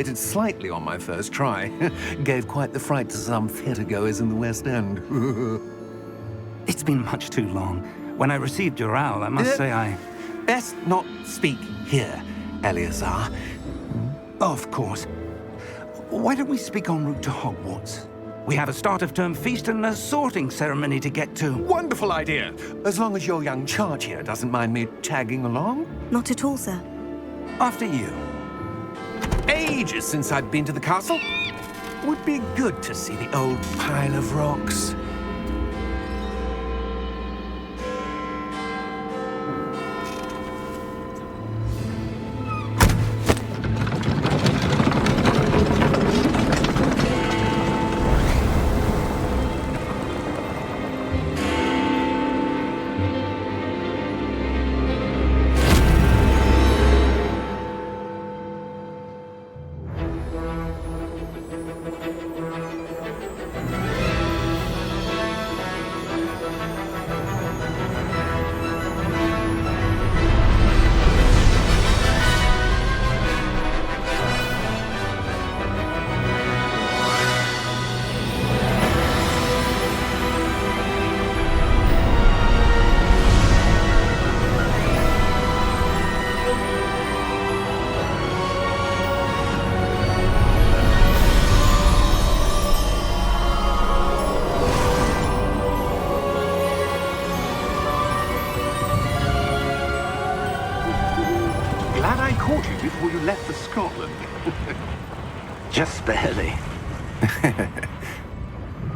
manipulated slightly on my first try. Gave quite the fright to some theatregoers in the West End. It's been much too long. When I received your owl, I must say I... Best not speak here, Eleazar. Of course. Why don't we speak en route to Hogwarts? We have a start-of-term feast and a sorting ceremony to get to. Wonderful idea! As long as your young charge here doesn't mind me tagging along. Not at all, sir. After you. Ages since I've been to the castle. Would be good to see the old pile of rocks. Glad I caught you before you left for Scotland. Just barely.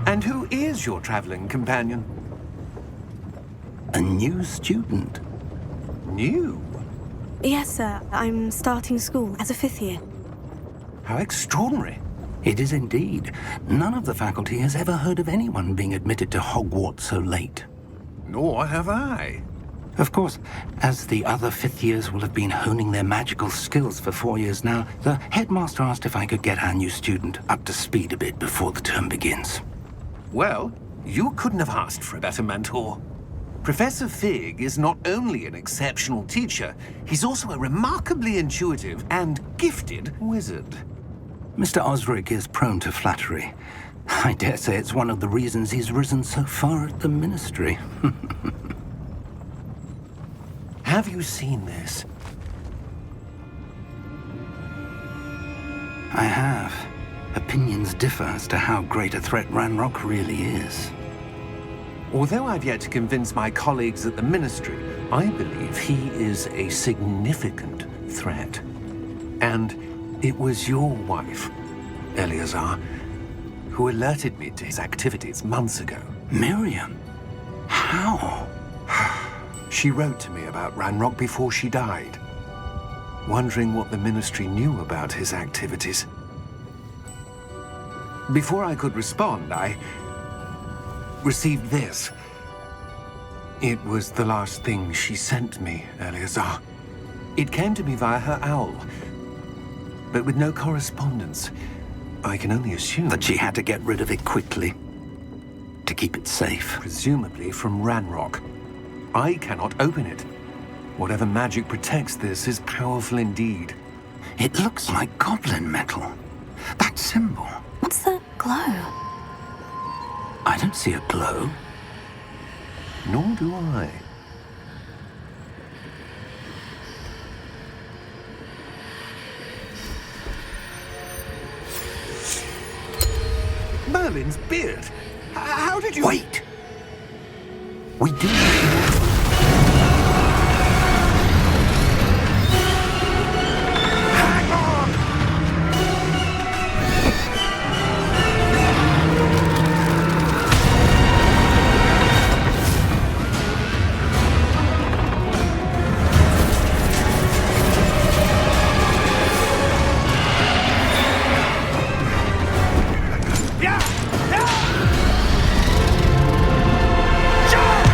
And who is your traveling companion? A new student. New? Yes, sir. I'm starting school as a 5th year. How extraordinary. It is indeed. None of the faculty has ever heard of anyone being admitted to Hogwarts so late. Nor have I. Of course, as the other 5th years will have been honing their magical skills for 4 years now, the headmaster asked if I could get our new student up to speed a bit before the term begins. Well, you couldn't have asked for a better mentor. Professor Fig is not only an exceptional teacher, he's also a remarkably intuitive and gifted wizard. Mr. Osric is prone to flattery. I dare say it's one of the reasons he's risen so far at the Ministry. Have you seen this? I have. Opinions differ as to how great a threat Ranrock really is. Although I've yet to convince my colleagues at the Ministry, I believe he is a significant threat. And it was your wife, Eleazar, who alerted me to his activities months ago. Miriam? How? She wrote to me about Ranrock before she died, wondering what the Ministry knew about his activities. Before I could respond, I received this. It was the last thing she sent me, Eleazar. It came to me via her owl, but with no correspondence. I can only assume That she had to get rid of it quickly, to keep it safe. presumably from Ranrock. I cannot open it. Whatever magic protects this is powerful indeed. It looks like goblin metal. That symbol. What's the glow? I don't see a glow. Nor do I. Merlin's beard. How did you... Wait! We do... Hang on! Yeah! Yeah! Jump!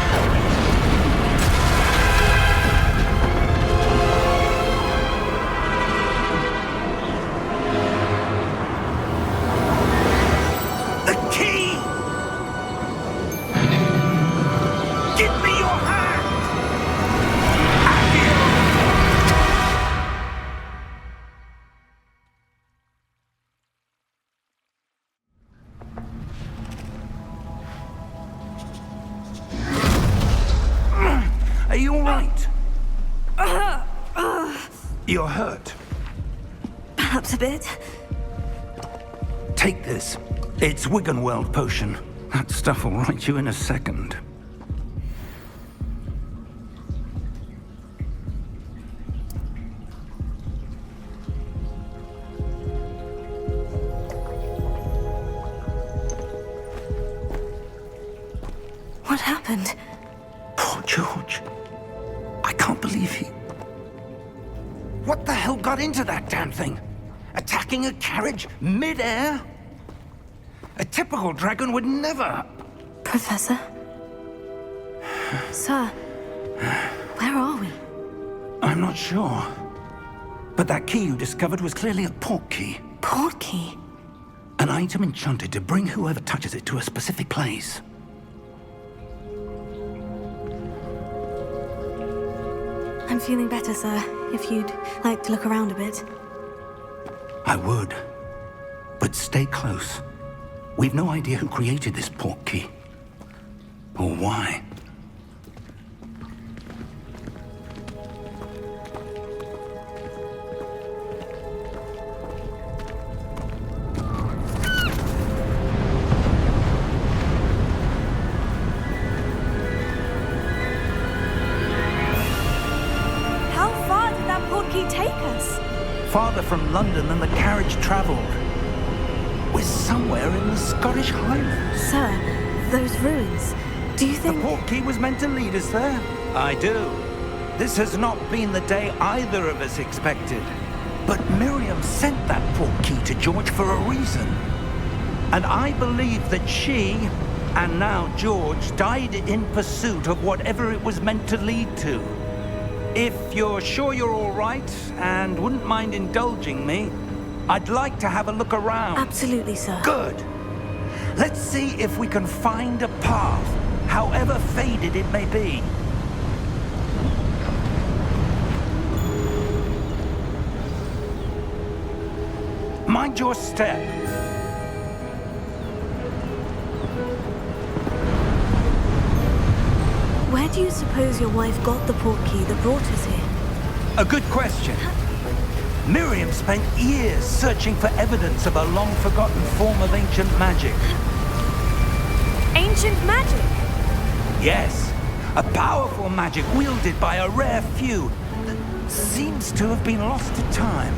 you all right? You're hurt. Perhaps a bit. Take this. It's Wiggenweld potion. That stuff will right you in a second. What happened? Poor George. I can't believe he... What the hell got into that damn thing? Attacking a carriage mid-air? A typical dragon would never... Professor? Sir, where are we? I'm not sure. But that key you discovered was clearly a port key. Port key? An item enchanted to bring whoever touches it to a specific place. I'm feeling better, sir. If you'd like to look around a bit. I would. But stay close. We've no idea who created this port key. Or why. How far did that port key take us? Farther from London than the carriage traveled. We're somewhere in the Scottish Highlands. Sir, those ruins. Do you The think... port key was meant to lead us there? I do. This has not been the day either of us expected. But Miriam sent that port key to George for a reason. And I believe that she, and now George, died in pursuit of whatever it was meant to lead to. If you're sure you're all right and wouldn't mind indulging me, I'd like to have a look around. Absolutely, sir. Good. Let's see if we can find a path, however faded it may be. Mind your step. Where do you suppose your wife got the port key that brought us here? A good question. Miriam spent years searching for evidence of a long-forgotten form of ancient magic. Ancient magic? Yes, a powerful magic wielded by a rare few that seems to have been lost to time.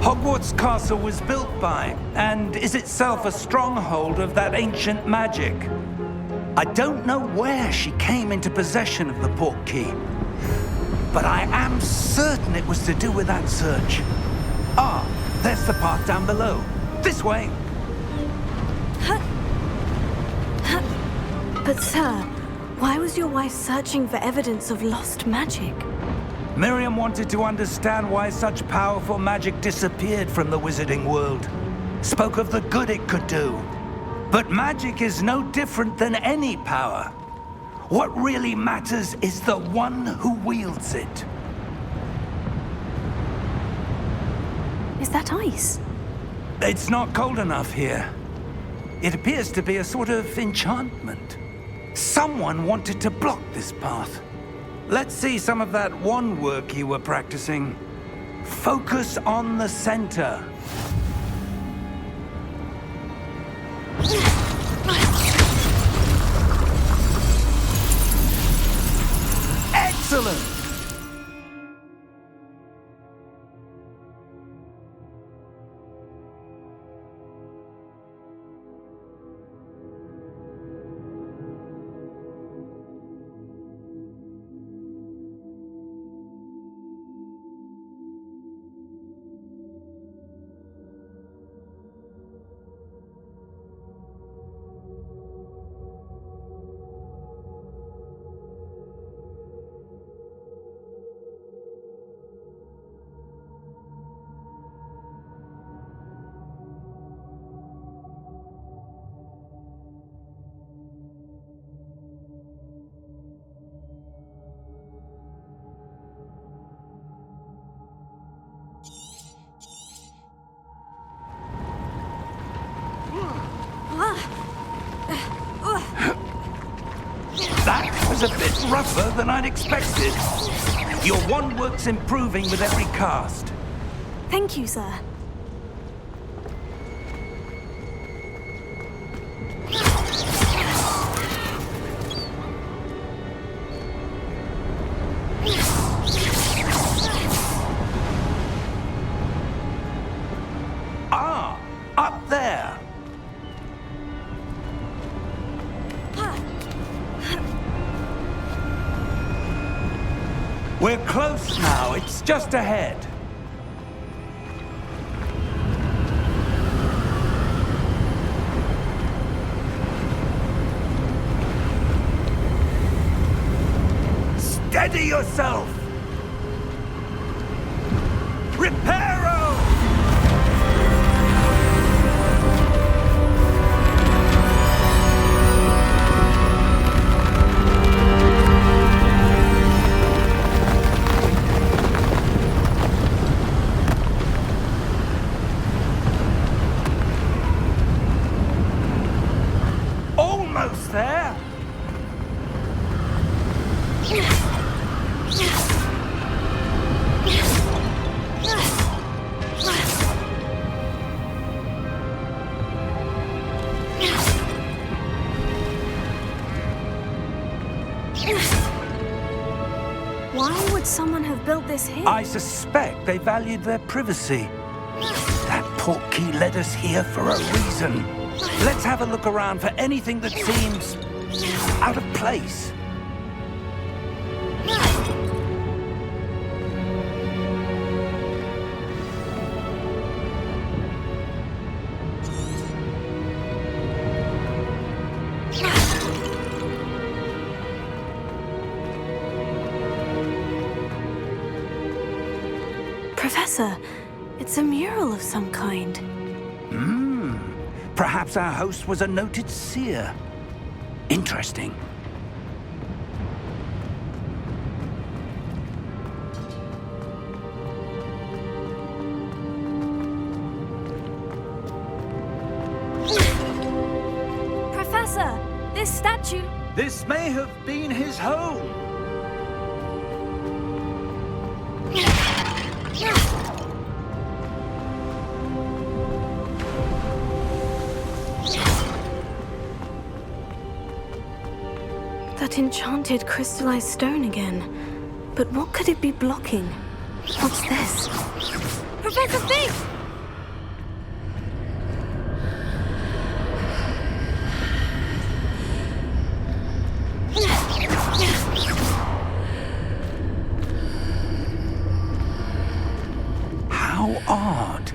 Hogwarts Castle was built by, and is itself a stronghold of that ancient magic. I don't know where she came into possession of the port key, but I am certain it was to do with that search. Ah, there's the path down below. This way. But sir, why was your wife searching for evidence of lost magic? Miriam wanted to understand why such powerful magic disappeared from the wizarding world. Spoke of the good it could do. But magic is no different than any power. What really matters is the one who wields it. Is that ice? It's not cold enough here. It appears to be a sort of enchantment. Someone wanted to block this path. Let's see some of that wand work you were practicing. Focus on the center. Excellent! was a bit rougher than I'd expected. Your wand work's improving with every cast. Thank you, sir. Ah, up there. We're close now. It's just ahead. Steady yourself! Reparo! Almost there! Why would someone have built this here? I suspect they valued their privacy. That portkey led us here for a reason. Let's have a look around for anything that seems out of place. Professor, it's a mural of some kind. Perhaps our host was a noted seer. Interesting. Professor, this statue... This may have been his home. That enchanted crystallized stone again. But what could it be blocking? What's this? Professor Fig! How odd.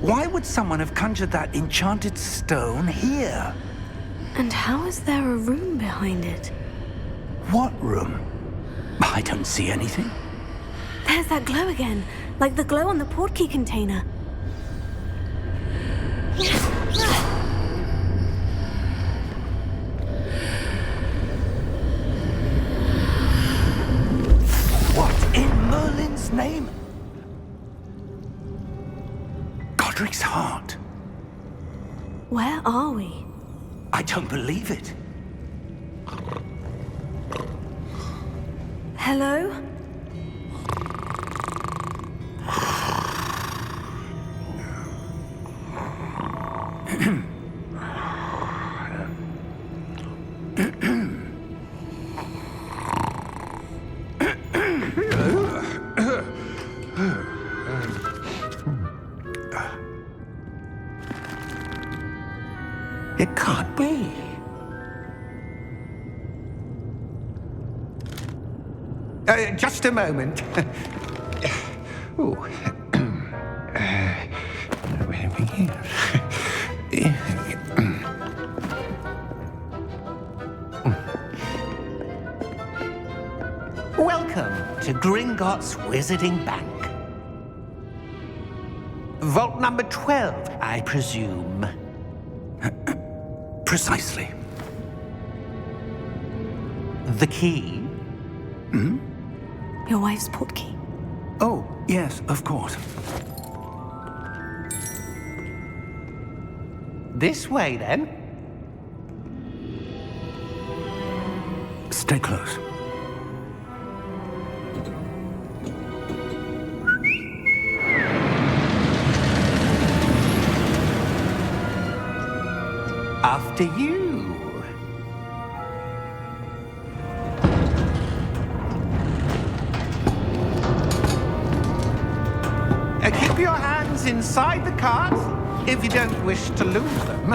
Why would someone have conjured that enchanted stone here? And how is there a room behind it? What room? I don't see anything. There's that glow again, like the glow on the portkey container. What in Merlin's name? Godric's heart. Where are we? I don't believe it. Hello? It can't be. Just a moment. Ooh. Where are we here? Welcome to Gringotts Wizarding Bank. Vault number 12, I presume. Precisely. The key? Your wife's portkey. Oh, yes, of course. This way, then. Stay close. After you. Keep your hands inside the cart if you don't wish to lose them.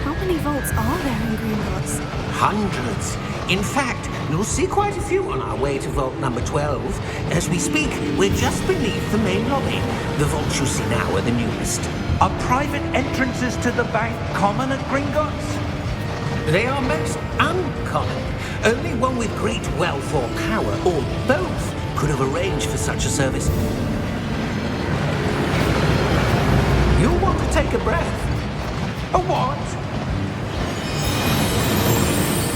How many vaults are there in Gringotts? Hundreds. In fact, you'll see quite a few on our way to vault number 12. As we speak, we're just beneath the main lobby. The vaults you see now are the newest. Are private entrances to the bank common at Gringotts? They are most uncommon. Only one with great wealth or power, or both, could have arranged for such a service. You'll want to take a breath. A what?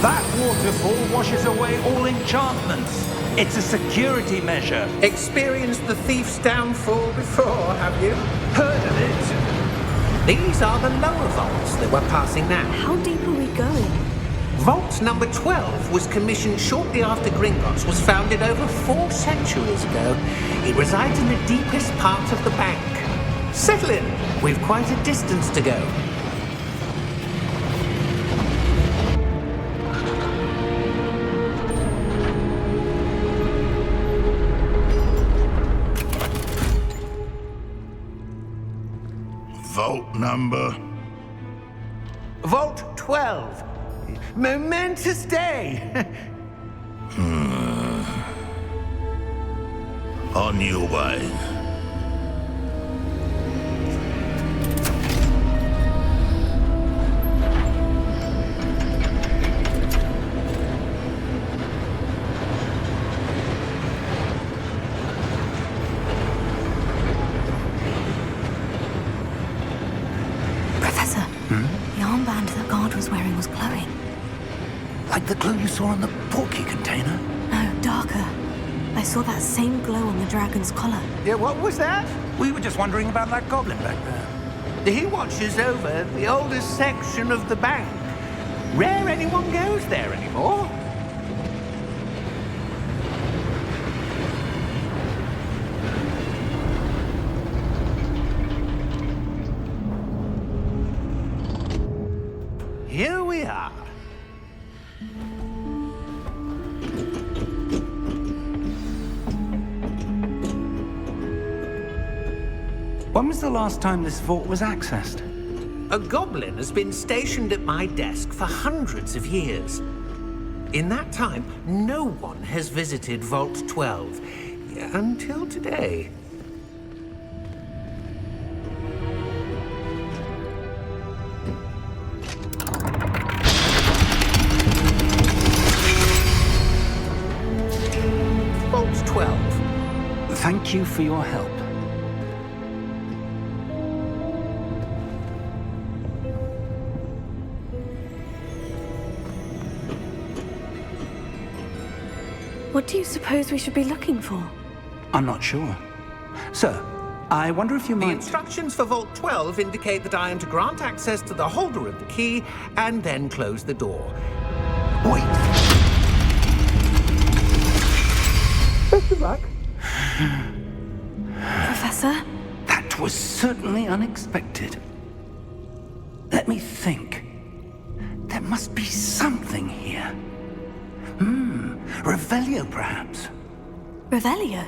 That waterfall washes away all enchantments. It's a security measure. Experienced the thief's downfall before, have you? Heard of it? These are the lower vaults that we're passing now. How deep are we going? Vault number 12 was commissioned shortly after Gringotts was founded over 4 centuries ago. It resides in the deepest part of the bank. Settle in. We've quite a distance to go. Vault number? Vault 12. Momentous day. On your way. Professor, the armband that guard was wearing was glowing. Like the glow you saw on the portkey container? No, darker. I saw that same glow on the dragon's collar. Yeah, what was that? We were just wondering about that goblin back there. He watches over the oldest section of the bank. Rare anyone goes there anymore. Here we are. When was the last time this vault was accessed? A goblin has been stationed at my desk for hundreds of years. In that time, no one has visited Vault 12 until today. Vault 12. Thank you for your help. What do you suppose we should be looking for? I'm not sure. Sir, I wonder if you The might... instructions for Vault 12 indicate that I am to grant access to the holder of the key and then close the door. Wait! Best of luck. Professor? That was certainly unexpected. Let me think. There must be something here. Revelio, perhaps? Revelio?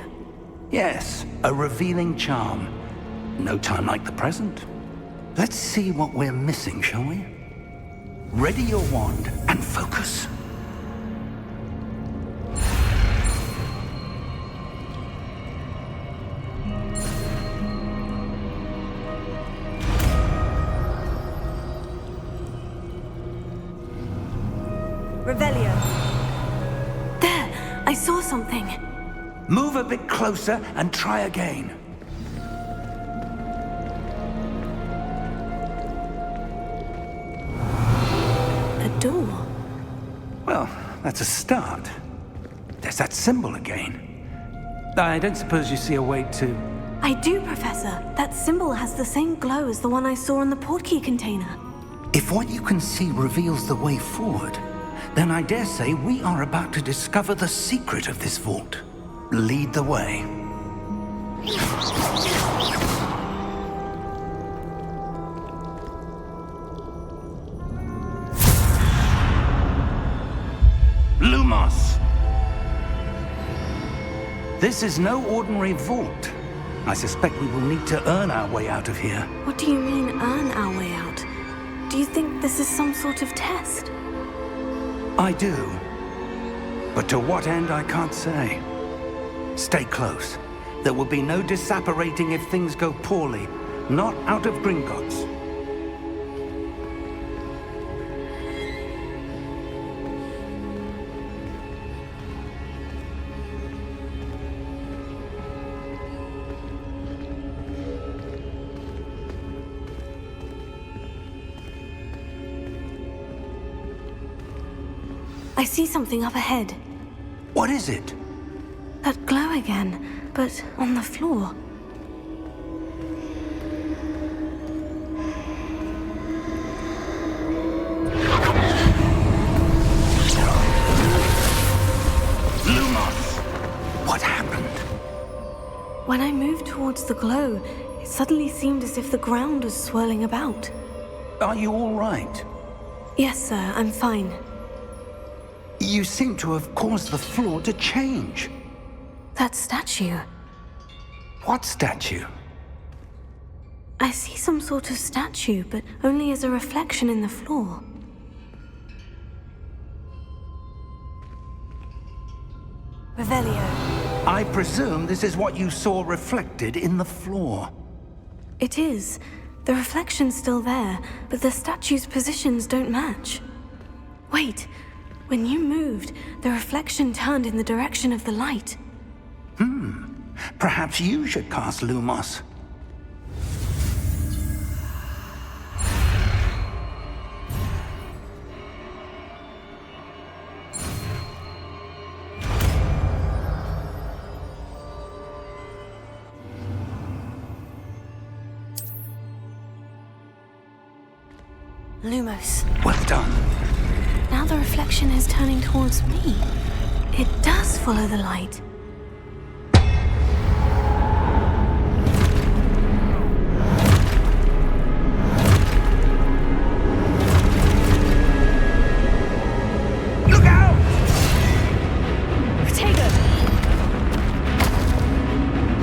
Yes, a revealing charm. No time like the present. Let's see what we're missing, shall we? Ready your wand and focus. Revelio. There! I saw something. Move a bit closer and try again. A door. Well, that's a start. There's that symbol again. I don't suppose you see a way to... I do, Professor. That symbol has the same glow as the one I saw in the portkey container. If what you can see reveals the way forward, then I dare say we are about to discover the secret of this vault. Lead the way. Lumos! This is no ordinary vault. I suspect we will need to earn our way out of here. What do you mean, earn our way out? Do you think this is some sort of test? I do. But to what end, I can't say. Stay close. There will be no disapparating if things go poorly. Not out of Gringotts. I see something up ahead. What is it? That glow again, but on the floor. Lumos! What happened? When I moved towards the glow, it suddenly seemed as if the ground was swirling about. Are you all right? Yes, sir, I'm fine. You seem to have caused the floor to change. That statue. What statue? I see some sort of statue, but only as a reflection in the floor. Revelio. I presume this is what you saw reflected in the floor. It is. The reflection's still there, but the statue's positions don't match. Wait. When you moved, the reflection turned in the direction of the light. Perhaps you should cast Lumos. Lumos. Well done. Now the reflection is turning towards me. It does follow the light. Look out! Protego!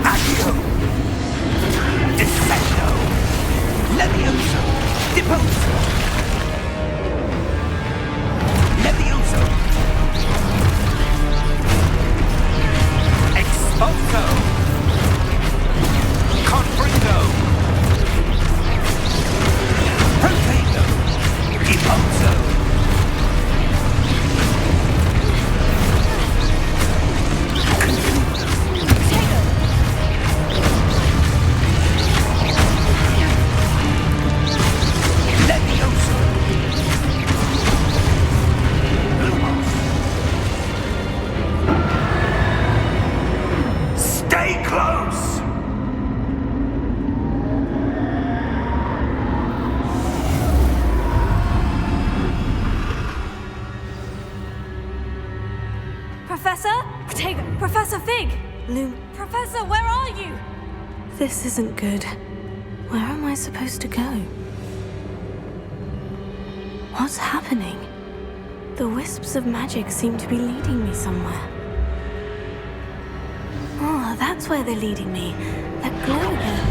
Accio! Defendo! Levioso! Deposo! Levioso! Expulso! Confringo! Protego! Deposo! Levioso! Lumos! Stay close! Professor? Protego! Professor Fig! Professor, where are you? This isn't good. Where am I supposed to go? What's happening? The wisps of magic seem to be leading me somewhere. Oh, that's where they're leading me. That glow again.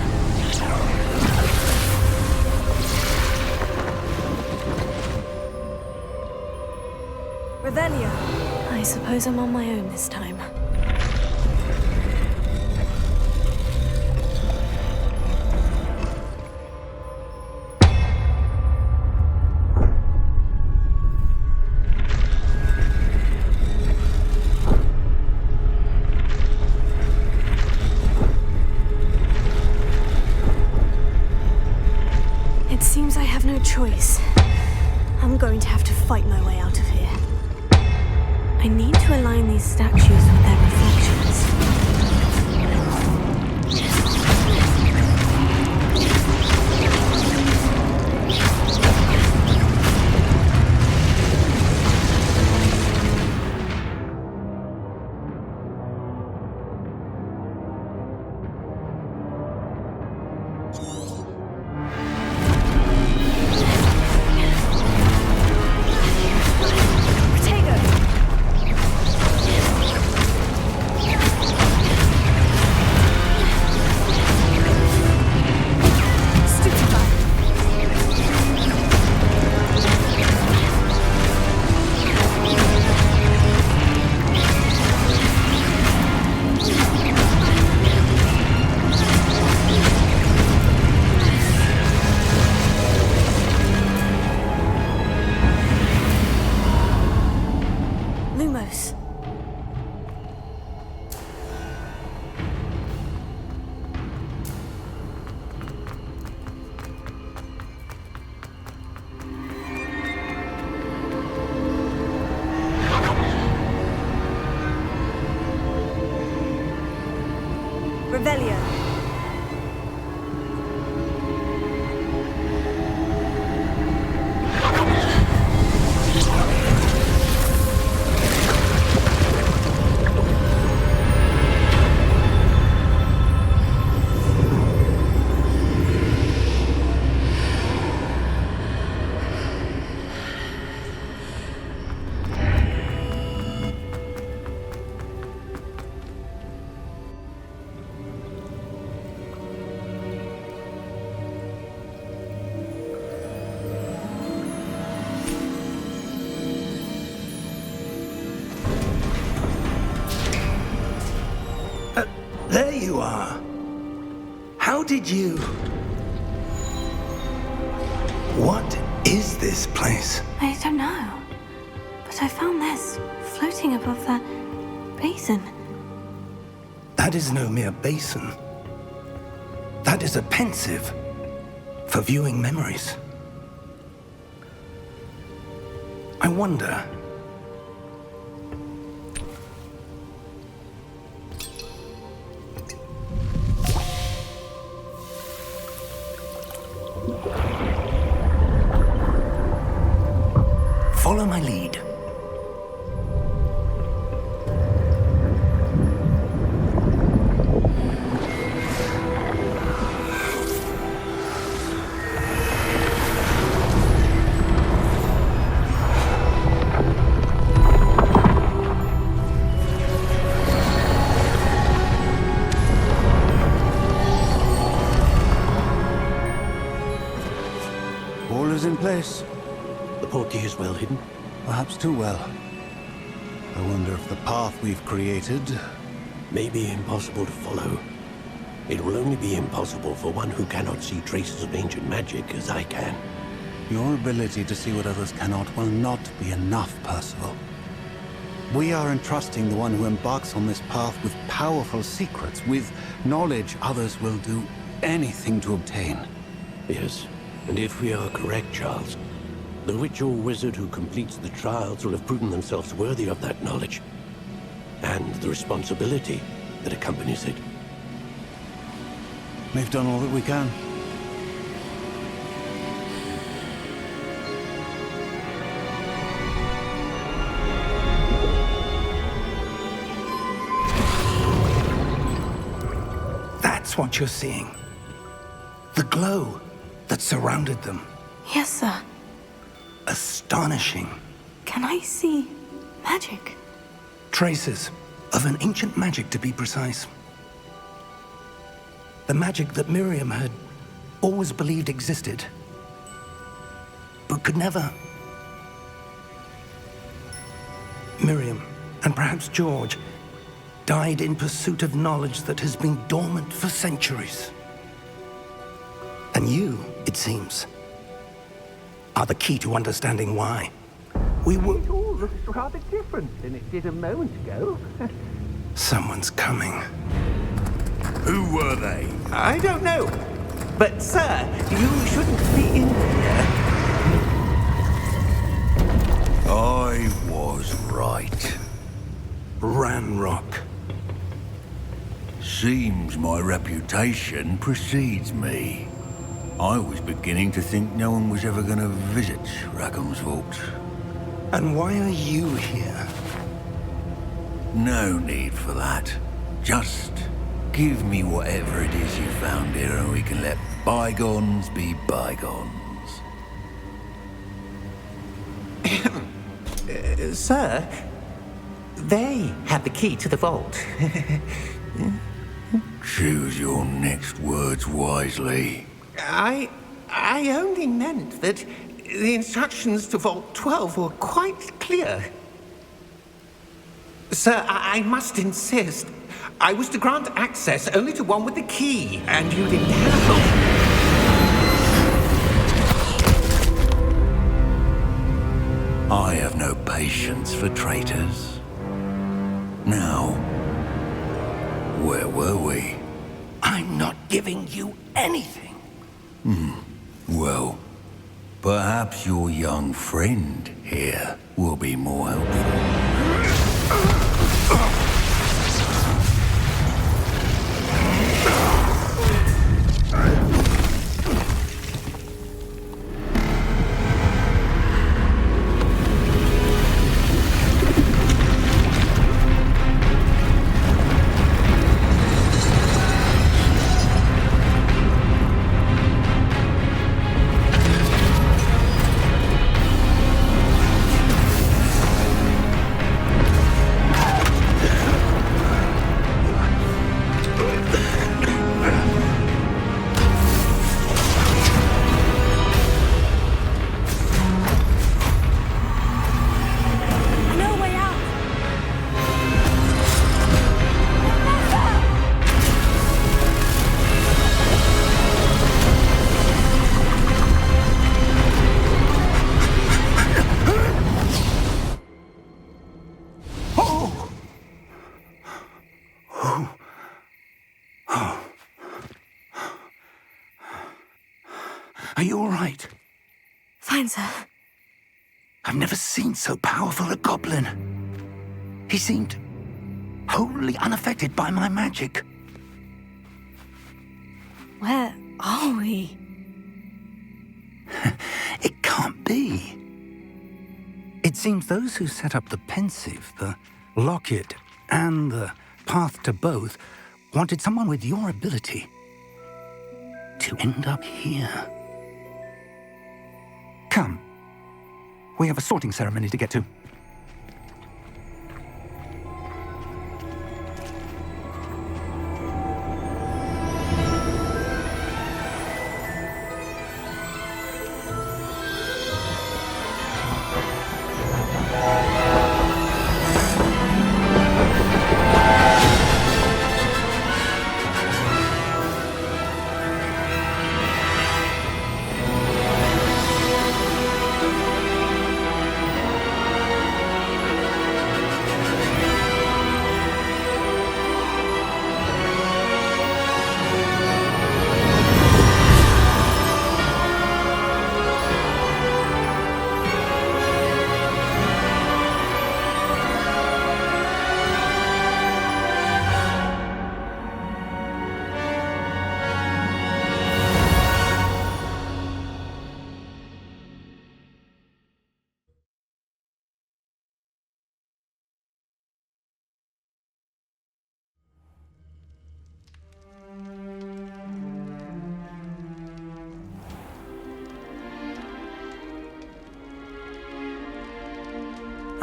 Revelio. I suppose I'm on my own this time. It seems I have no choice. I'm going to have to fight my way out of here. I need to align these statues with their reflections. close. Revelio. There you are. How did you... What is this place? I don't know. But I found this floating above that basin. That is no mere basin. That is a pensive for viewing memories. I wonder... Follow my lead. All is in place. The portkey is well hidden. Perhaps too well. I wonder if the path we've created... May be impossible to follow. It will only be impossible for one who cannot see traces of ancient magic as I can. Your ability to see what others cannot will not be enough, Percival. We are entrusting the one who embarks on this path with powerful secrets, with knowledge others will do anything to obtain. Yes, and if we are correct, Charles, the witch or wizard who completes the trials will have proven themselves worthy of that knowledge, and the responsibility that accompanies it. We've done all that we can. That's what you're seeing. The glow that surrounded them. Yes, sir. Astonishing. Can I see magic? Traces of an ancient magic, to be precise. The magic that Miriam had always believed existed, but could never. Miriam, and perhaps George, died in pursuit of knowledge that has been dormant for centuries. And you, it seems, are the key to understanding why. We were... It all looks rather different than it did a moment ago. Someone's coming. Who were they? I don't know. But, sir, you shouldn't be in here. I was right. Ranrock. Seems my reputation precedes me. I was beginning to think no one was ever going to visit Rackham's vault. And why are you here? No need for that. Just give me whatever it is you found here and we can let bygones be bygones. Sir, they have the key to the vault. Choose your next words wisely. I only meant that the instructions to Vault 12 were quite clear. Sir, I must insist. I was to grant access only to one with the key, and you didn't have. I have no patience for traitors. Now, where were we? I'm not giving you anything. Well, perhaps your young friend here will be more helpful. Are you all right? Fine, sir. I've never seen so powerful a goblin. He seemed wholly unaffected by my magic. Where are we? It can't be. It seems those who set up the pensive, the locket, and the path to both wanted someone with your ability to end up here. Come. We have a sorting ceremony to get to.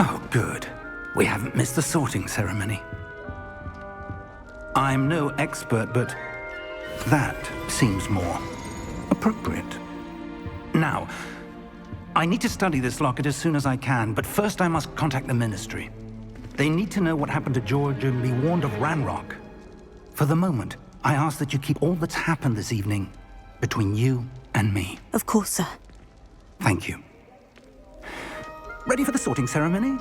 Oh, good. We haven't missed the sorting ceremony. I'm no expert, but that seems more appropriate. Now, I need to study this locket as soon as I can, but first I must contact the Ministry. They need to know what happened to George and be warned of Ranrock. For the moment, I ask that you keep all that's happened this evening between you and me. Of course, sir. Thank you. Ready for the sorting ceremony?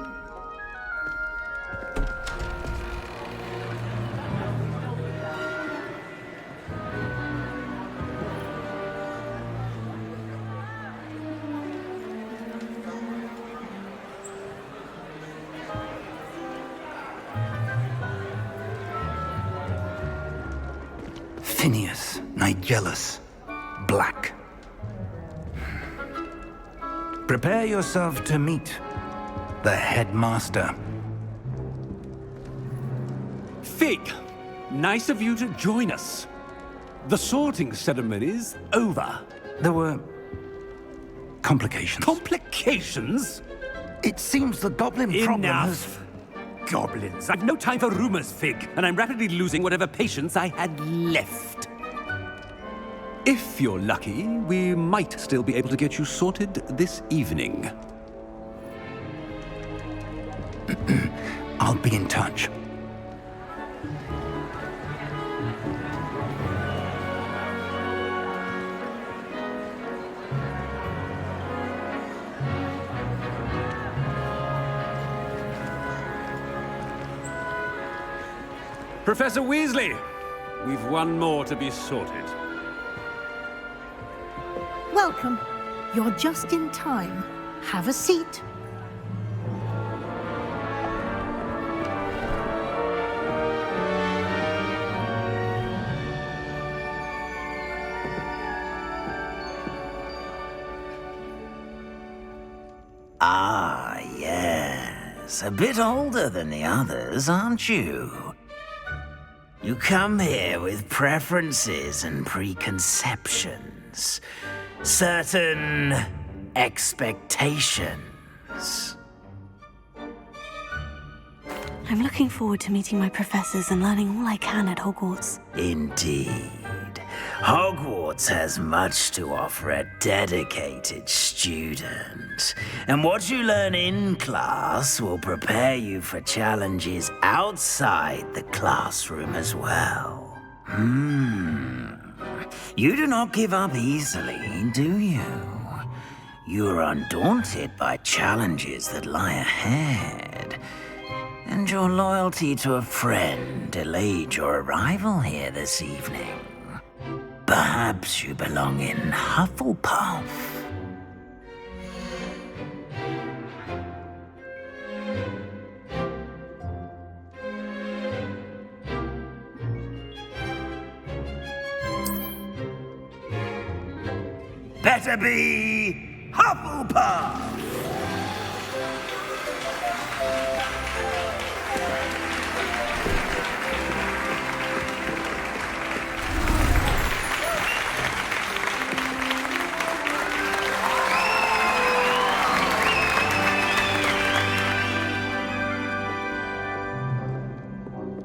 Phineas, Nigellus, Black. Prepare yourself to meet the headmaster. Fig, nice of you to join us. The sorting ceremony's over. There were complications. Complications? It seems the goblin problem has... Enough! Goblins. I've no time for rumors, Fig, and I'm rapidly losing whatever patience I had left. If you're lucky, we might still be able to get you sorted this evening. I'll be in touch. Professor Weasley, we've one more to be sorted. Welcome. You're just in time. Have a seat. Ah, yes. A bit older than the others, aren't you? You come here with preferences and preconceptions. Certain expectations. I'm looking forward to meeting my professors and learning all I can at Hogwarts. Indeed. Hogwarts has much to offer a dedicated student. And what you learn in class will prepare you for challenges outside the classroom as well. You do not give up easily, do you? You are undaunted by challenges that lie ahead. And your loyalty to a friend delayed your arrival here this evening. Perhaps you belong in Hufflepuff. Better be Hufflepuff!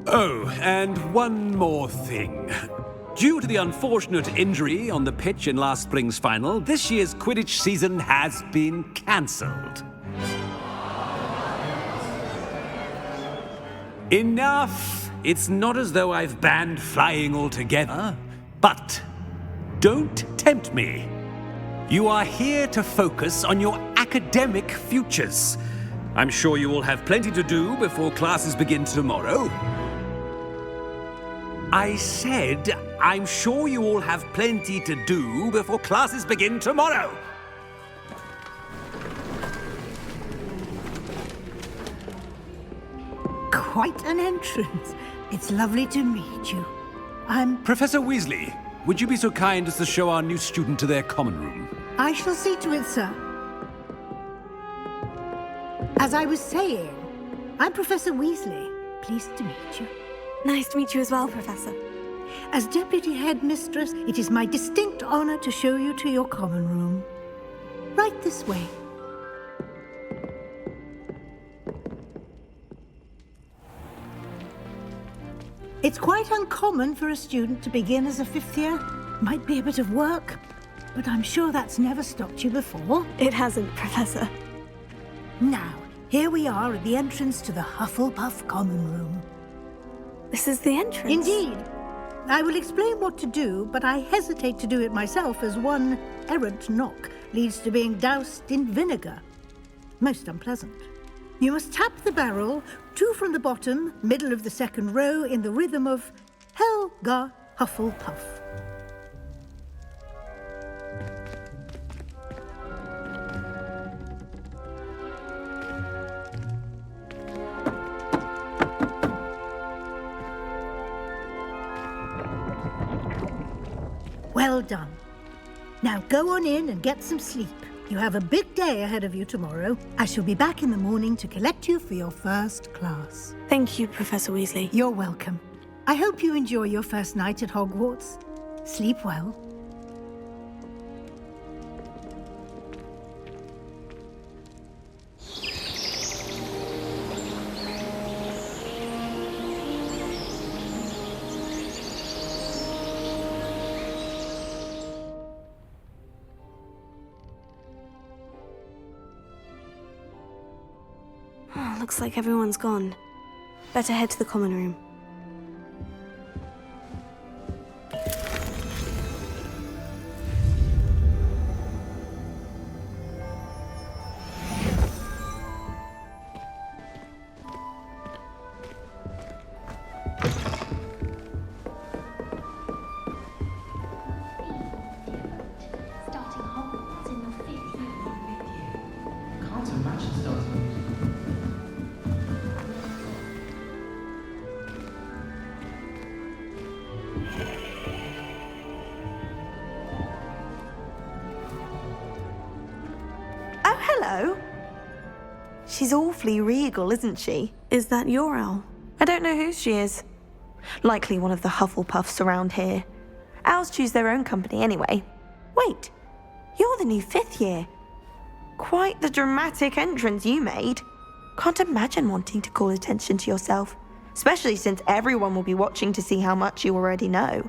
Oh, and one more thing. Due to the unfortunate injury on the pitch in last spring's final, this year's Quidditch season has been cancelled. Enough! It's not as though I've banned flying altogether, but don't tempt me. You are here to focus on your academic futures. I'm sure you will have plenty to do before classes begin tomorrow. I said, I'm sure you all have plenty to do before classes begin tomorrow. Quite an entrance. It's lovely to meet you. Professor Weasley, would you be so kind as to show our new student to their common room? I shall see to it, sir. As I was saying, I'm Professor Weasley. Pleased to meet you. Nice to meet you as well, Professor. As Deputy Headmistress, it is my distinct honor to show you to your common room. Right this way. It's quite uncommon for a student to begin as a fifth year. Might be a bit of work, but I'm sure that's never stopped you before. It hasn't, Professor. Now, here we are at the entrance to the Hufflepuff common room. This is the entrance? Indeed. I will explain what to do, but I hesitate to do it myself as one errant knock leads to being doused in vinegar. Most unpleasant. You must tap the barrel, 2 from the bottom, middle of the second row, in the rhythm of Helga Hufflepuff. Well done. Now go on in and get some sleep. You have a big day ahead of you tomorrow. I shall be back in the morning to collect you for your first class. Thank you, Professor Weasley. You're welcome. I hope you enjoy your first night at Hogwarts. Sleep well. Looks like everyone's gone. Better head to the common room. She's awfully regal, isn't she? Is that your owl? I don't know who she is. Likely one of the Hufflepuffs around here. Owls choose their own company anyway. Wait, you're the new 5th year. Quite the dramatic entrance you made. Can't imagine wanting to call attention to yourself, especially since everyone will be watching to see how much you already know.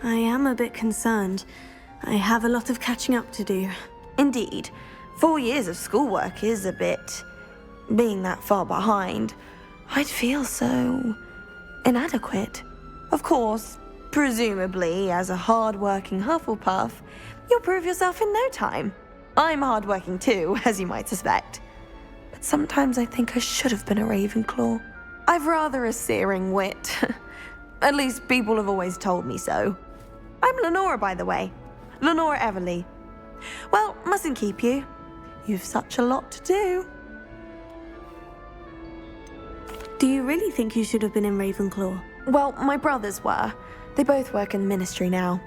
I am a bit concerned. I have a lot of catching up to do. Indeed, 4 years of schoolwork is a bit... Being that far behind, I'd feel so... inadequate. Of course, presumably, as a hard-working Hufflepuff, you'll prove yourself in no time. I'm hard-working too, as you might suspect. But sometimes I think I should have been a Ravenclaw. I've rather a searing wit. At least people have always told me so. I'm Lenora, by the way. Lenora Everly. Well, mustn't keep you. You've such a lot to do. Do you really think you should have been in Ravenclaw? Well, my brothers were. They both work in the Ministry now.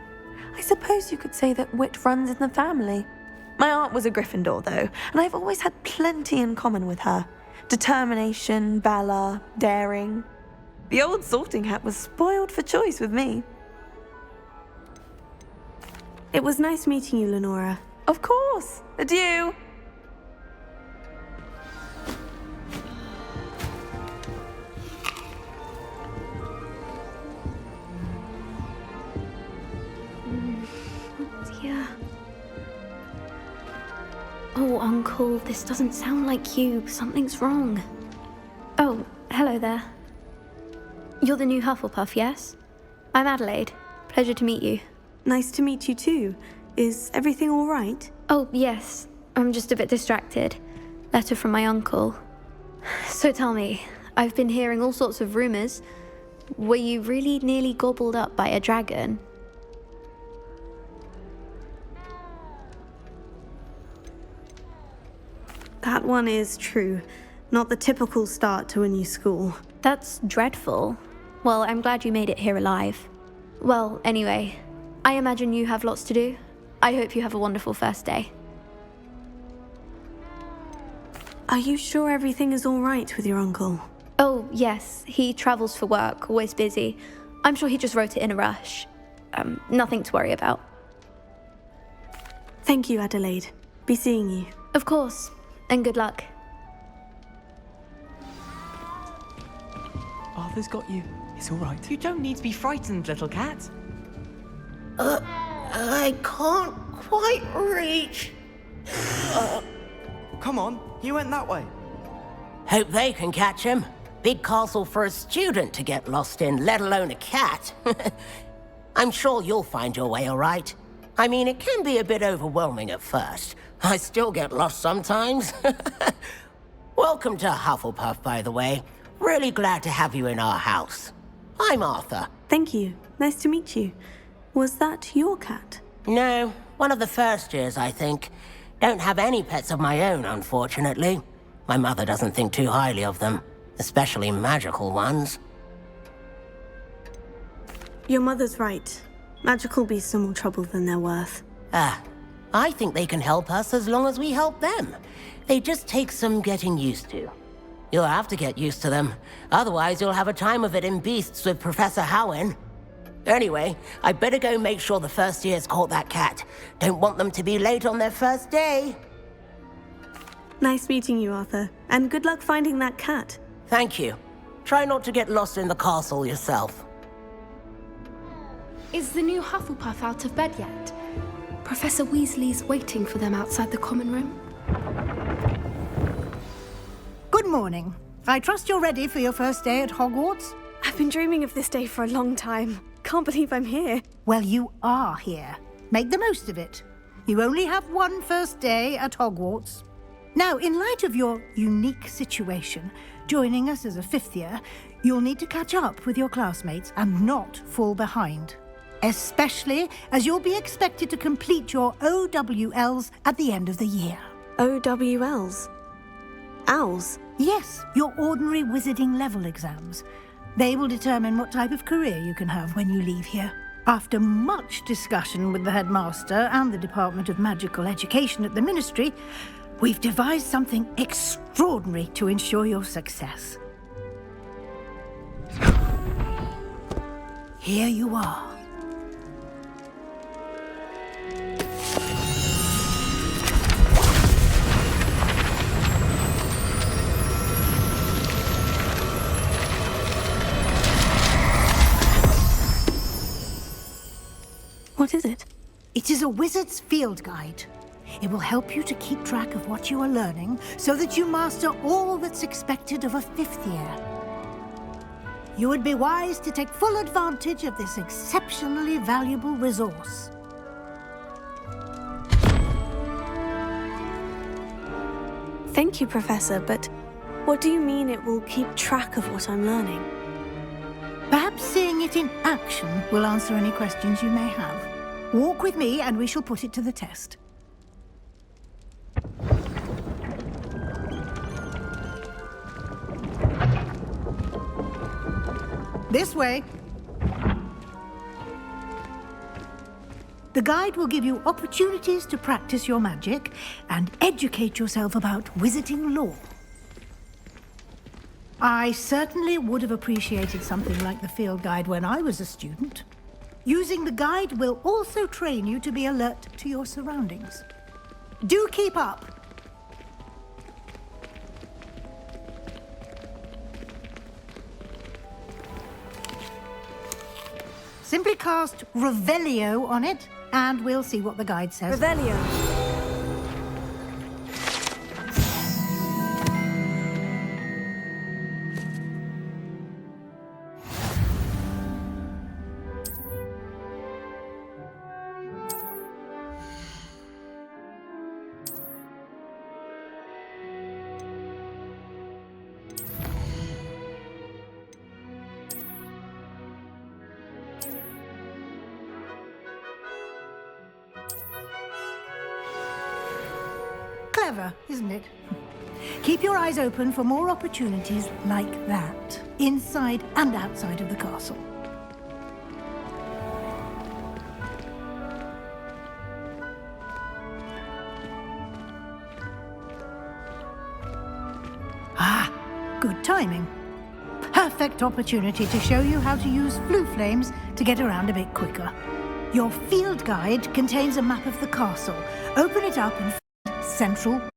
I suppose you could say that wit runs in the family. My aunt was a Gryffindor, though, and I've always had plenty in common with her. Determination, valor, daring. The old sorting hat was spoiled for choice with me. It was nice meeting you, Lenora. Of course. Adieu. Oh, Uncle, this doesn't sound like you. Something's wrong. Oh, hello there. You're the new Hufflepuff, yes? I'm Adelaide. Pleasure to meet you. Nice to meet you too. Is everything all right? Oh, yes. I'm just a bit distracted. Letter from my uncle. So tell me, I've been hearing all sorts of rumors. Were you really nearly gobbled up by a dragon? That one is true. Not the typical start to a new school. That's dreadful. Well, I'm glad you made it here alive. Well, anyway, I imagine you have lots to do. I hope you have a wonderful first day. Are you sure everything is all right with your uncle? Oh, yes. He travels for work, always busy. I'm sure he just wrote it in a rush. Nothing to worry about. Thank you, Adelaide. Be seeing you. Of course. And good luck. Arthur's got you. It's all right. You don't need to be frightened, little cat. I can't quite reach. Come on, you went that way. Hope they can catch him. Big castle for a student to get lost in, let alone a cat. I'm sure you'll find your way all right. I mean, it can be a bit overwhelming at first. I still get lost sometimes. Welcome to Hufflepuff, by the way. Really glad to have you in our house. I'm Arthur. Thank you. Nice to meet you. Was that your cat? No, one of the first years, I think. Don't have any pets of my own, unfortunately. My mother doesn't think too highly of them, especially magical ones. Your mother's right. Magical beasts are more trouble than they're worth. I think they can help us as long as we help them. They just take some getting used to. You'll have to get used to them. Otherwise, you'll have a time of it in Beasts with Professor Howin. Anyway, I better go make sure the first years caught that cat. Don't want them to be late on their first day. Nice meeting you, Arthur. And good luck finding that cat. Thank you. Try not to get lost in the castle yourself. Is the new Hufflepuff out of bed yet? Professor Weasley's waiting for them outside the common room. Good morning. I trust you're ready for your first day at Hogwarts? I've been dreaming of this day for a long time. Can't believe I'm here. Well, you are here. Make the most of it. You only have one first day at Hogwarts. Now, in light of your unique situation, joining us as a 5th year, you'll need to catch up with your classmates and not fall behind. Especially as you'll be expected to complete your OWLs at the end of the year. OWLs? Owls? Yes, your ordinary wizarding level exams. They will determine what type of career you can have when you leave here. After much discussion with the headmaster and the Department of Magical Education at the Ministry, we've devised something extraordinary to ensure your success. Here you are. What is it? It is a wizard's field guide. It will help you to keep track of what you are learning so that you master all that's expected of a 5th year. You would be wise to take full advantage of this exceptionally valuable resource. Thank you, Professor, but what do you mean it will keep track of what I'm learning? Perhaps seeing it in action will answer any questions you may have. Walk with me and we shall put it to the test. This way. The guide will give you opportunities to practice your magic and educate yourself about wizarding lore. I certainly would have appreciated something like the field guide when I was a student. Using the guide will also train you to be alert to your surroundings. Do keep up! Simply cast Revelio on it, and we'll see what the guide says. Revelio. Clever, isn't it? Keep your eyes open for more opportunities like that, inside and outside of the castle. Ah, good timing. Perfect opportunity to show you how to use flue flames to get around a bit quicker. Your field guide contains a map of the castle. Open it up and find Central Hall.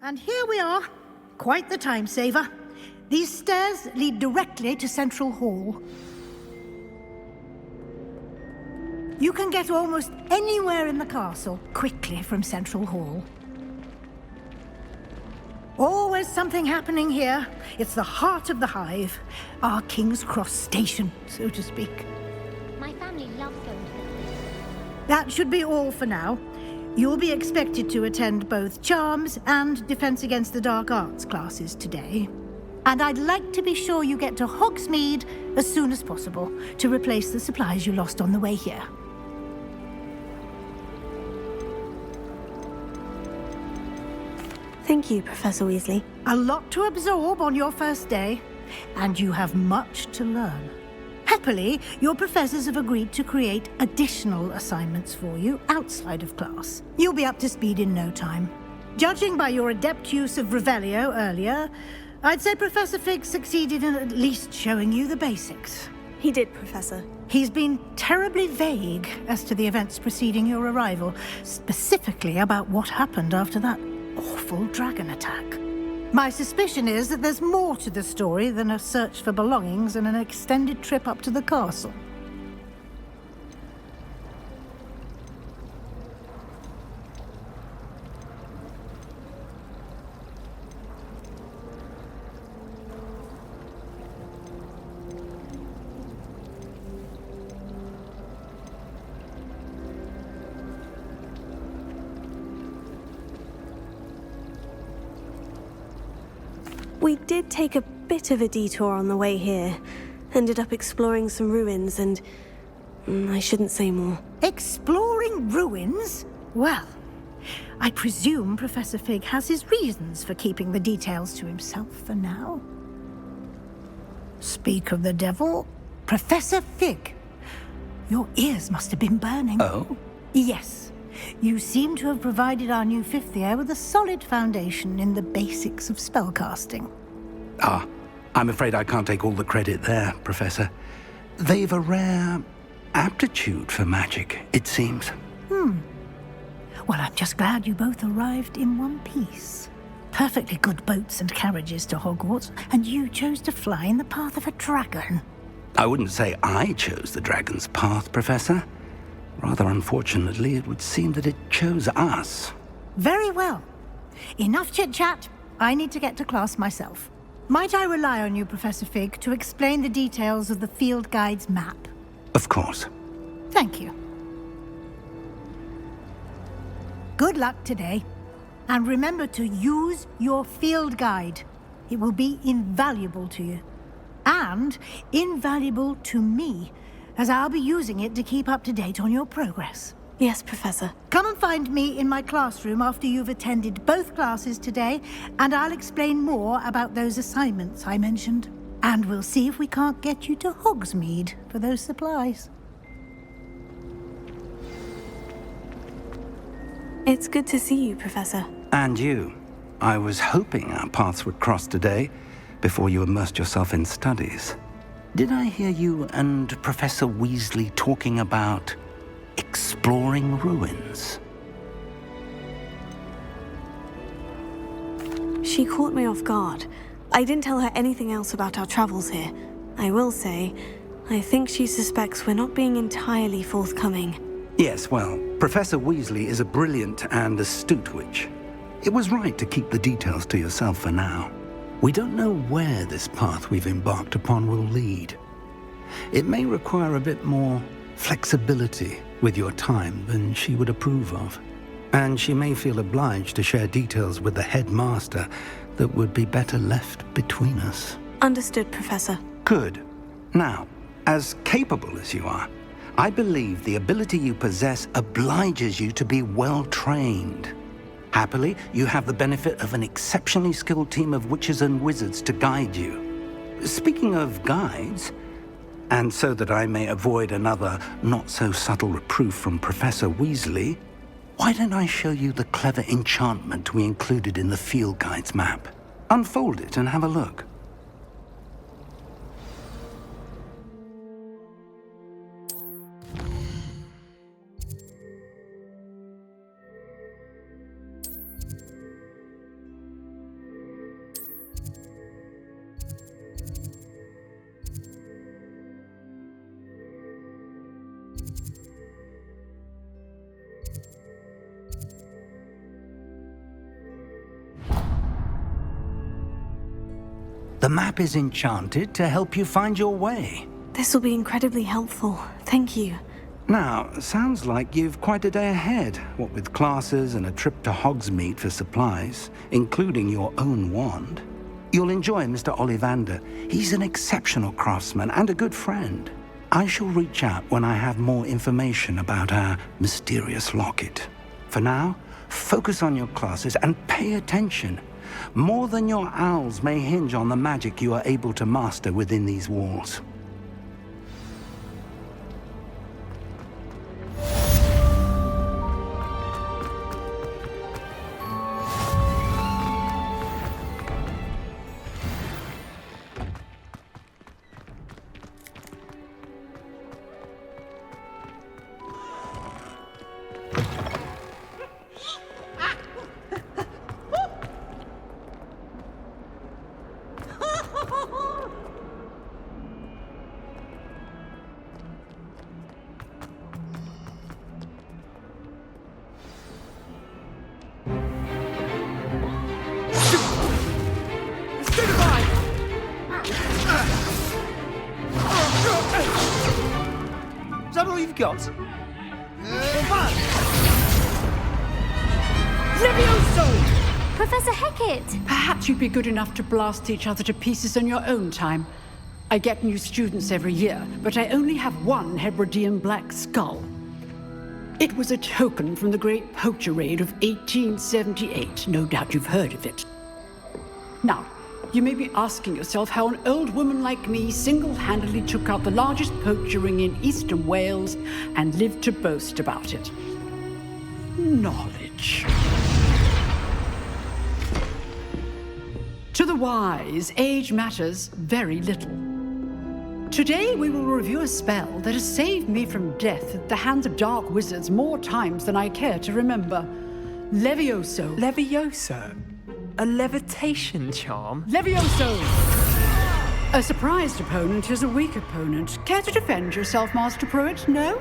And here we are. Quite the time saver. These stairs lead directly to Central Hall. You can get almost anywhere in the castle quickly from Central Hall. Always something happening here. It's the heart of the hive. Our King's Cross station, so to speak. My family loves going to the... That should be all for now. You'll be expected to attend both Charms and Defense Against the Dark Arts classes today. And I'd like to be sure you get to Hogsmeade as soon as possible to replace the supplies you lost on the way here. Thank you, Professor Weasley. A lot to absorb on your first day, and you have much to learn. Happily, your professors have agreed to create additional assignments for you outside of class. You'll be up to speed in no time. Judging by your adept use of Revelio earlier, I'd say Professor Fig succeeded in at least showing you the basics. he did, Professor. He's been terribly vague as to the events preceding your arrival, specifically about what happened after that awful dragon attack. My suspicion is that there's more to the story than a search for belongings and an extended trip up to the castle. We did take a bit of a detour on the way here. Ended up exploring some ruins and... I shouldn't say more. Exploring ruins? Well, I presume Professor Fig has his reasons for keeping the details to himself for now. Speak of the devil, Professor Fig. Your ears must have been burning. Oh? Yes. You seem to have provided our new fifth year with a solid foundation in the basics of spellcasting. Ah, I'm afraid I can't take all the credit there, Professor. They've a rare aptitude for magic, it seems. Well, I'm just glad you both arrived in one piece. Perfectly good boats and carriages to Hogwarts, and you chose to fly in the path of a dragon. I wouldn't say I chose the dragon's path, Professor. Rather unfortunately, it would seem that it chose us. Very well. Enough chit-chat. I need to get to class myself. Might I rely on you, Professor Fig, to explain the details of the field guide's map? Of course. Thank you. Good luck today. And remember to use your field guide. It will be invaluable to you. And invaluable to me, as I'll be using it to keep up to date on your progress. Yes, Professor. Come and find me in my classroom after you've attended both classes today, and I'll explain more about those assignments I mentioned. And we'll see if we can't get you to Hogsmeade for those supplies. It's good to see you, Professor. And you. I was hoping our paths would cross today, before you immersed yourself in studies. Did I hear you and Professor Weasley talking about exploring ruins? She caught me off guard. I didn't tell her anything else about our travels here. I will say, I think she suspects we're not being entirely forthcoming. Yes, well, Professor Weasley is a brilliant and astute witch. It was right to keep the details to yourself for now. We don't know where this path we've embarked upon will lead. It may require a bit more flexibility with your time than she would approve of. And she may feel obliged to share details with the headmaster that would be better left between us. Understood, Professor. Good. Now, as capable as you are, I believe the ability you possess obliges you to be well trained. Happily, you have the benefit of an exceptionally skilled team of witches and wizards to guide you. Speaking of guides, and so that I may avoid another not-so-subtle reproof from Professor Weasley, why don't I show you the clever enchantment we included in the field guide's map? Unfold it and have a look. The map is enchanted to help you find your way. This will be incredibly helpful. Thank you. Now, sounds like you've quite a day ahead, what with classes and a trip to Hogsmeade for supplies, including your own wand. You'll enjoy Mr. Ollivander. He's an exceptional craftsman and a good friend. I shall reach out when I have more information about our mysterious locket. For now, focus on your classes and pay attention. More than your owls may hinge on the magic you are able to master within these walls. all you've got? Levioso! Professor Hecat! Perhaps you'd be good enough to blast each other to pieces in your own time. I get new students every year, but I only have one Hebridean black skull. It was a token from the Great Poacher Raid of 1878. No doubt you've heard of it. Now, you may be asking yourself how an old woman like me single-handedly took out the largest poacher ring in eastern Wales and lived to boast about it. Knowledge. To the wise, age matters very little. Today we will review a spell that has saved me from death at the hands of dark wizards more times than I care to remember. Levioso. Levioso? A levitation charm? Levioso! A surprised opponent is a weak opponent. Care to defend yourself, Master Pruitt? No?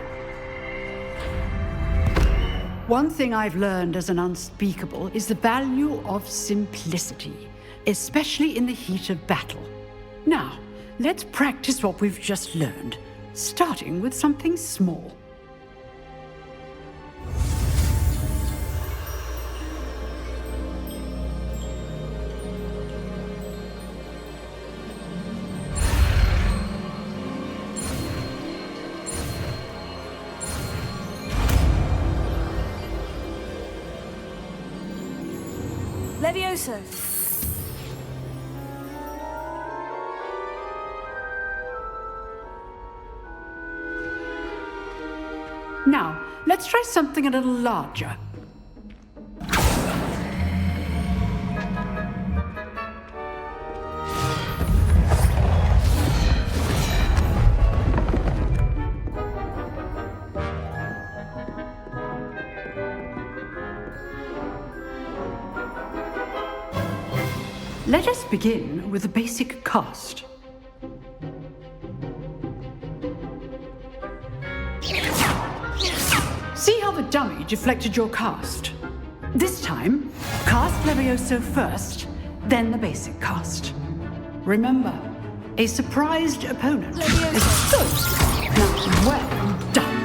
One thing I've learned as an unspeakable is the value of simplicity, especially in the heat of battle. Now, let's practice what we've just learned, starting with something small. Levioso. Now, let's try something a little larger. Let us begin with a basic cast. See how the dummy deflected your cast? This time, cast Levioso first, then the basic cast. Remember, a surprised opponent is good. Now, well done.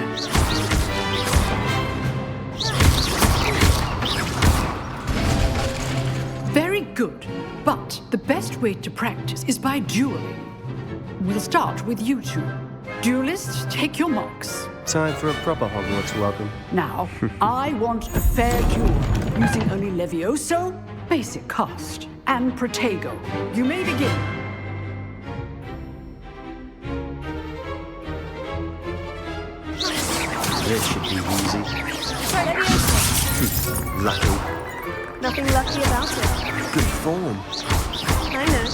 Very good, but the best way to practice is by dueling. We'll start with you two. Duelists, take your marks. Time for a proper Hogwarts welcome. Now, I want a fair duel, using only Levioso, basic cast, and Protego. You may begin. This should be easy. Try Levioso. Lucky. Nothing lucky about it. Good form. I know.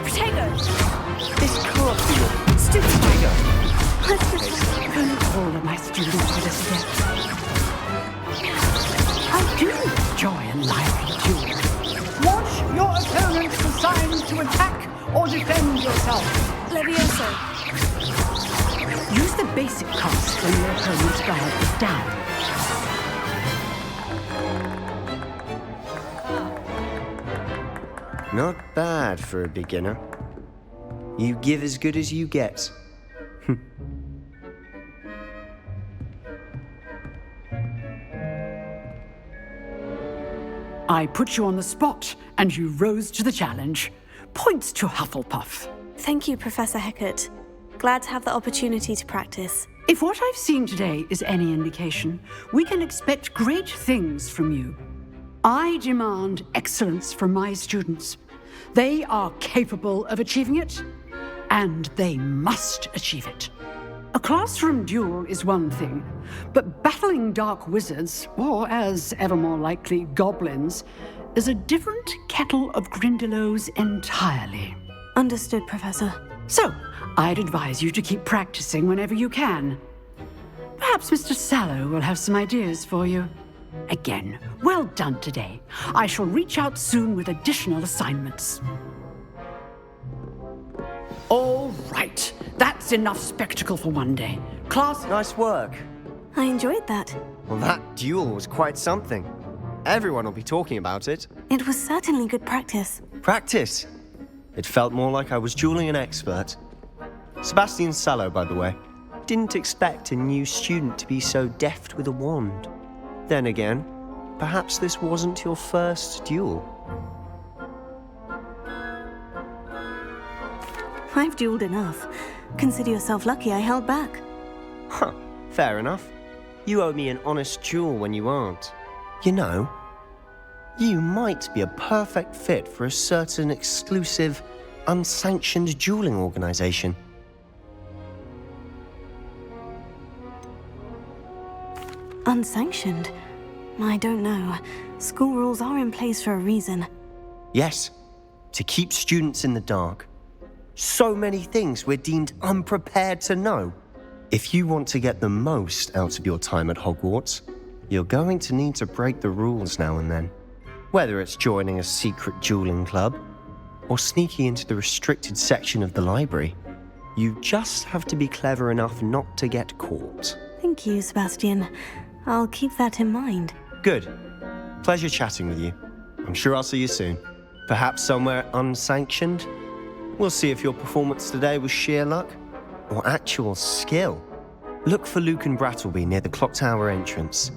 Protego. This can't be a Stupid. Protego. Don't all of my students to this yet. I do enjoy a lively duel. Watch your opponent's assigned to attack or defend yourself. Levioso. Use the basic cast when your opponent's guard is down. Not bad for a beginner. You give as good as you get. I put you on the spot, and you rose to the challenge. Points to Hufflepuff. Thank you, Professor Hecat. Glad to have the opportunity to practice. If what I've seen today is any indication, we can expect great things from you. I demand excellence from my students. They are capable of achieving it, and they must achieve it. A classroom duel is one thing, but battling dark wizards, or as ever more likely, goblins, is a different kettle of Grindylows entirely. Understood, Professor. So, I'd advise you to keep practicing whenever you can. Perhaps Mr. Sallow will have some ideas for you. Again, well done today. I shall reach out soon with additional assignments. All right, that's enough spectacle for one day. Class... Nice work. I enjoyed that. Well, that duel was quite something. Everyone will be talking about it. It was certainly good practice. Practice? It felt more like I was dueling an expert. Sebastian Sallow, by the way. didn't expect a new student to be so deft with a wand. Then again, perhaps this wasn't your first duel. I've dueled enough. Consider yourself lucky I held back. Huh, fair enough. You owe me an honest duel when you aren't. You know, you might be a perfect fit for a certain exclusive, unsanctioned dueling organization. Unsanctioned? I don't know. School rules are in place for a reason. Yes, to keep students in the dark. So many things we're deemed unprepared to know. If you want to get the most out of your time at Hogwarts, you're going to need to break the rules now and then. Whether it's joining a secret dueling club, or sneaking into the restricted section of the library, you just have to be clever enough not to get caught. Thank you, Sebastian. I'll keep that in mind. Good. Pleasure chatting with you. I'm sure I'll see you soon. Perhaps somewhere unsanctioned? We'll see if your performance today was sheer luck or actual skill. Look for Luke and Brattleby near the clock tower entrance,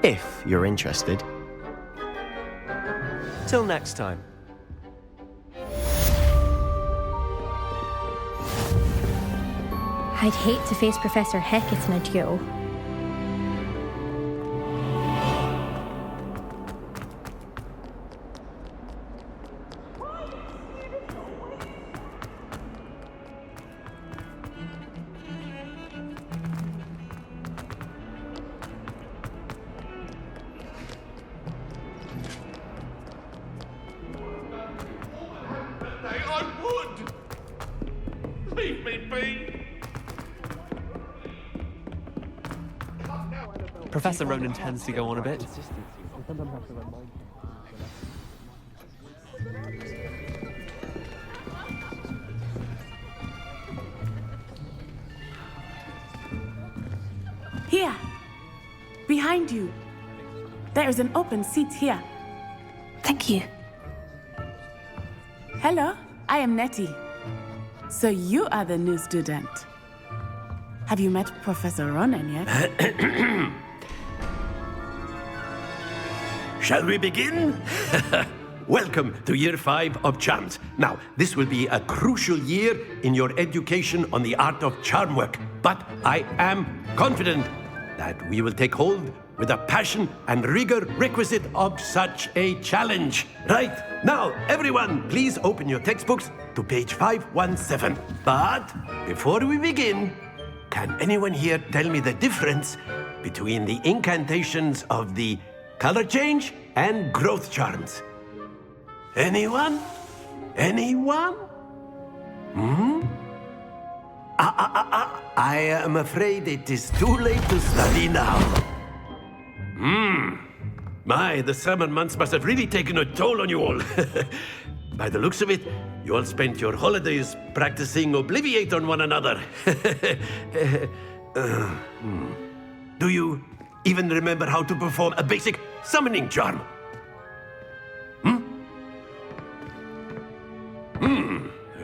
if you're interested. Till next time. I'd hate to face Professor Hecat in a duel. I would! Leave me be! Professor Ronan tends to go on a bit. Here! Behind you! There is an open seat here. Thank you. Hello, I am Nettie. So you are the new student. Have you met Professor Ronan yet? Shall we begin? Welcome to Year 5 of Charms. Now, this will be a crucial year in your education on the art of charm work, but I am confident that we will take hold with the passion and rigor requisite of such a challenge. Right, now, everyone, please open your textbooks to page 517. But before we begin, can anyone here tell me the difference between the incantations of the color change and growth charms? Anyone? Anyone? I am afraid it is too late to study now. My, the summer months must have really taken a toll on you all. By the looks of it, you all spent your holidays practicing Obliviate on one another. Do you even remember how to perform a basic summoning charm?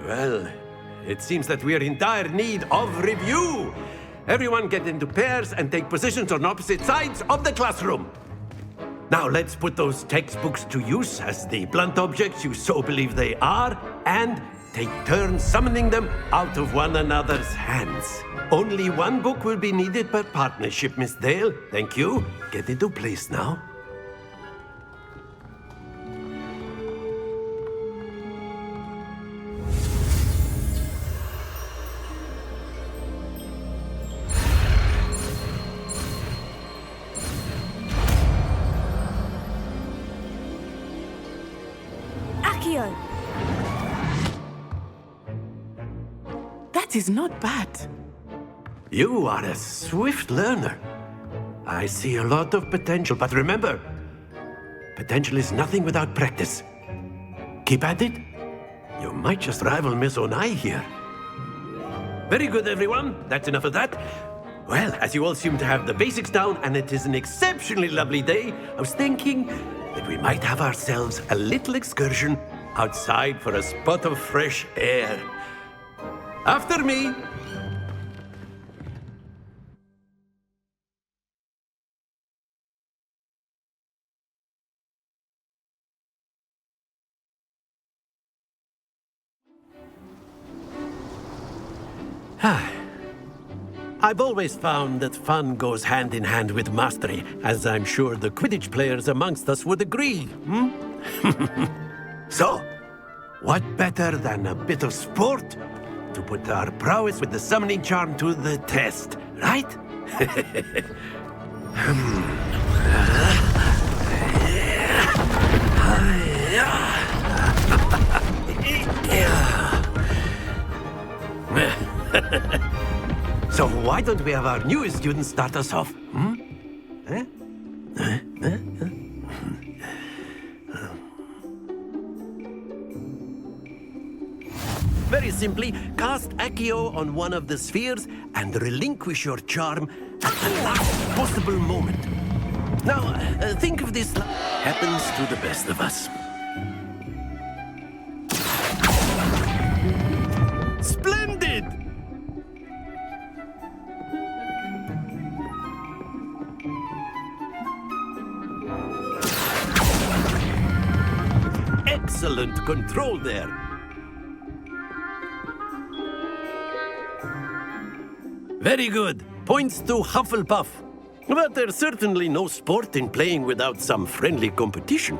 Well, it seems that we are in dire need of review. Everyone get into pairs and take positions on opposite sides of the classroom. Now let's put those textbooks to use as the blunt objects you so believe they are, and take turns summoning them out of one another's hands. Only one book will be needed per partnership, Miss Dale. Thank you. Get into place now. That is not bad. You are a swift learner. I see a lot of potential, but remember, potential is nothing without practice. Keep at it. You might just rival Miss Onai here. Very good, everyone. That's enough of that. Well, as you all seem to have the basics down, and it is an exceptionally lovely day, I was thinking that we might have ourselves a little excursion outside for a spot of fresh air. After me. I've always found that fun goes hand in hand with mastery, as I'm sure the Quidditch players amongst us would agree, So, what better than a bit of sport to put our prowess with the summoning charm to the test, right? So why don't we have our newest student start us off? Very simply, cast Accio on one of the spheres and relinquish your charm at the last possible moment. Now, think of this. Happens to the best of us. Splendid! Excellent control there. Very good. Points to Hufflepuff. But there's certainly no sport in playing without some friendly competition.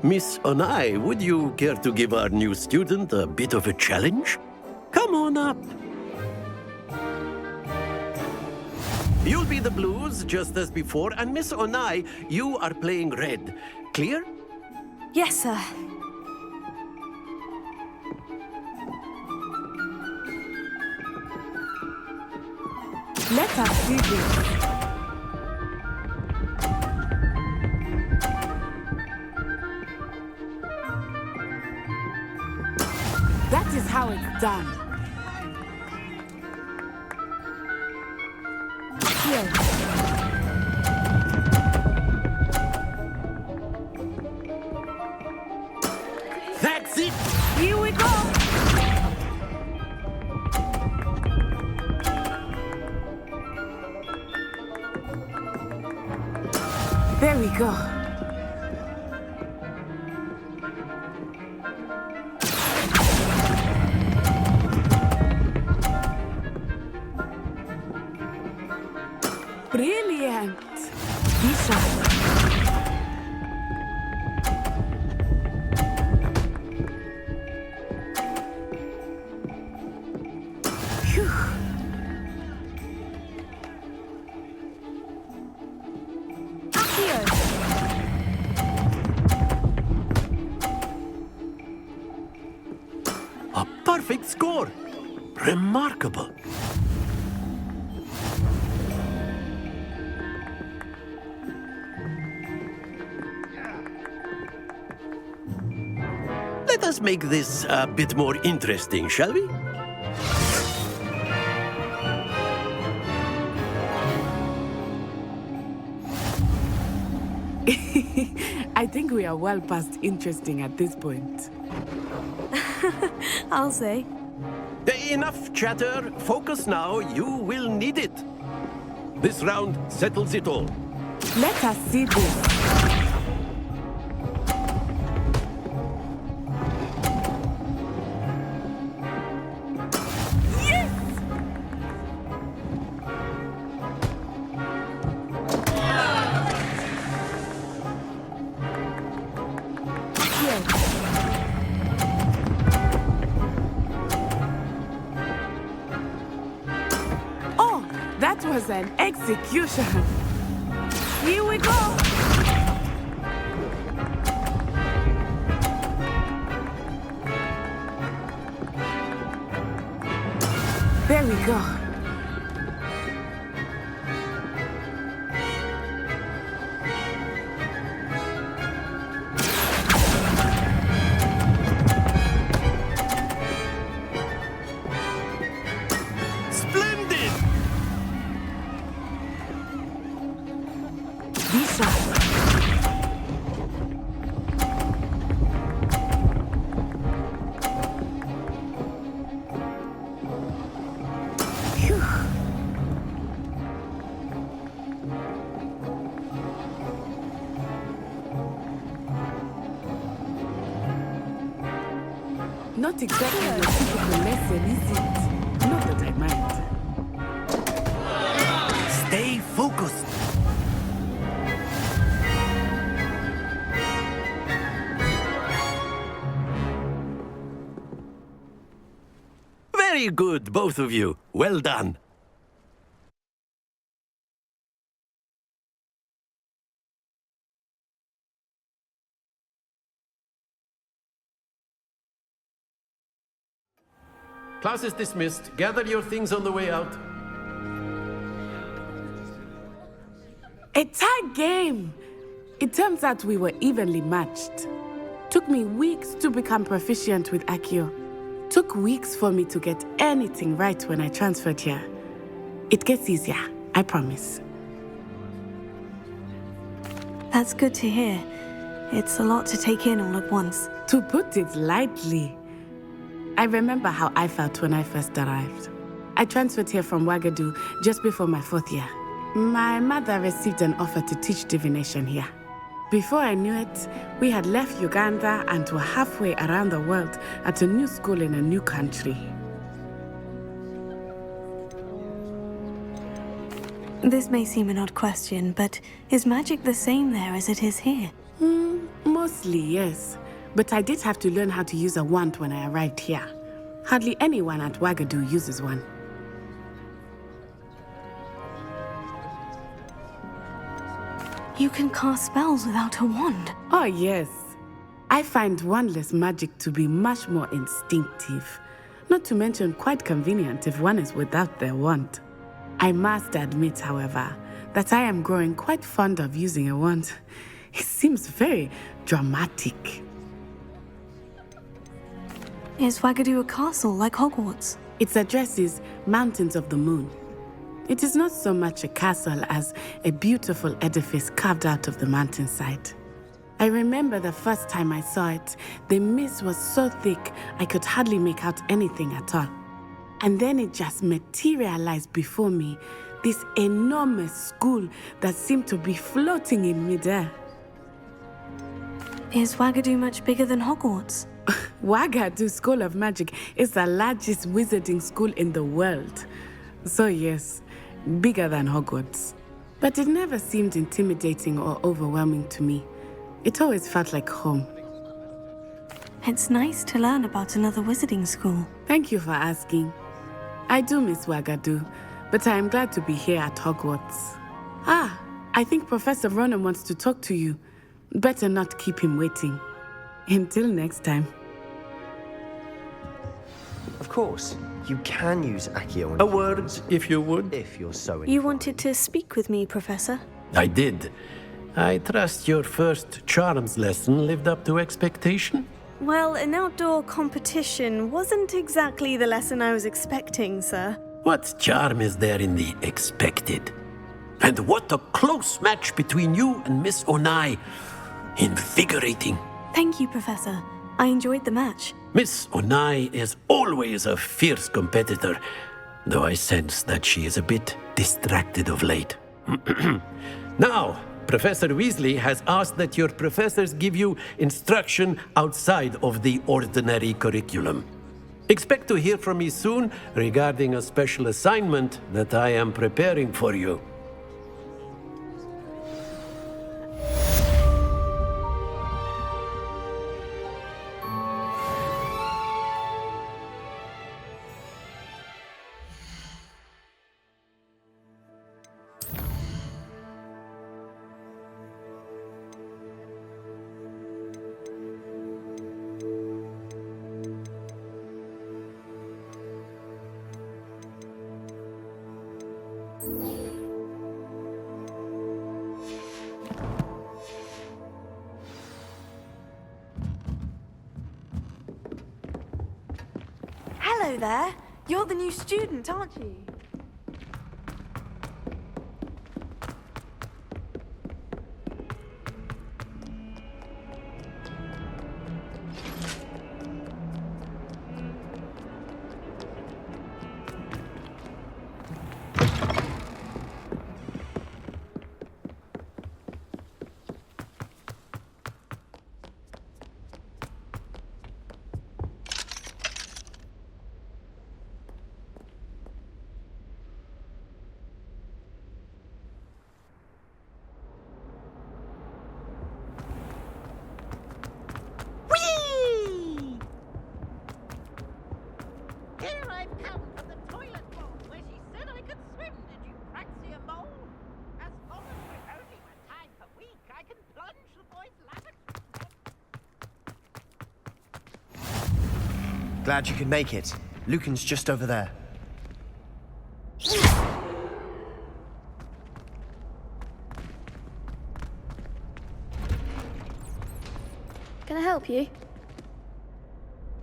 Miss Onai, would you care to give our new student a bit of a challenge? Come on up. You'll be the blues, just as before, and Miss Onai, you are playing red. Clear? Yes, sir. Let us see this. That is how it's done. Here. That's it! Here we go! There we go. Brilliant! Lisa. Phew. A perfect score! Remarkable! Let us make this a bit more interesting, shall we? I think we are well past interesting at this point. I'll say. Enough chatter. Focus now. You will need it. This round settles it all. Let us see this. That was an execution. Here we go. There we go. Not exactly your typical lesson, is it? Not that I mind. Very good, both of you. Well done. Class is dismissed. Gather your things on the way out. A tight game! It turns out we were evenly matched. Took me weeks to become proficient with Accio. Took weeks for me to get anything right when I transferred here. It gets easier, I promise. That's good to hear. It's a lot to take in all at once. To put it lightly, I remember how I felt when I first arrived. I transferred here from Ouagadougou just before my 4th year. My mother received an offer to teach divination here. Before I knew it, we had left Uganda and were halfway around the world at a new school in a new country. This may seem an odd question, but is magic the same there as it is here? Mostly, yes. But I did have to learn how to use a wand when I arrived here. Hardly anyone at Ouagadougou uses one. You can cast spells without a wand. Oh, yes. I find wandless magic to be much more instinctive. Not to mention quite convenient if one is without their wand. I must admit, however, that I am growing quite fond of using a wand. It seems very dramatic. Is Ouagadougou a castle like Hogwarts? Its address is Mountains of the Moon. It is not so much a castle as a beautiful edifice carved out of the mountainside. I remember the first time I saw it, the mist was so thick I could hardly make out anything at all. And then it just materialized before me, this enormous school that seemed to be floating in midair. Is Ouagadougou much bigger than Hogwarts? Ouagadougou School of Magic is the largest wizarding school in the world. So yes, bigger than Hogwarts. But it never seemed intimidating or overwhelming to me. It always felt like home. It's nice to learn about another wizarding school. Thank you for asking. I do miss Ouagadougou, but I am glad to be here at Hogwarts. I think Professor Ronan wants to talk to you. Better not keep him waiting. Until next time. Of course, you can use Accio on A word, if you would. If you're so inclined. You wanted to speak with me, Professor? I did. I trust your first charms lesson lived up to expectation? Well, an outdoor competition wasn't exactly the lesson I was expecting, sir. What charm is there in the expected? And what a close match between you and Miss Onai. Invigorating. Thank you, Professor. I enjoyed the match. Miss Onai is always a fierce competitor, though I sense that she is a bit distracted of late. Now, Professor Weasley has asked that your professors give you instruction outside of the ordinary curriculum. Expect to hear from me soon regarding a special assignment that I am preparing for you. Hello there. You're the new student, aren't you? Glad you could make it. Lucan's just over there. Can I help you?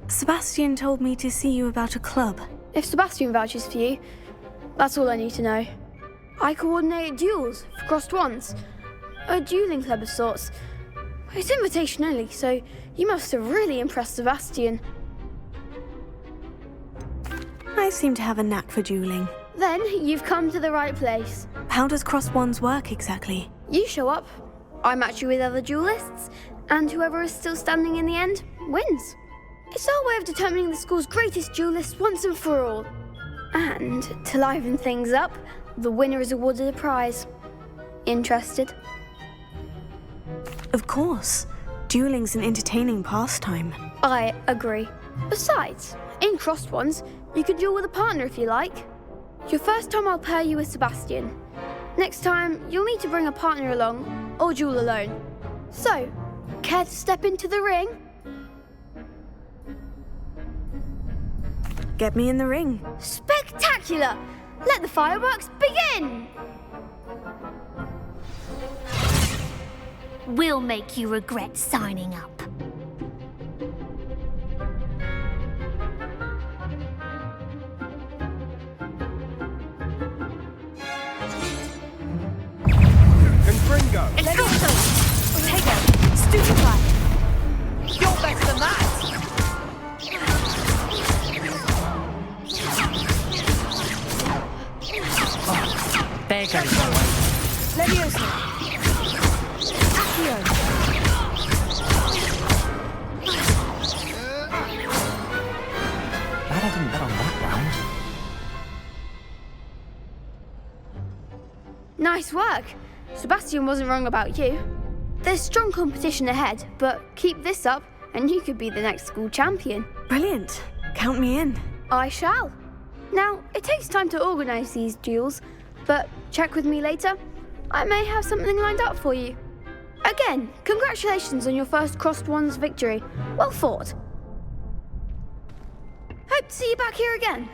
Sebastian told me to see you about a club. If Sebastian vouches for you, that's all I need to know. I coordinate duels for crossed wands. A dueling club of sorts. It's invitation only, so you must have really impressed Sebastian. I seem to have a knack for dueling. Then you've come to the right place. How does crossed wands work exactly? You show up, I match you with other duelists, and whoever is still standing in the end wins. It's our way of determining the school's greatest duelist once and for all. And to liven things up, the winner is awarded a prize. Interested? Of course. Dueling's an entertaining pastime. I agree. Besides, in crossed ones, you could duel with a partner if you like. Your first time I'll pair you with Sebastian. Next time, you'll need to bring a partner along, or duel alone. So, care to step into the ring? Get me in the ring. Spectacular! Let the fireworks begin! We'll make you regret signing up. Confringo! Escorto! Ortega! Stupefy! You're better than that! There goes. Leviosa! Accio! Glad I didn't bet on that round. Nice work! Sebastian wasn't wrong about you. There's strong competition ahead, but keep this up and you could be the next school champion. Brilliant. Count me in. I shall. Now, it takes time to organise these duels, but check with me later. I may have something lined up for you. Again, congratulations on your first crossed wands victory. Well fought. Hope to see you back here again.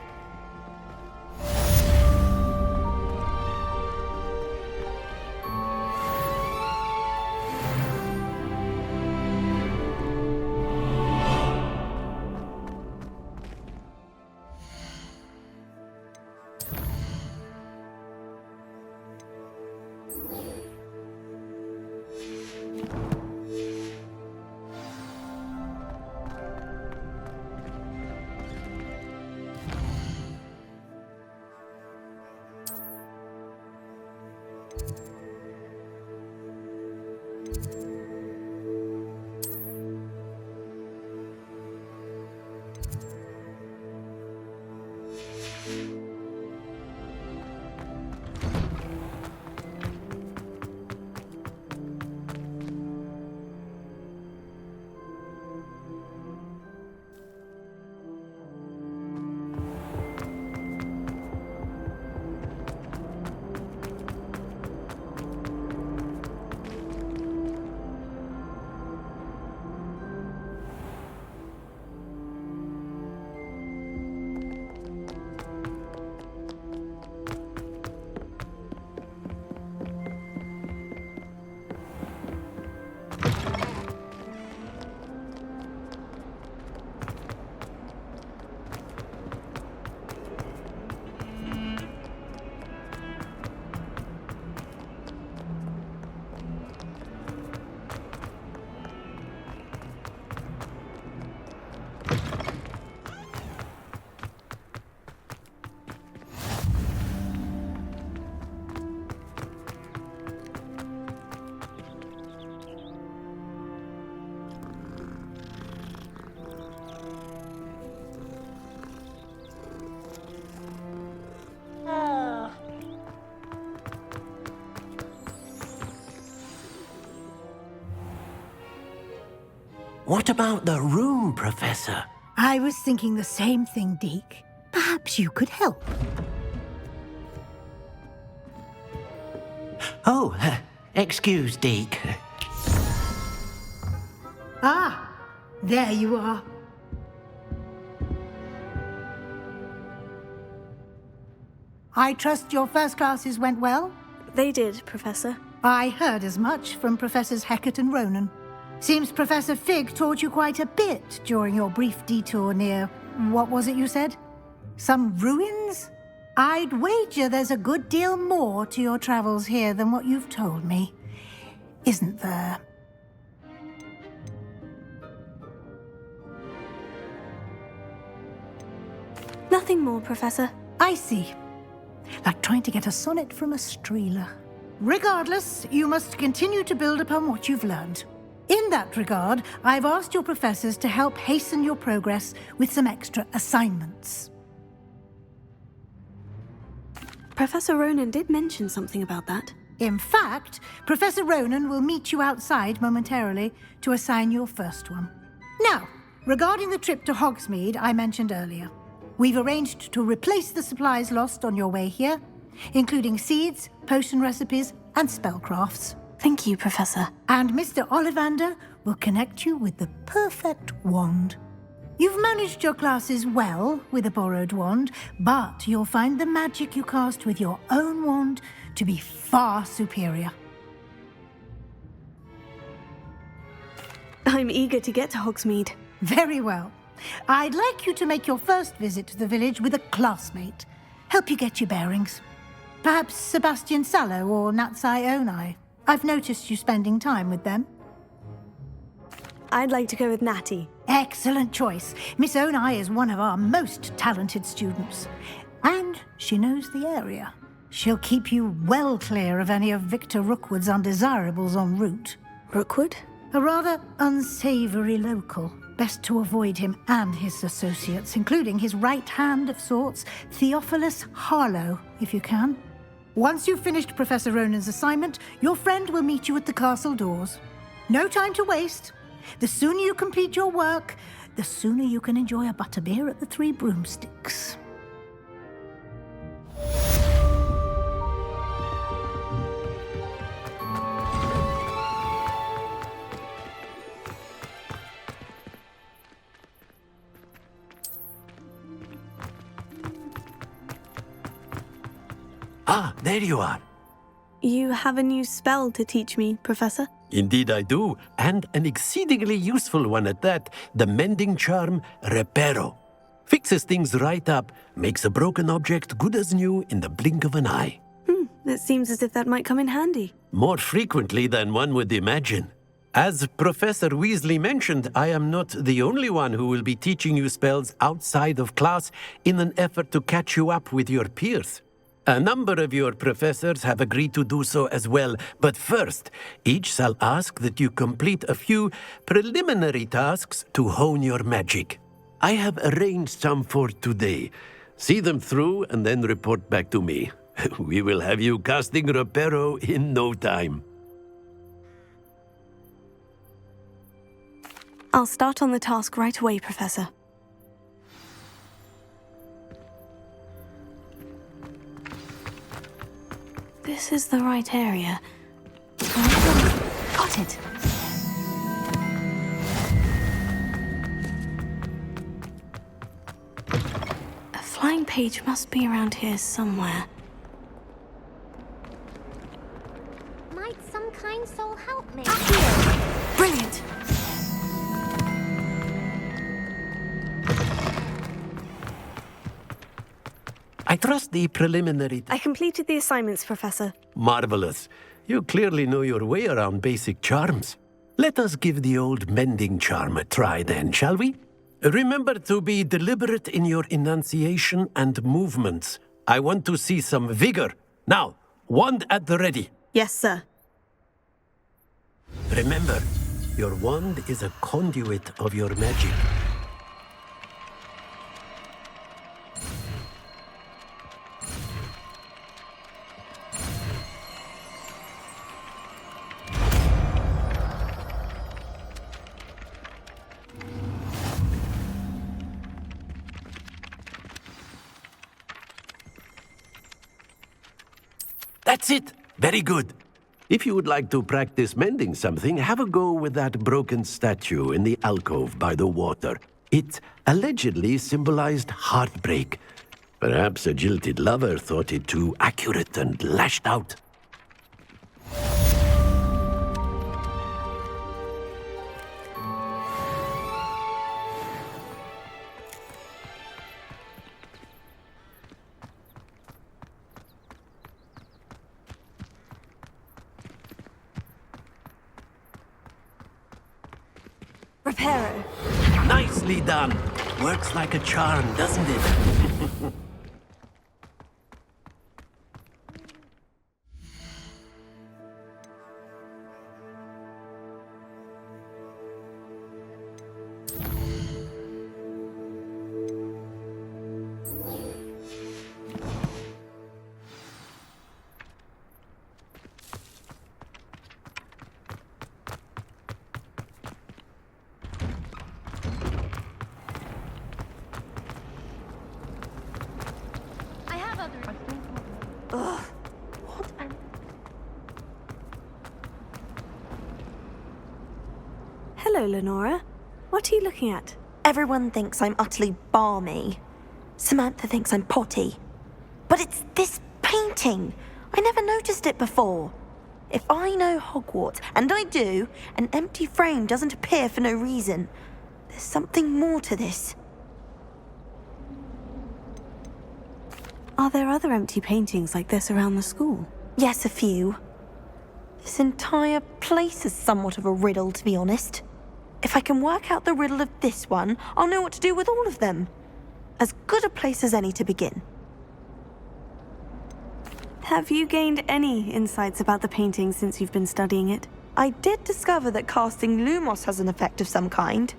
What about the room, Professor? I was thinking the same thing, Deke. Perhaps you could help. Oh, excuse, Deke. Ah, there you are. I trust your first classes went well? They did, Professor. I heard as much from Professors Hecat and Ronan. Seems Professor Fig taught you quite a bit during your brief detour near... what was it you said? Some ruins? I'd wager there's a good deal more to your travels here than what you've told me. Isn't there? Nothing more, Professor. I see. Like trying to get a sonnet from a streeler. Regardless, you must continue to build upon what you've learned. In that regard, I've asked your professors to help hasten your progress with some extra assignments. Professor Ronan did mention something about that. In fact, Professor Ronan will meet you outside momentarily to assign your first one. Now, regarding the trip to Hogsmeade I mentioned earlier, we've arranged to replace the supplies lost on your way here, including seeds, potion recipes, and spellcrafts. Thank you, Professor. And Mr. Ollivander will connect you with the perfect wand. You've managed your classes well with a borrowed wand, but you'll find the magic you cast with your own wand to be far superior. I'm eager to get to Hogsmeade. Very well. I'd like you to make your first visit to the village with a classmate. Help you get your bearings. Perhaps Sebastian Sallow or Natsai Onai. I've noticed you spending time with them. I'd like to go with Natty. Excellent choice. Miss Onai is one of our most talented students. And she knows the area. She'll keep you well clear of any of Victor Rookwood's undesirables en route. Rookwood? A rather unsavory local. Best to avoid him and his associates, including his right hand of sorts, Theophilus Harlow, if you can. Once you've finished Professor Ronan's assignment, your friend will meet you at the castle doors. No time to waste. The sooner you complete your work, the sooner you can enjoy a butterbeer at the Three Broomsticks. Ah, there you are. You have a new spell to teach me, Professor? Indeed I do, and an exceedingly useful one at that, the mending charm Reparo. Fixes things right up, makes a broken object good as new in the blink of an eye. It seems as if that might come in handy. More frequently than one would imagine. As Professor Weasley mentioned, I am not the only one who will be teaching you spells outside of class in an effort to catch you up with your peers. A number of your professors have agreed to do so as well, but first, each shall ask that you complete a few preliminary tasks to hone your magic. I have arranged some for today. See them through and then report back to me. We will have you casting Reparo in no time. I'll start on the task right away, Professor. This is the right area. Got it! A flying page must be around here somewhere. Might some kind soul help me? Brilliant! I trust the preliminary... I completed the assignments, Professor. Marvelous. You clearly know your way around basic charms. Let us give the old mending charm a try then, shall we? Remember to be deliberate in your enunciation and movements. I want to see some vigor. Now, wand at the ready. Yes, sir. Remember, your wand is a conduit of your magic. That's it! Very good. If you would like to practice mending something, have a go with that broken statue in the alcove by the water. It allegedly symbolized heartbreak. Perhaps a jilted lover thought it too accurate and lashed out. Reparo. Nicely done. Works like a charm, doesn't it? Hello, Lenora. What are you looking at? Everyone thinks I'm utterly balmy. Samantha thinks I'm potty. But it's this painting. I never noticed it before. If I know Hogwarts, and I do, an empty frame doesn't appear for no reason. There's something more to this. Are there other empty paintings like this around the school? Yes, a few. This entire place is somewhat of a riddle, to be honest. If I can work out the riddle of this one, I'll know what to do with all of them. As good a place as any to begin. Have you gained any insights about the painting since you've been studying it? I did discover that casting Lumos has an effect of some kind.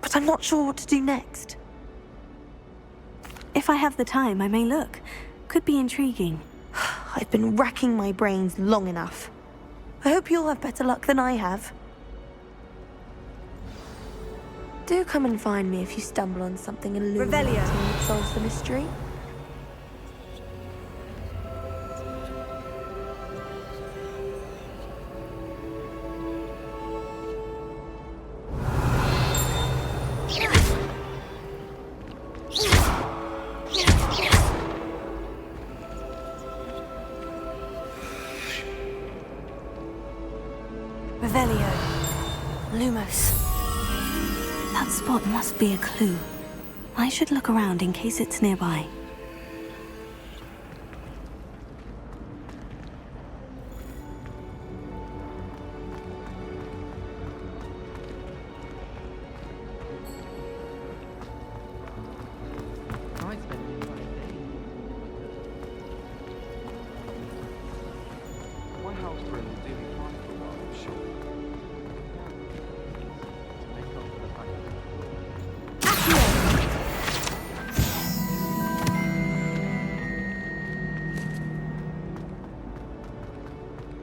But I'm not sure what to do next. If I have the time, I may look. Could be intriguing. I've been racking my brains long enough. I hope you'll have better luck than I have. Do come and find me if you stumble on something illuminating that solves the mystery. Revelio. Lumos. That spot must be a clue. I should look around in case it's nearby.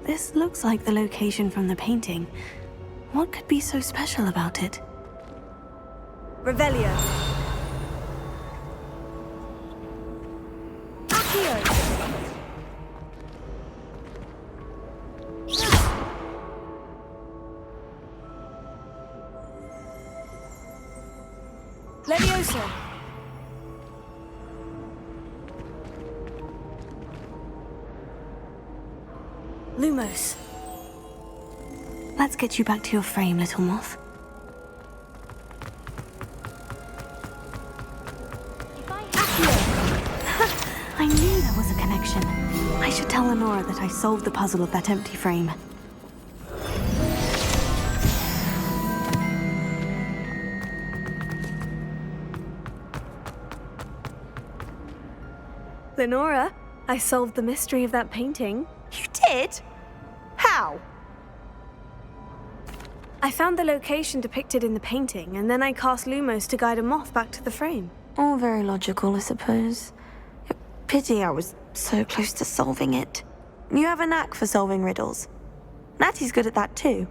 This looks like the location from the painting. What could be so special about it? Revelio. Leviosa. Lumos. Let's get you back to your frame, little moth. I knew there was a connection. I should tell Lenora that I solved the puzzle of that empty frame. Lenora, I solved the mystery of that painting. You did? How? I found the location depicted in the painting, and then I cast Lumos to guide a moth back to the frame. All very logical, I suppose. Pity I was so close to solving it. You have a knack for solving riddles. Natty's good at that too.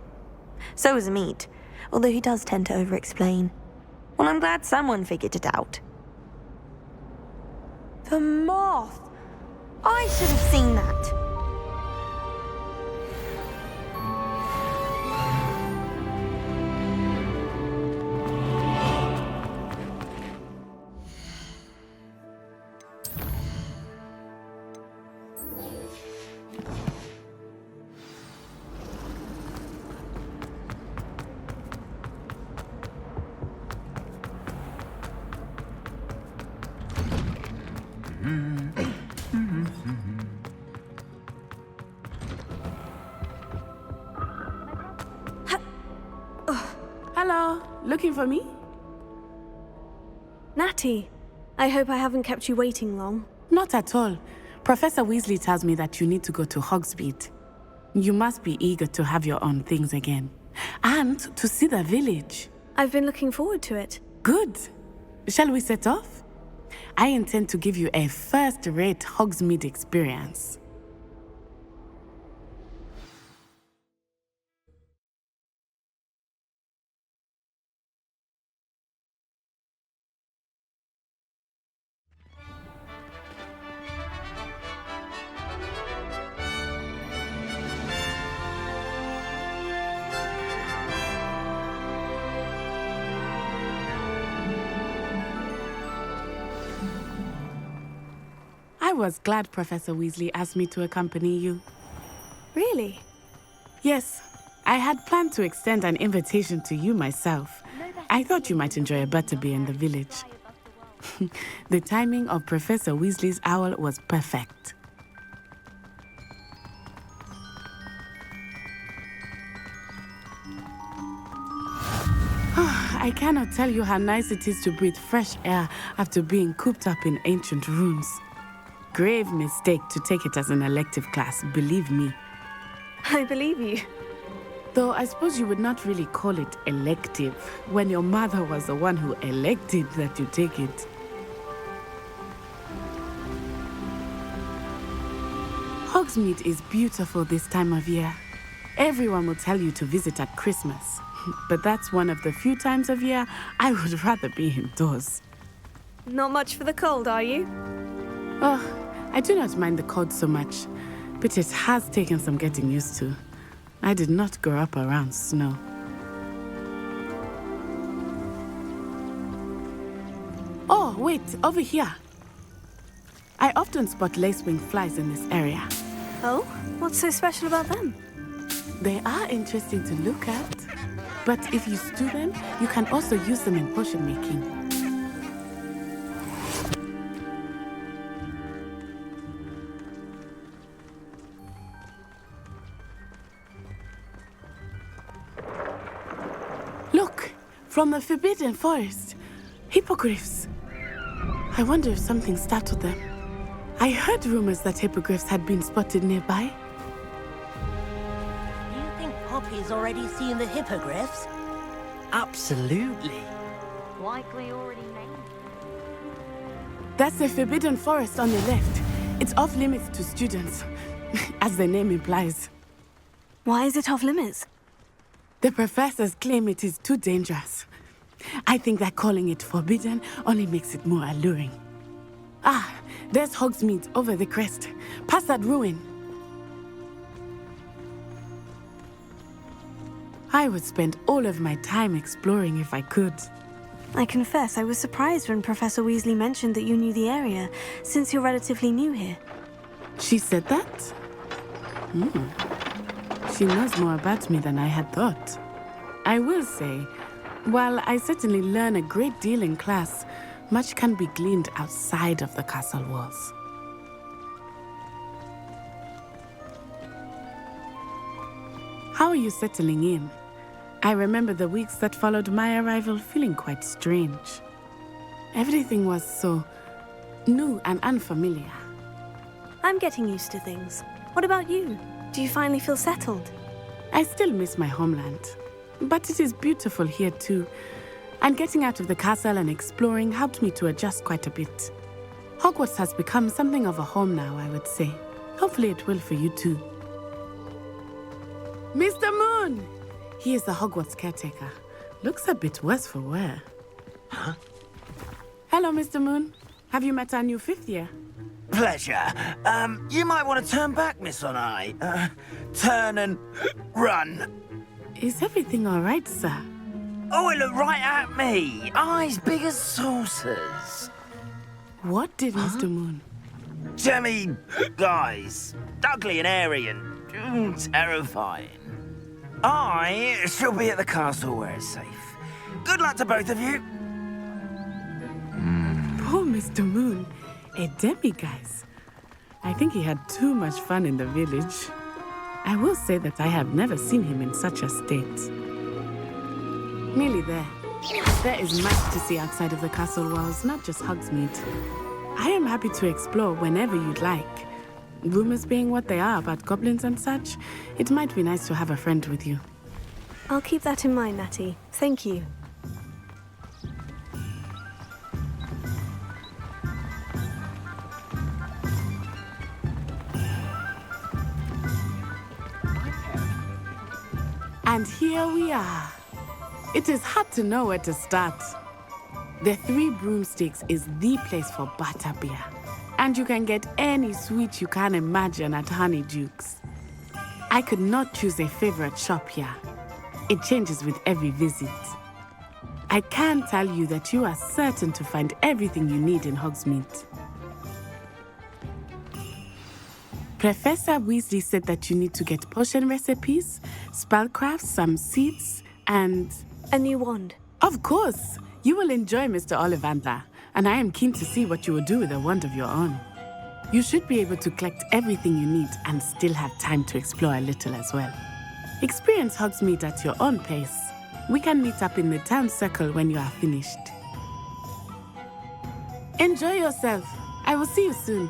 So is Amit, although he does tend to over-explain. Well, I'm glad someone figured it out. The moth! I should have seen that. Hello, looking for me? Natty, I hope I haven't kept you waiting long. Not at all. Professor Weasley tells me that you need to go to Hogsmeade. You must be eager to have your own things again. And to see the village. I've been looking forward to it. Good. Shall we set off? I intend to give you a first-rate Hogsmeade experience. I was glad Professor Weasley asked me to accompany you. Really? Yes. I had planned to extend an invitation to you myself. I thought you might enjoy a butterbeer in the village. The timing of Professor Weasley's owl was perfect. I cannot tell you how nice it is to breathe fresh air after being cooped up in ancient rooms. Grave mistake to take it as an elective class, believe me. I believe you. Though I suppose you would not really call it elective when your mother was the one who elected that you take it. Hogsmeade is beautiful this time of year. Everyone will tell you to visit at Christmas, but that's one of the few times of year I would rather be indoors. Not much for the cold, are you? Oh, I do not mind the cold so much, but it has taken some getting used to. I did not grow up around snow. Oh, wait, over here. I often spot lacewing flies in this area. Oh? What's so special about them? They are interesting to look at, but if you stew them, you can also use them in potion making. Look, from the Forbidden Forest, hippogriffs. I wonder if something startled them. I heard rumors that hippogriffs had been spotted nearby. Do you think Poppy's already seen the hippogriffs? Absolutely. Likely already named. That's the Forbidden Forest on the left. It's off limits to students, as the name implies. Why is it off limits? The professors claim it is too dangerous. I think that calling it forbidden only makes it more alluring. Ah, there's Hogsmeade over the crest, past that ruin. I would spend all of my time exploring if I could. I confess I was surprised when Professor Weasley mentioned that you knew the area, since you're relatively new here. She said that? She knows more about me than I had thought. I will say, while I certainly learn a great deal in class, much can be gleaned outside of the castle walls. How are you settling in? I remember the weeks that followed my arrival feeling quite strange. Everything was so new and unfamiliar. I'm getting used to things. What about you? Do you finally feel settled? I still miss my homeland, but it is beautiful here too. And getting out of the castle and exploring helped me to adjust quite a bit. Hogwarts has become something of a home now, I would say. Hopefully it will for you too. Mr. Moon! He is the Hogwarts caretaker. Looks a bit worse for wear. Huh? Hello, Mr. Moon. Have you met our new fifth year? Pleasure. You might want to turn back, Miss On-Eye. Turn and run. Is everything all right, sir? Oh, it looked right at me. Eyes big as saucers. What did Mr. Moon? Jemmy, guys. Ugly and airy and terrifying. I shall be at the castle where it's safe. Good luck to both of you. Poor Mr. Moon. A demiguise? I think he had too much fun in the village. I will say that I have never seen him in such a state. Nearly there. There is much to see outside of the castle walls, not just Hogsmeade. I am happy to explore whenever you'd like. Rumors being what they are about goblins and such, it might be nice to have a friend with you. I'll keep that in mind, Natty. Thank you. And here we are. It is hard to know where to start. The Three Broomsticks is the place for butterbeer. And you can get any sweet you can imagine at Honeydukes. I could not choose a favorite shop here. It changes with every visit. I can tell you that you are certain to find everything you need in Hogsmeade. Professor Weasley said that you need to get potion recipes, spellcrafts, some seeds, and... a new wand. Of course! You will enjoy Mr. Ollivander, and I am keen to see what you will do with a wand of your own. You should be able to collect everything you need and still have time to explore a little as well. Experience Hogsmeade at your own pace. We can meet up in the town circle when you are finished. Enjoy yourself. I will see you soon.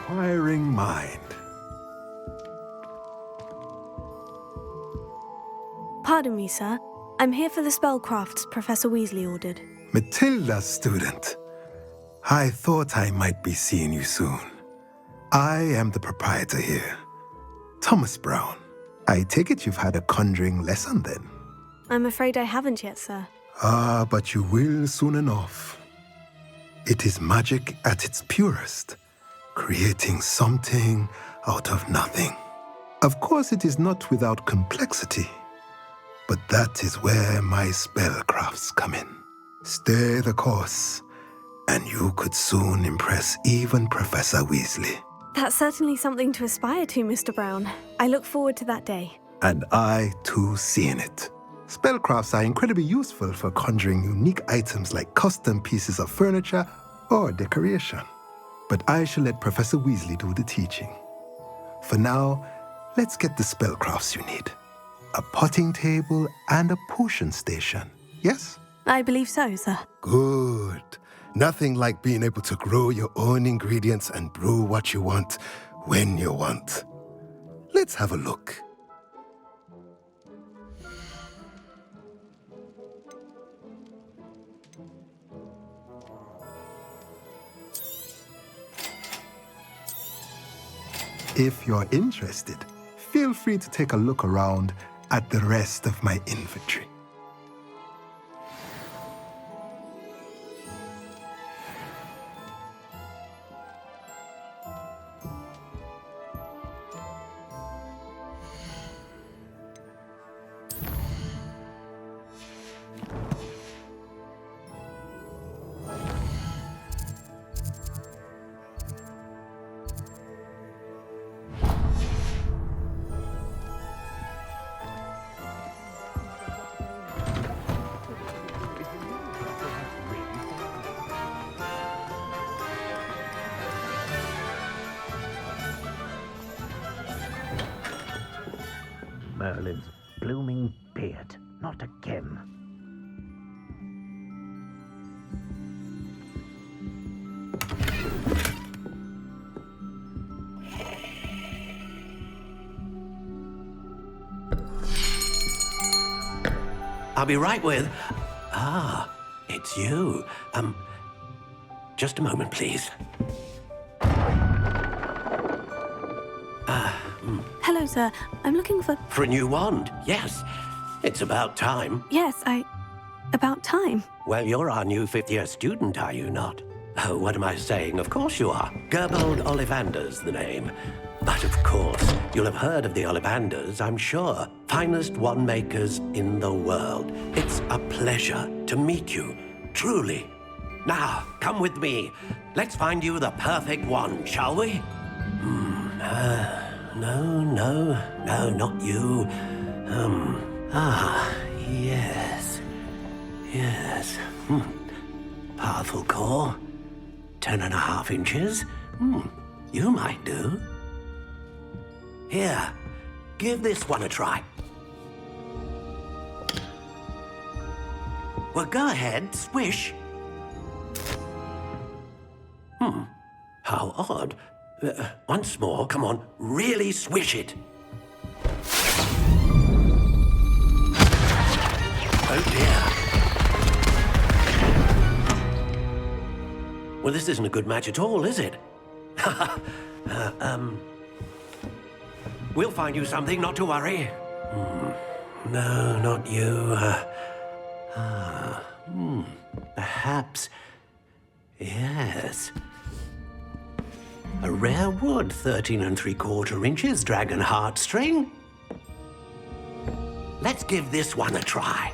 Inquiring mind. Pardon me, sir. I'm here for the spellcrafts Professor Weasley ordered. Matilda's student. I thought I might be seeing you soon. I am the proprietor here, Thomas Brown. I take it you've had a conjuring lesson then? I'm afraid I haven't yet, sir. Ah, but you will soon enough. It is magic at its purest, creating something out of nothing. Of course, it is not without complexity, but that is where my spellcrafts come in. Stay the course, and you could soon impress even Professor Weasley. That's certainly something to aspire to, Mr. Brown. I look forward to that day. And I, too, seeing it. Spellcrafts are incredibly useful for conjuring unique items like custom pieces of furniture or decoration. But I shall let Professor Weasley do the teaching. For now, let's get the spellcrafts you need. A potting table and a potion station, yes? I believe so, sir. Good. Nothing like being able to grow your own ingredients and brew what you want when you want. Let's have a look. If you're interested, feel free to take a look around at the rest of my inventory. Merlin's blooming beard. Not again. I'll be right with... Ah, it's you. Just a moment, please. Hello, sir. I'm looking for... For a new wand, yes. It's about time. Yes, about time. Well, you're our new fifth-year student, are you not? Oh, what am I saying? Of course you are. Gerbold Ollivander's the name. But of course, You'll have heard of the Ollivanders, I'm sure. Finest wand makers in the world. It's a pleasure to meet you, truly. Now, come with me. Let's find you the perfect wand, shall we? No, not you. Yes. Yes. Powerful core. 10.5 inches. You might do. Here, give this one a try. Well, go ahead, swish. How odd. Once more, come on, really swish it. Oh dear. Well, this isn't a good match at all, is it? We'll find you something, not to worry. No, not you. Perhaps. Yes. A rare wood, 13 3/4 inches, dragon heartstring. Let's give this one a try.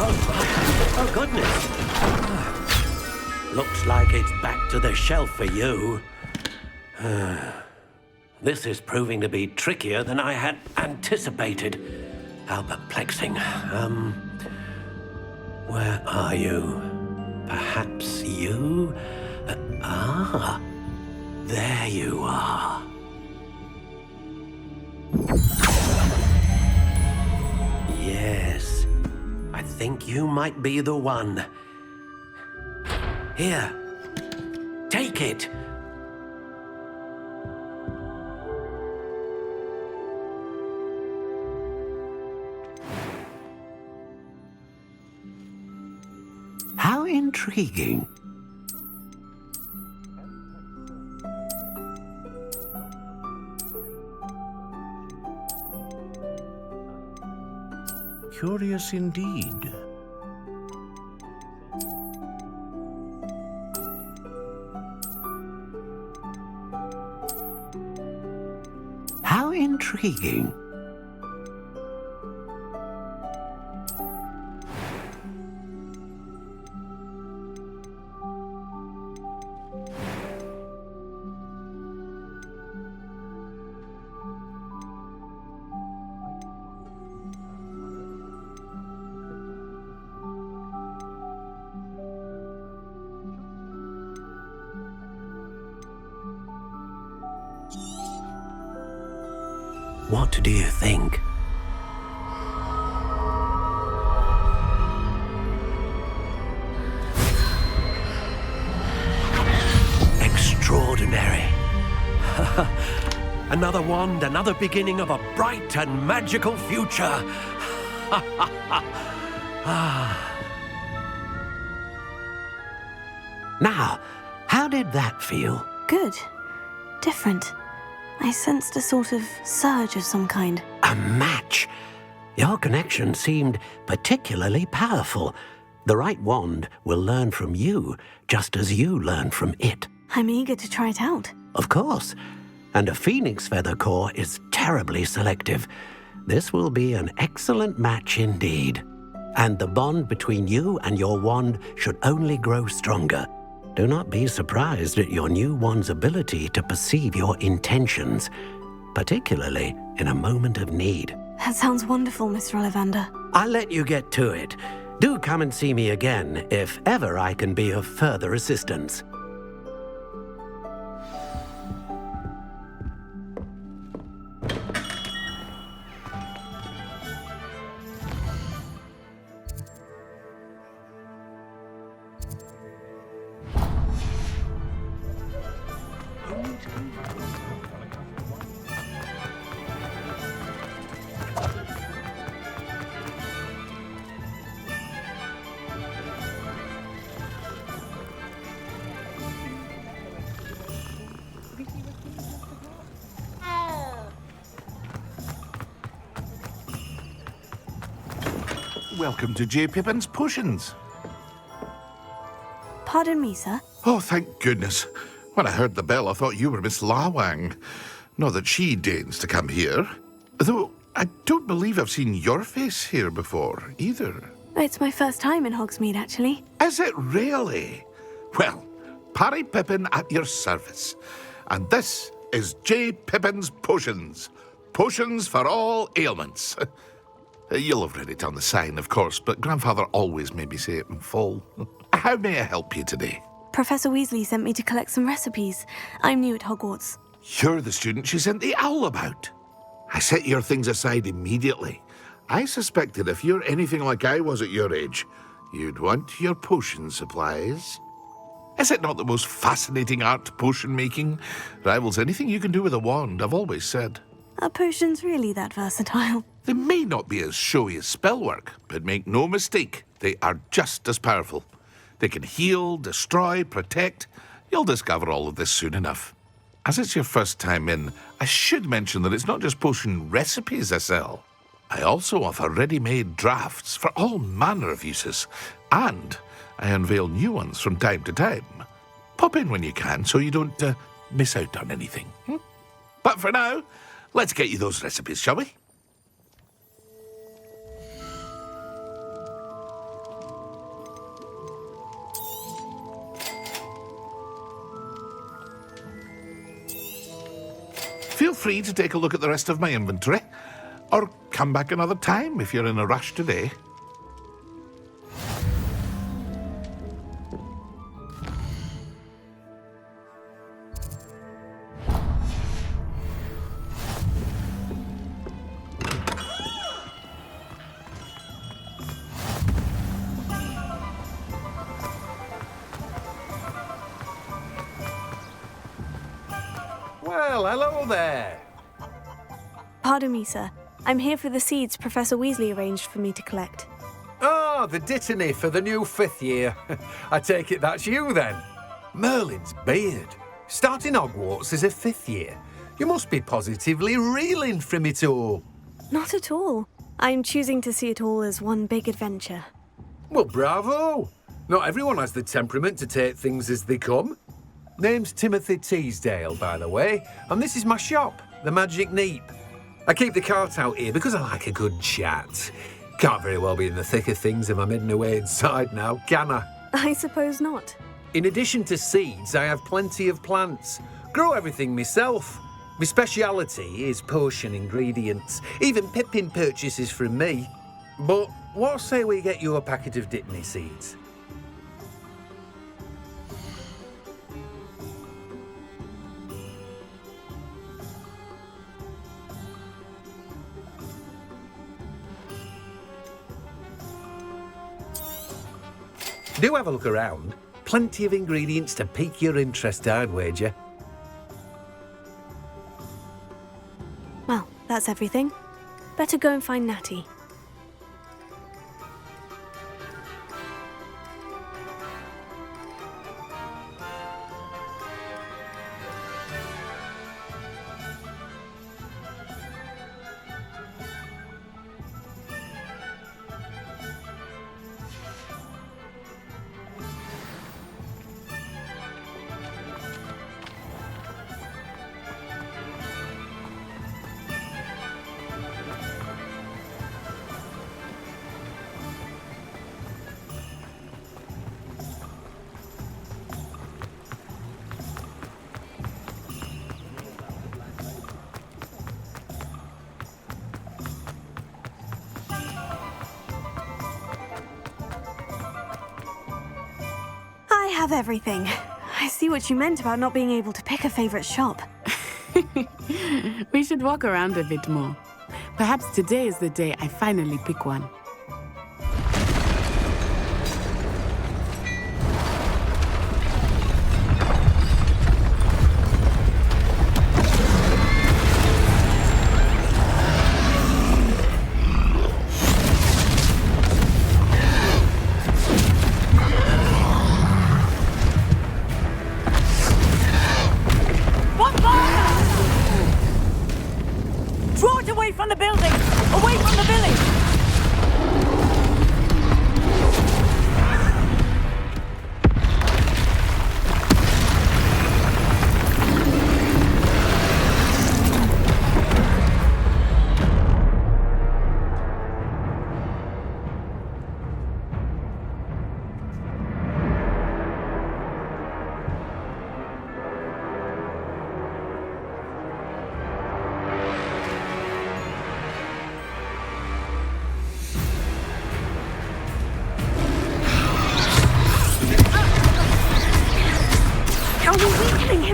Oh, goodness. Looks like it's back to the shelf for you. This is proving to be trickier than I had anticipated. How perplexing. Where are you? Perhaps you? There you are. Yes, I think you might be the one. Here, take it. How intriguing. Curious indeed. How intriguing. What do you think? Extraordinary. Another wand, another beginning of a bright and magical future. Now, how did that feel? Good. Different. I sensed a sort of surge of some kind. A match? Your connection seemed particularly powerful. The right wand will learn from you, just as you learn from it. I'm eager to try it out. Of course. And a phoenix feather core is terribly selective. This will be an excellent match indeed. And the bond between you and your wand should only grow stronger. Do not be surprised at your new wand's ability to perceive your intentions, particularly in a moment of need. That sounds wonderful, Mr. Ollivander. I'll let you get to it. Do come and see me again if ever I can be of further assistance. Welcome to J. Pippin's Potions. Pardon me, sir. Oh, thank goodness. When I heard the bell, I thought you were Miss Lawang. Not that she deigns to come here. Though, I don't believe I've seen your face here before, either. It's my first time in Hogsmeade, actually. Is it really? Well, Parry Pippin at your service. And this is J. Pippin's Potions. Potions for all ailments. You'll have read it on the sign, of course, but Grandfather always made me say it in full. How may I help you today? Professor Weasley sent me to collect some recipes. I'm new at Hogwarts. You're the student she sent the owl about. I set your things aside immediately. I suspected if you're anything like I was at your age, you'd want your potion supplies. Is it not the most fascinating art, potion making? Rivals anything you can do with a wand, I've always said. Are potions really that versatile? They may not be as showy as spellwork, but make no mistake, they are just as powerful. They can heal, destroy, protect. You'll discover all of this soon enough. As it's your first time in, I should mention that it's not just potion recipes I sell. I also offer ready-made drafts for all manner of uses, and I unveil new ones from time to time. Pop in when you can so you don't miss out on anything. But for now, let's get you those recipes, shall we? Feel free to take a look at the rest of my inventory, or come back another time if you're in a rush today. Well, hello there. Pardon me, sir. I'm here for the seeds Professor Weasley arranged for me to collect. Ah, the dittany for the new 5th year. I take it that's you, then. Merlin's beard. Starting Hogwarts as a 5th year. You must be positively reeling from it all. Not at all. I'm choosing to see it all as one big adventure. Well, bravo. Not everyone has the temperament to take things as they come. Name's Timothy Teasdale, by the way, and this is my shop, the Magic Neep. I keep the cart out here because I like a good chat. Can't very well be in the thick of things if I'm hidden away inside now, can I? I suppose not. In addition to seeds, I have plenty of plants. Grow everything myself. My speciality is potion ingredients. Even Pippin purchases from me. But what say we get you a packet of dittany seeds? Do have a look around. Plenty of ingredients to pique your interest, I'd wager. Well, that's everything. Better go and find Natty. I have everything. I see what you meant about not being able to pick a favorite shop. We should walk around a bit more. Perhaps today is the day I finally pick one. Draw it away from the building! Away from the village!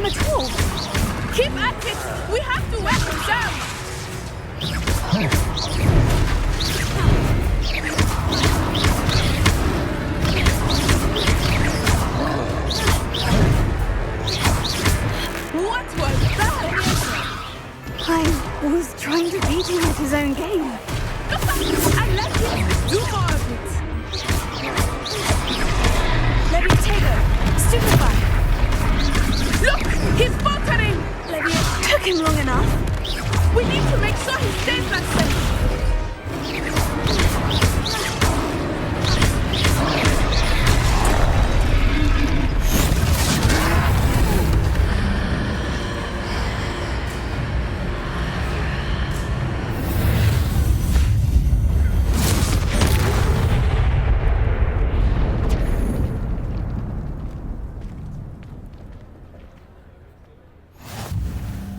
him at all. Keep at it! We have to wear him down! What was that? I was trying to beat him at his own game. I let him do more of it. Leviatego! Stupefy! Look! He's faltering! Leviat took him long enough. We need to make sure he stays that safe.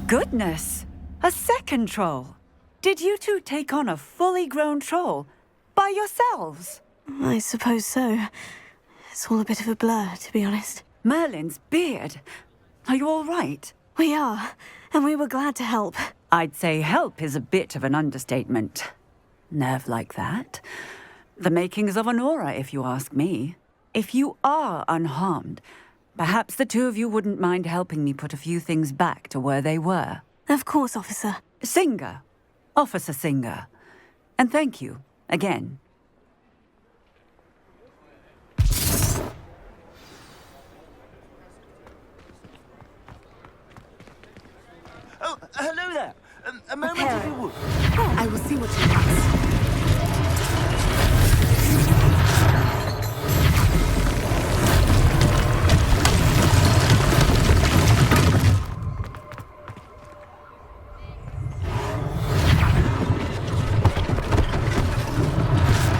Goodness! A second troll! Did you two take on a fully grown troll by yourselves? I suppose so. It's all a bit of a blur, to be honest. Merlin's beard. Are you all right? We are, and we were glad to help. I'd say help is a bit of an understatement. Nerve like that. The makings of an aura, if you ask me. If you are unharmed, perhaps the two of you wouldn't mind helping me put a few things back to where they were. Of course, officer. Singer. Officer Singer. And thank you, again. Oh, hello there. A moment if you would. I will see what he wants.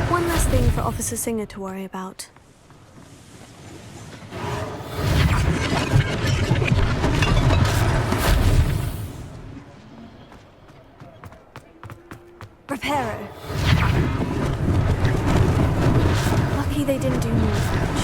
One less thing for Officer Singer to worry about. Reparo. Lucky they didn't do more damage.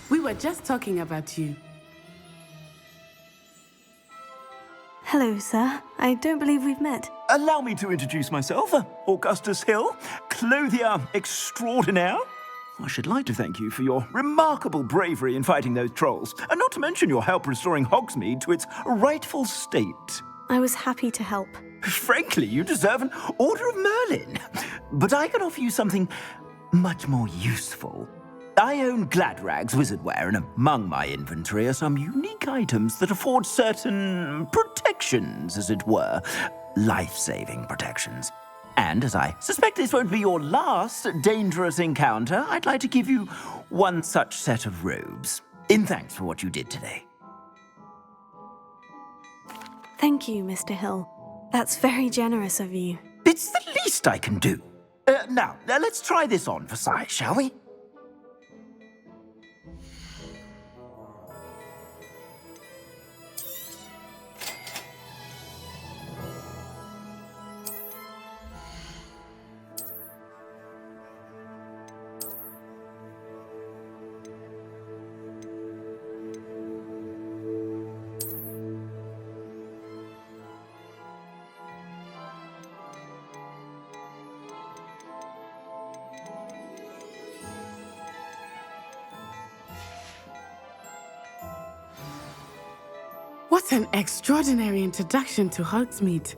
We were just talking about you. Hello, sir. I don't believe we've met. Allow me to introduce myself, Augustus Hill, clothier extraordinaire. I should like to thank you for your remarkable bravery in fighting those trolls, and not to mention your help restoring Hogsmeade to its rightful state. I was happy to help. Frankly, you deserve an Order of Merlin. But I can offer you something much more useful. I own Gladrag's wizardware, and among my inventory are some unique items that afford certain protections, as it were. Life-saving protections. And as I suspect this won't be your last dangerous encounter, I'd like to give you one such set of robes, in thanks for what you did today. Thank you, Mr. Hill. That's very generous of you. It's the least I can do. Now, let's try this on for size, shall we? What an extraordinary introduction to Hogsmeade.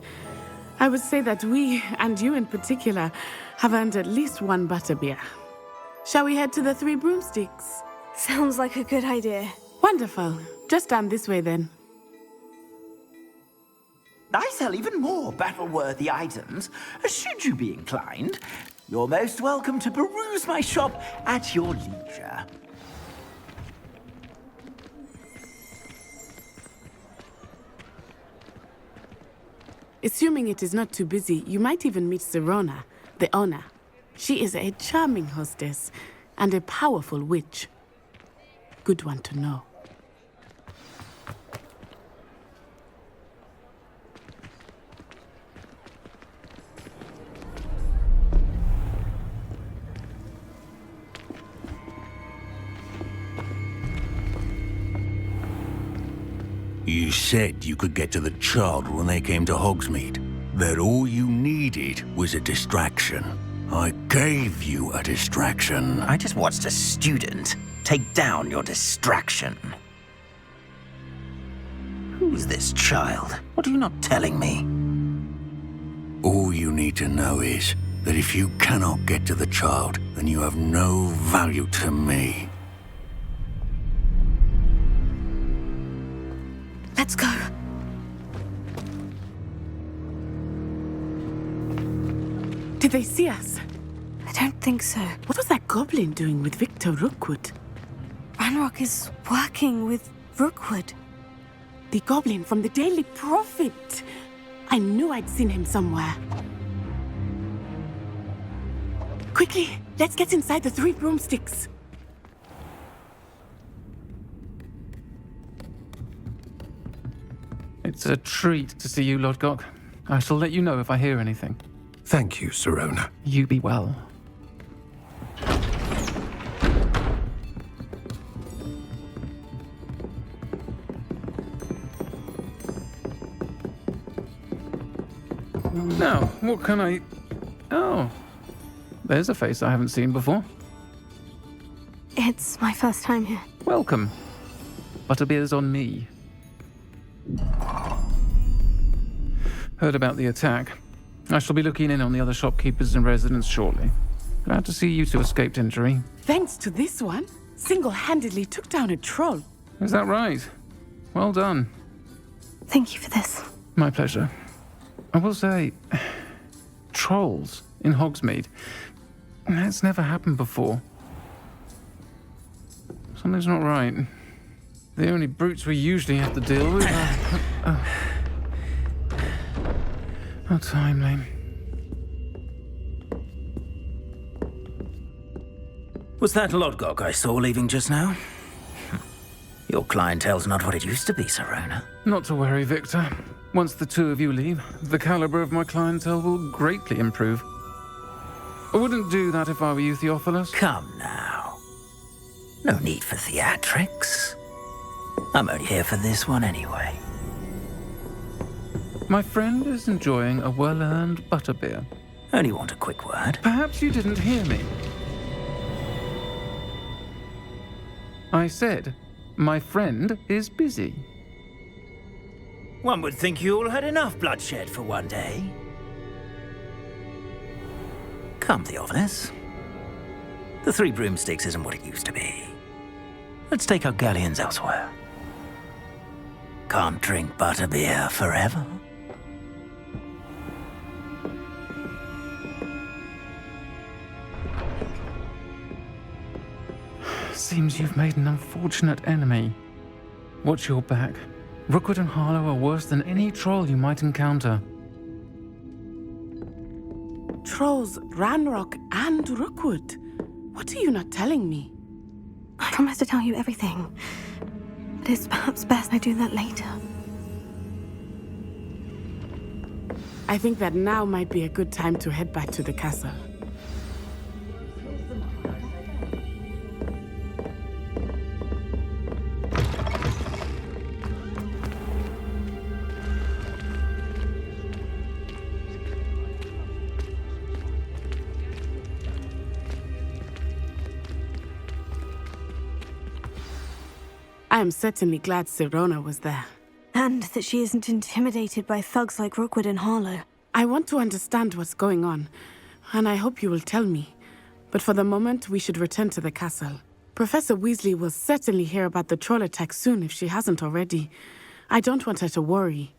I would say that we, and you in particular, have earned at least one butterbeer. Shall we head to the Three Broomsticks? Sounds like a good idea. Wonderful. Just down this way then. I sell even more battle-worthy items, should you be inclined. You're most welcome to peruse my shop at your leisure. Assuming it is not too busy, you might even meet Sirona, the owner. She is a charming hostess and a powerful witch. Good one to know. You said you could get to the child when they came to Hogsmeade. That all you needed was a distraction. I gave you a distraction. I just watched a student take down your distraction. Who's this child? What are you not telling me? All you need to know is that if you cannot get to the child, then you have no value to me. Let's go. Did they see us? I don't think so. What was that goblin doing with Victor Rookwood? Ranrock is working with Rookwood. The goblin from the Daily Prophet. I knew I'd seen him somewhere. Quickly, let's get inside the 3 broomsticks. It's a treat to see you, Lodgok. I shall let you know if I hear anything. Thank you, Sirona. You be well. Now, what can I... Oh, there's a face I haven't seen before. It's my first time here. Welcome. Butterbeer's on me. Heard about the attack. I shall be looking in on the other shopkeepers and residents shortly. Glad to see you two escaped injury. Thanks to this one, single-handedly took down a troll. Is that right? Well done. Thank you for this. My pleasure. I will say, trolls in Hogsmeade. That's never happened before. Something's not right. The only brutes we usually have to deal with are... How timely. Was that Lodgok I saw leaving just now? Your clientele's not what it used to be, Sirona. Not to worry, Victor. Once the two of you leave, the caliber of my clientele will greatly improve. I wouldn't do that if I were you, Theophilus. Come now. No need for theatrics. I'm only here for this one anyway. My friend is enjoying a well-earned butterbeer. Only want a quick word. Perhaps you didn't hear me. I said, my friend is busy. One would think you all had enough bloodshed for one day. Come, Theophilus. The 3 broomsticks isn't what it used to be. Let's take our galleons elsewhere. Can't drink butterbeer forever. Seems you've made an unfortunate enemy. Watch your back. Rookwood and Harlow are worse than any troll you might encounter. Trolls, Ranrock, and Rookwood. What are you not telling me? I promise to tell you everything. But it's perhaps best I do that later. I think that now might be a good time to head back to the castle. I am certainly glad Sirona was there. And that she isn't intimidated by thugs like Rookwood and Harlow. I want to understand what's going on, and I hope you will tell me. But for the moment, we should return to the castle. Professor Weasley will certainly hear about the troll attack soon if she hasn't already. I don't want her to worry.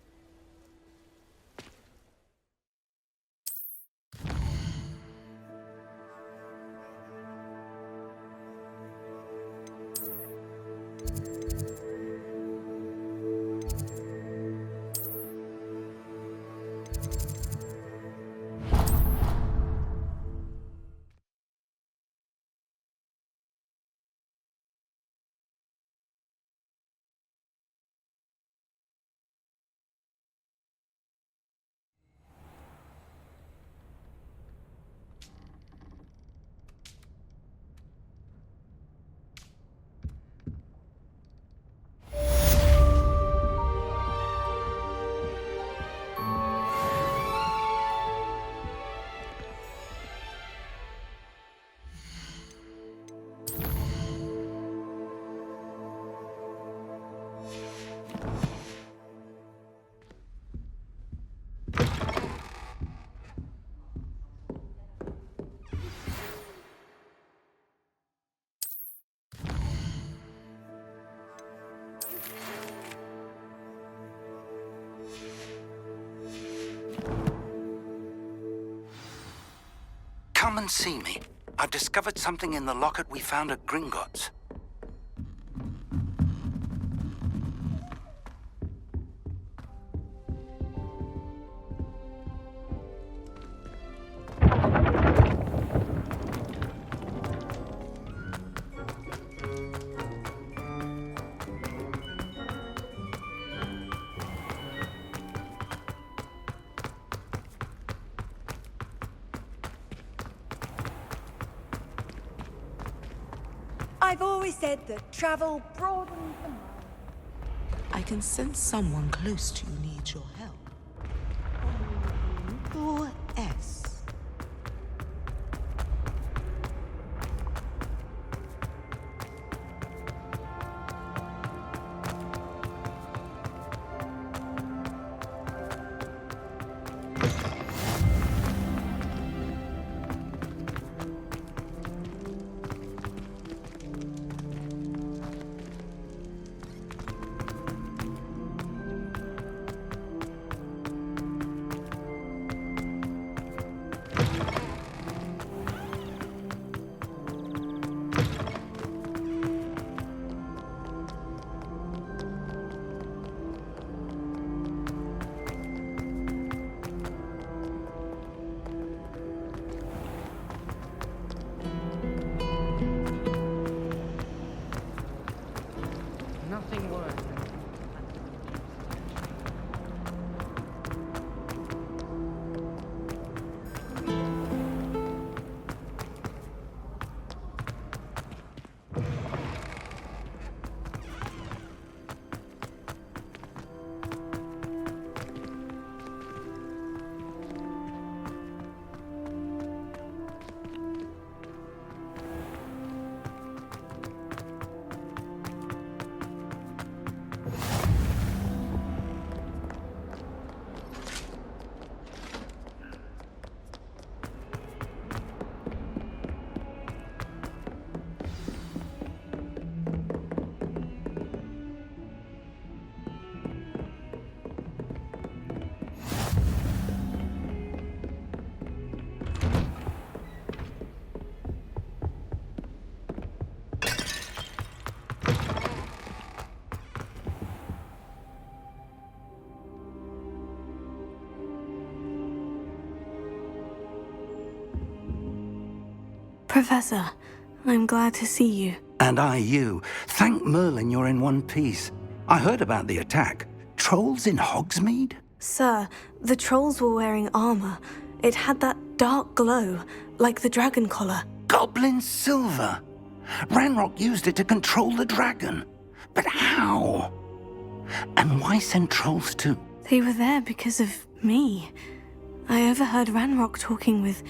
Come and see me. I've discovered something in the locket we found at Gringotts. I've always said that travel broadens the mind. I can sense someone close to you needs your help. Or S. Nothing worse. Professor, I'm glad to see you. And I you. Thank Merlin you're in one piece. I heard about the attack. Trolls in Hogsmeade? Sir, the trolls were wearing armor. It had that dark glow, like the dragon collar. Goblin silver. Ranrock used it to control the dragon. But how? And why send trolls to... They were there because of me. I overheard Ranrock talking with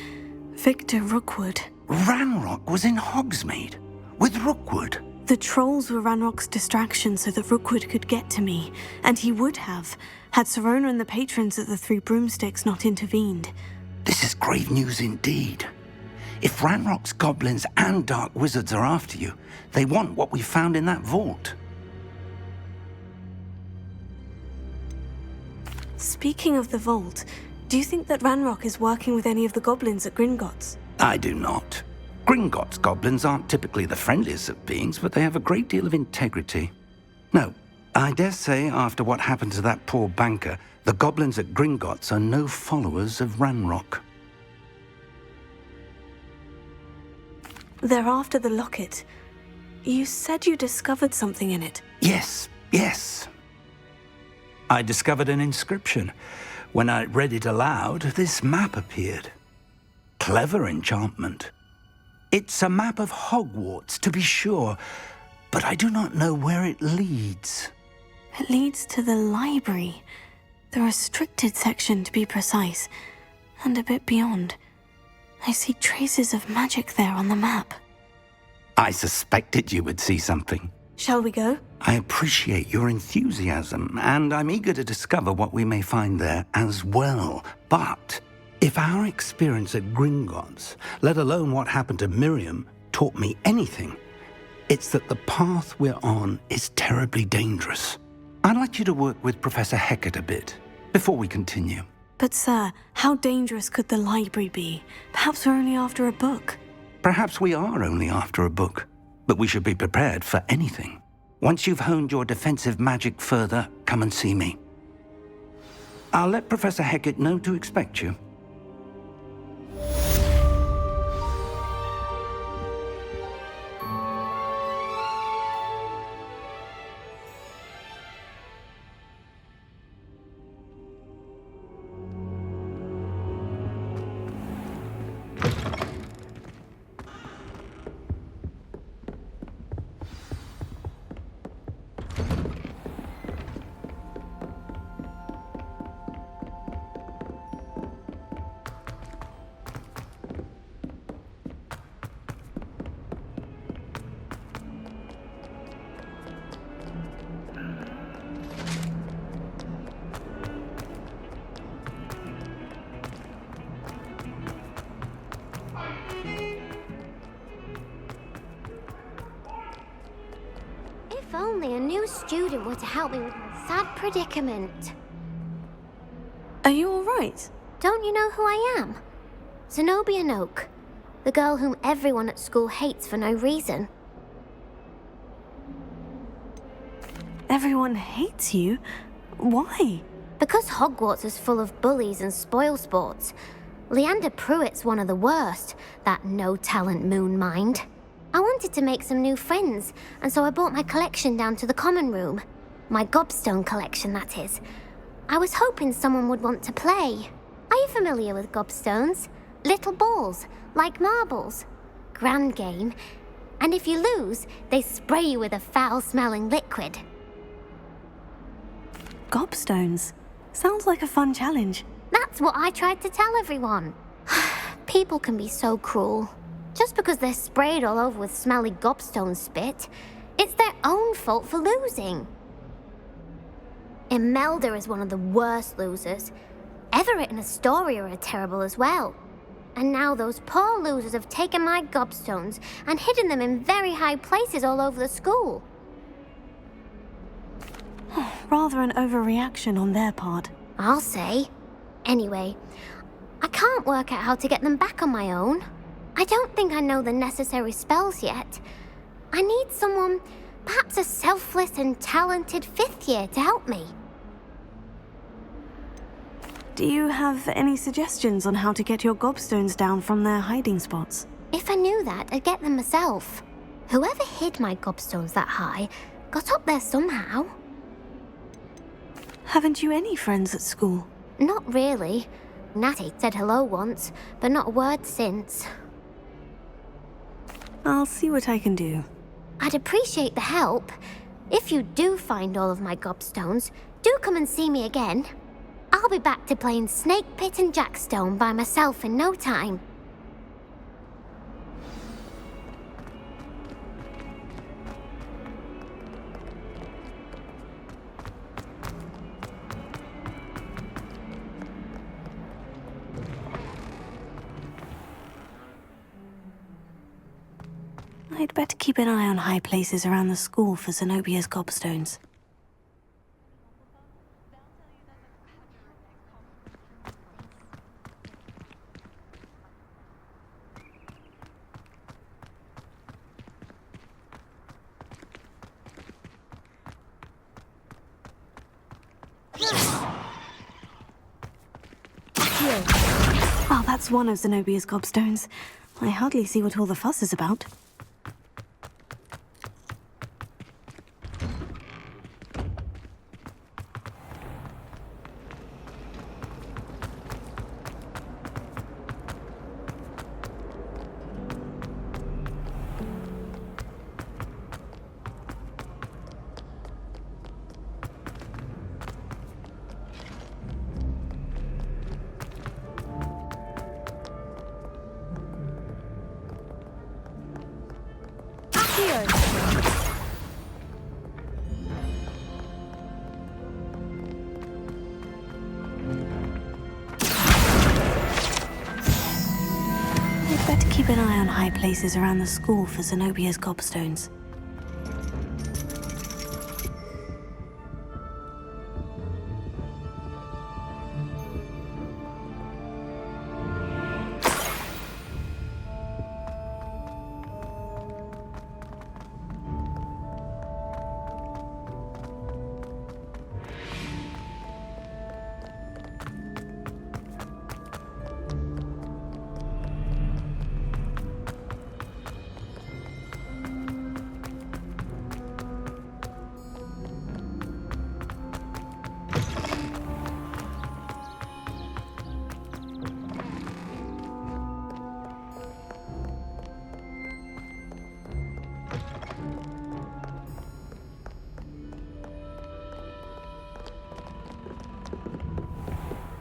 Victor Rookwood. Ranrock was in Hogsmeade? With Rookwood? The trolls were Ranrock's distraction so that Rookwood could get to me. And he would have, had Serona and the patrons at the Three Broomsticks not intervened. This is grave news indeed. If Ranrock's goblins and dark wizards are after you, they want what we found in that vault. Speaking of the vault, do you think that Ranrock is working with any of the goblins at Gringotts? I do not. Gringotts goblins aren't typically the friendliest of beings, but they have a great deal of integrity. No, I dare say after what happened to that poor banker, the goblins at Gringotts are no followers of Ranrock. They're after the locket. You said you discovered something in it. Yes. I discovered an inscription. When I read it aloud, this map appeared. Clever enchantment. It's a map of Hogwarts, to be sure, but I do not know where it leads. It leads to the library. The restricted section, to be precise, and a bit beyond. I see traces of magic there on the map. I suspected you would see something. Shall we go? I appreciate your enthusiasm, and I'm eager to discover what we may find there as well. But if our experience at Gringotts, let alone what happened to Miriam, taught me anything, it's that the path we're on is terribly dangerous. I'd like you to work with Professor Hecat a bit before we continue. But sir, how dangerous could the library be? Perhaps we're only after a book. Perhaps we are only after a book, but we should be prepared for anything. Once you've honed your defensive magic further, come and see me. I'll let Professor Hecat know to expect you. If only a new student were to help me with my sad predicament. Are you all right? Don't you know who I am? Zenobia Noak, the girl whom everyone at school hates for no reason. Everyone hates you? Why? Because Hogwarts is full of bullies and spoilsports. Leander Pruitt's one of the worst, that no-talent moon mind. I wanted to make some new friends, and so I brought my collection down to the common room. My gobstone collection, that is. I was hoping someone would want to play. Are you familiar with gobstones? Little balls, like marbles. Grand game. And if you lose, they spray you with a foul-smelling liquid. Gobstones? Sounds like a fun challenge. That's what I tried to tell everyone. People can be so cruel. Just because they're sprayed all over with smelly gobstone spit, it's their own fault for losing. Imelda is one of the worst losers. Everett and Astoria are terrible as well. And now those poor losers have taken my gobstones and hidden them in very high places all over the school. Rather an overreaction on their part. I'll say. Anyway, I can't work out how to get them back on my own. I don't think I know the necessary spells yet. I need someone, perhaps a selfless and talented 5th year to help me. Do you have any suggestions on how to get your gobstones down from their hiding spots? If I knew that, I'd get them myself. Whoever hid my gobstones that high got up there somehow. Haven't you any friends at school? Not really. Natty said hello once, but not a word since. I'll see what I can do. I'd appreciate the help. If you do find all of my gobstones, do come and see me again. I'll be back to playing Snake Pit and Jackstone by myself in no time. I'd better keep an eye on high places around the school for Zenobia's gobstones. Oh, that's one of Zenobia's gobstones. I hardly see what all the fuss is about. Keep an eye on high places around the school for Zenobia's gobstones.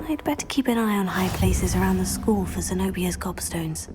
I'd better keep an eye on high places around the school for Zenobia's gobstones.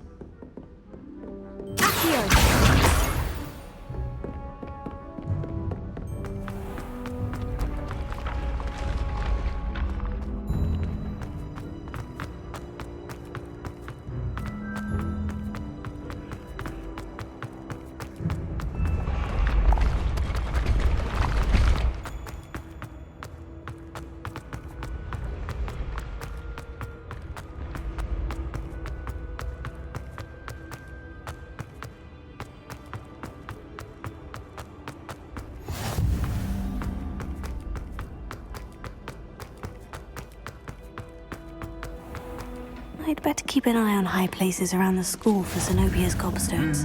I'd better keep an eye on high places around the school for Zenobia's gobstones.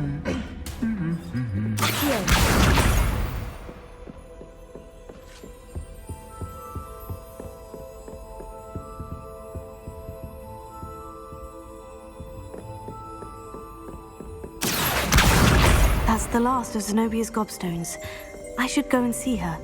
That's the last of Zenobia's gobstones. I should go and see her.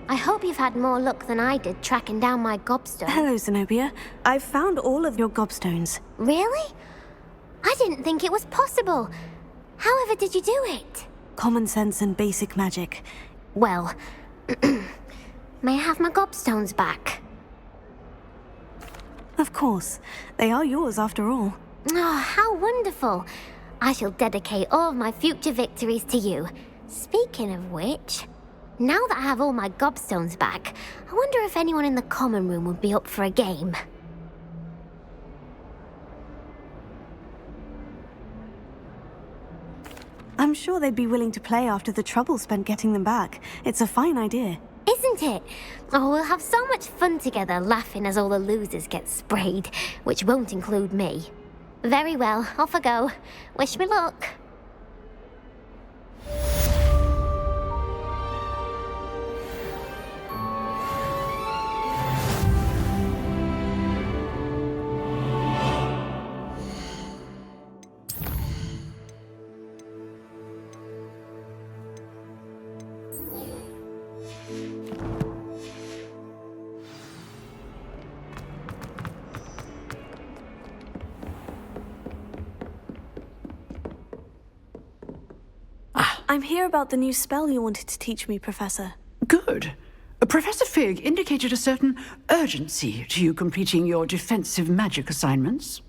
I hope you've had more luck than I did tracking down my gobstone. Hello, Zenobia. I've found all of your gobstones. Really? I didn't think it was possible. However did you do it? Common sense and basic magic. Well, may I have my gobstones back? Of course. They are yours after all. Oh, how wonderful. I shall dedicate all of my future victories to you. Speaking of which, now that I have all my gobstones back, I wonder if anyone in the common room would be up for a game. I'm sure they'd be willing to play after the trouble spent getting them back. It's a fine idea. Isn't it? Oh, we'll have so much fun together laughing as all the losers get sprayed, which won't include me. Very well, off I go. Wish me luck. I'm here about the new spell you wanted to teach me, Professor. Good. Professor Fig indicated a certain urgency to you completing your defensive magic assignments.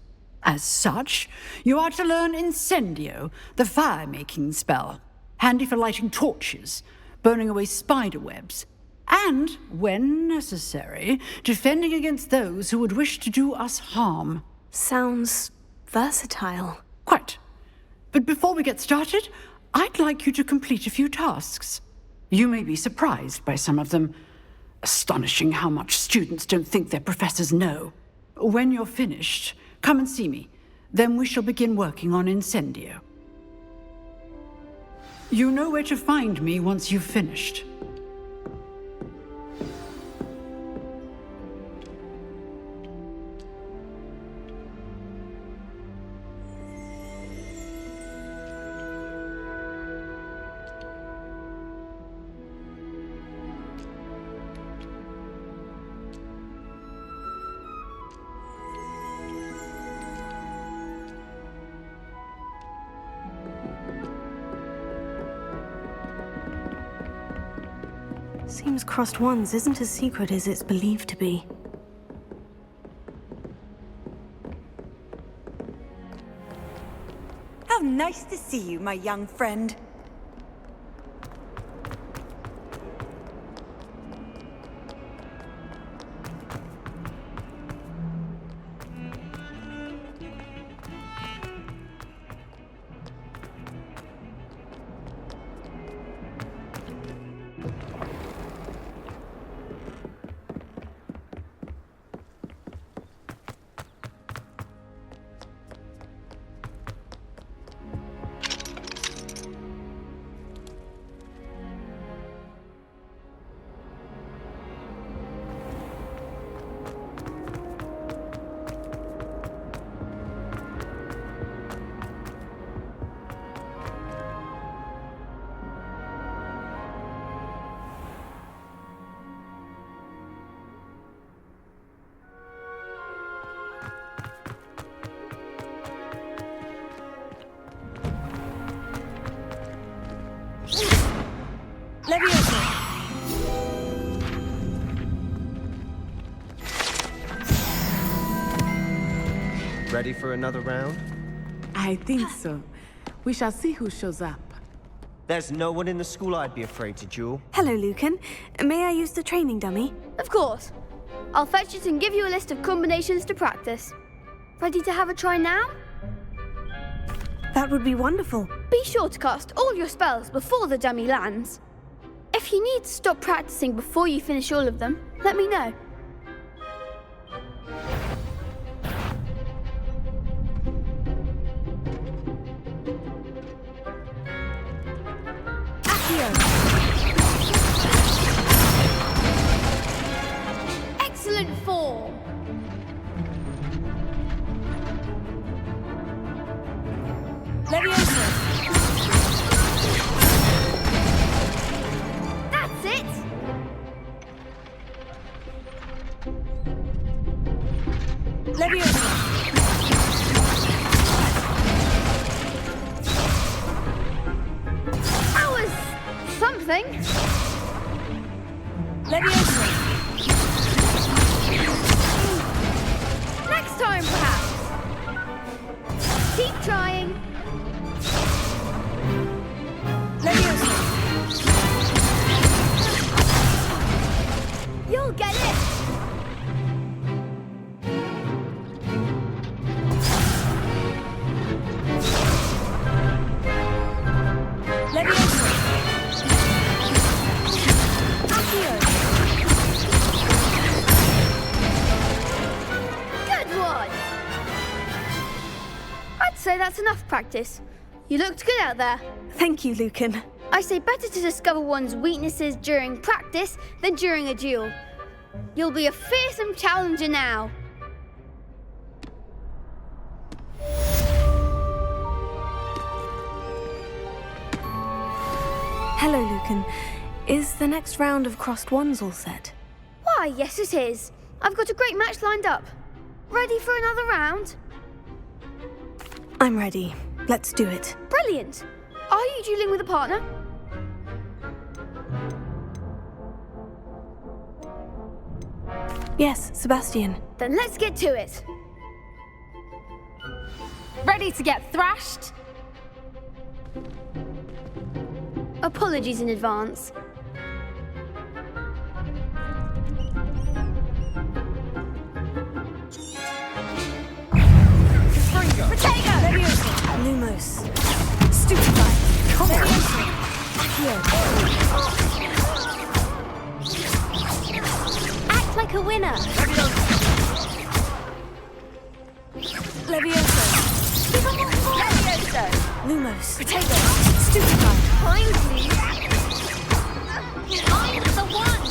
As such, you are to learn Incendio, the fire-making spell, handy for lighting torches, burning away spider webs, and, when necessary, defending against those who would wish to do us harm. Sounds versatile. Quite. But before we get started, I'd like you to complete a few tasks. You may be surprised by some of them. Astonishing how much students don't think their professors know. When you're finished, come and see me. Then we shall begin working on Incendio. You know where to find me once you've finished. Seems Crossed Wands isn't as secret as it's believed to be. How nice to see you, my young friend. Ready for another round? I think so. We shall see who shows up. There's no one in the school I'd be afraid to duel. Hello, Lucan. May I use the training dummy? Of course. I'll fetch it and give you a list of combinations to practice. Ready to have a try now? That would be wonderful. Be sure to cast all your spells before the dummy lands. If you need to stop practicing before you finish all of them, let me know. Excellent form. Leviosa. That's it. Leviosa. That was something. Leviosa. Next time, perhaps. Keep trying. Leviosa. You'll get it. Leviosa. Accio. Good one. I'd say that's enough practice. You looked good out there. Thank you, Lucan. I say better to discover one's weaknesses during practice than during a duel. You'll be a fearsome challenger now. Hello, Lucan. Is the next round of Crossed Wands all set? Why, yes it is. I've got a great match lined up. Ready for another round? I'm ready. Let's do it. Brilliant. Are you dueling with a partner? Yes, Sebastian. Then let's get to it. Ready to get thrashed? Apologies in advance. Lumos. Stupefy. Come on. Accio. like a winner. Levioso. Levioso. Lumos. Potato. Stupefy. Kindly. I'm the one.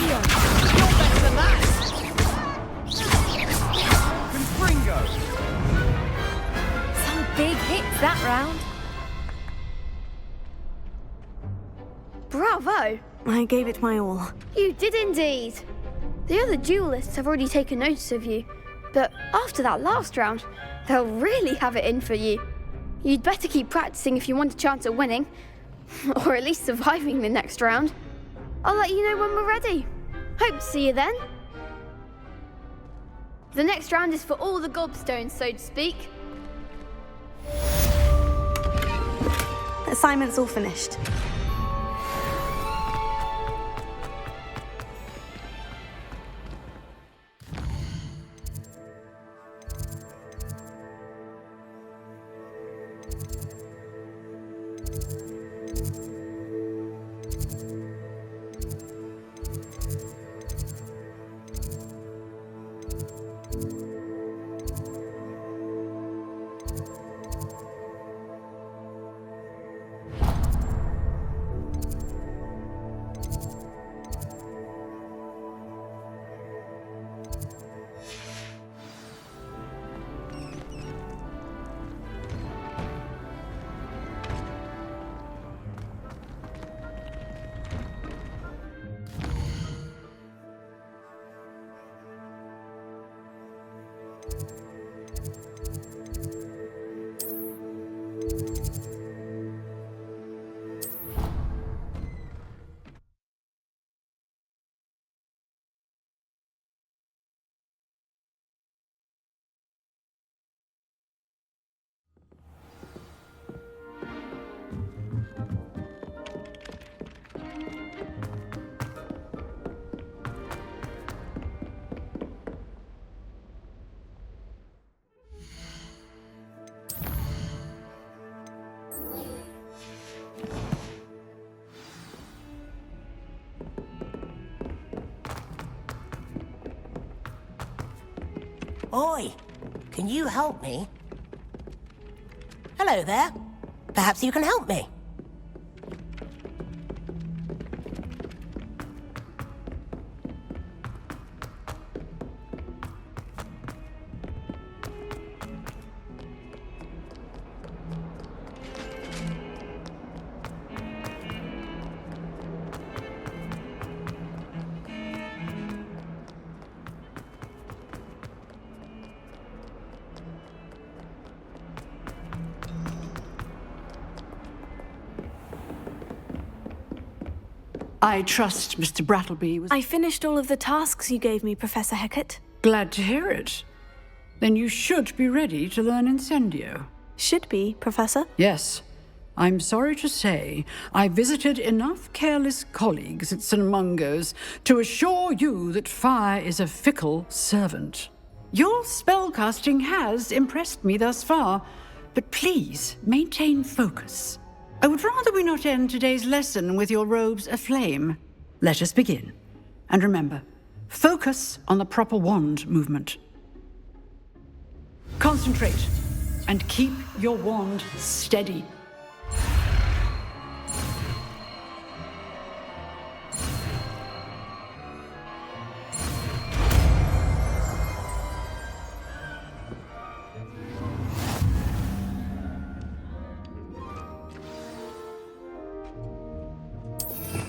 You're better than that. Confringo. Some big hits that round. Bravo! I gave it my all. You did indeed. The other duelists have already taken notice of you, but after that last round, they'll really have it in for you. You'd better keep practicing if you want a chance at winning, or at least surviving the next round. I'll let you know when we're ready. Hope to see you then. The next round is for all the gobstones, so to speak. Assignment's all finished. Oi, can you help me? Hello there. Perhaps you can help me. I trust Mr. Brattleby was... I finished all of the tasks you gave me, Professor Hecat. Glad to hear it. Then you should be ready to learn Incendio. Should be, Professor? Yes. I'm sorry to say, I visited enough careless colleagues at St. Mungo's to assure you that fire is a fickle servant. Your spellcasting has impressed me thus far, but please maintain focus. I would rather we not end today's lesson with your robes aflame. Let us begin. And remember, focus on the proper wand movement. Concentrate, and keep your wand steady.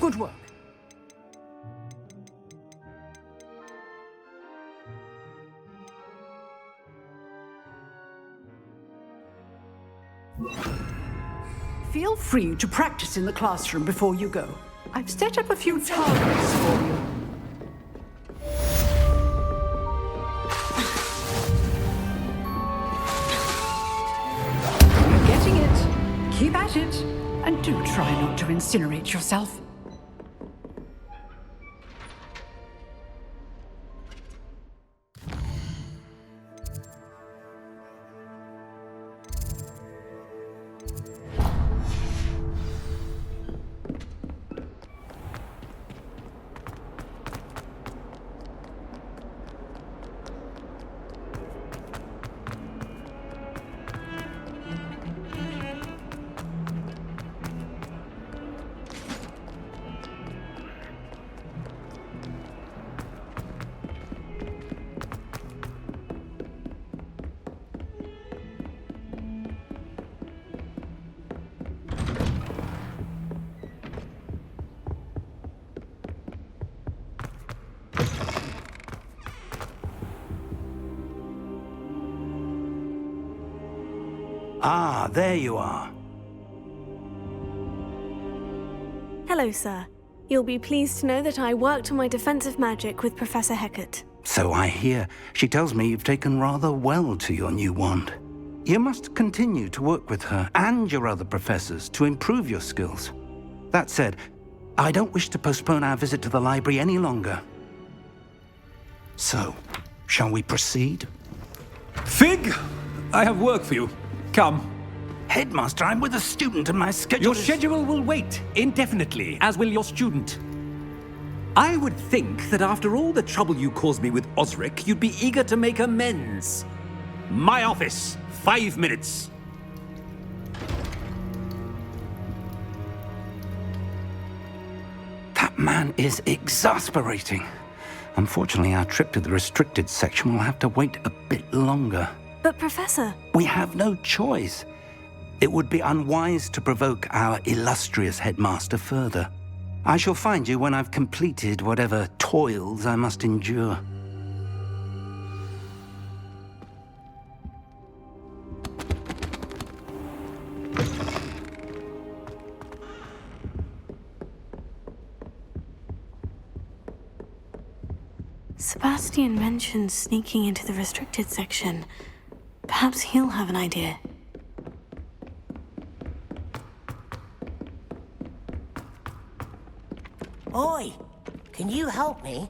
Good work. Feel free to practice in the classroom before you go. I've set up a few targets for you. You're getting it. Keep at it. And do try not to incinerate yourself. Ah, there you are. Hello, sir. You'll be pleased to know that I worked on my defensive magic with Professor Hecat. So I hear. She tells me you've taken rather well to your new wand. You must continue to work with her and your other professors to improve your skills. That said, I don't wish to postpone our visit to the library any longer. So, shall we proceed? Fig! I have work for you. Come. Headmaster, I'm with a student and my schedule Your schedule will wait indefinitely, as will your student. I would think that after all the trouble you caused me with Osric, you'd be eager to make amends. My office, 5 minutes. That man is exasperating. Unfortunately, our trip to the restricted section will have to wait a bit longer. But, Professor... We have no choice. It would be unwise to provoke our illustrious headmaster further. I shall find you when I've completed whatever toils I must endure. Sebastian mentioned sneaking into the restricted section. Perhaps he'll have an idea. Oi! Can you help me?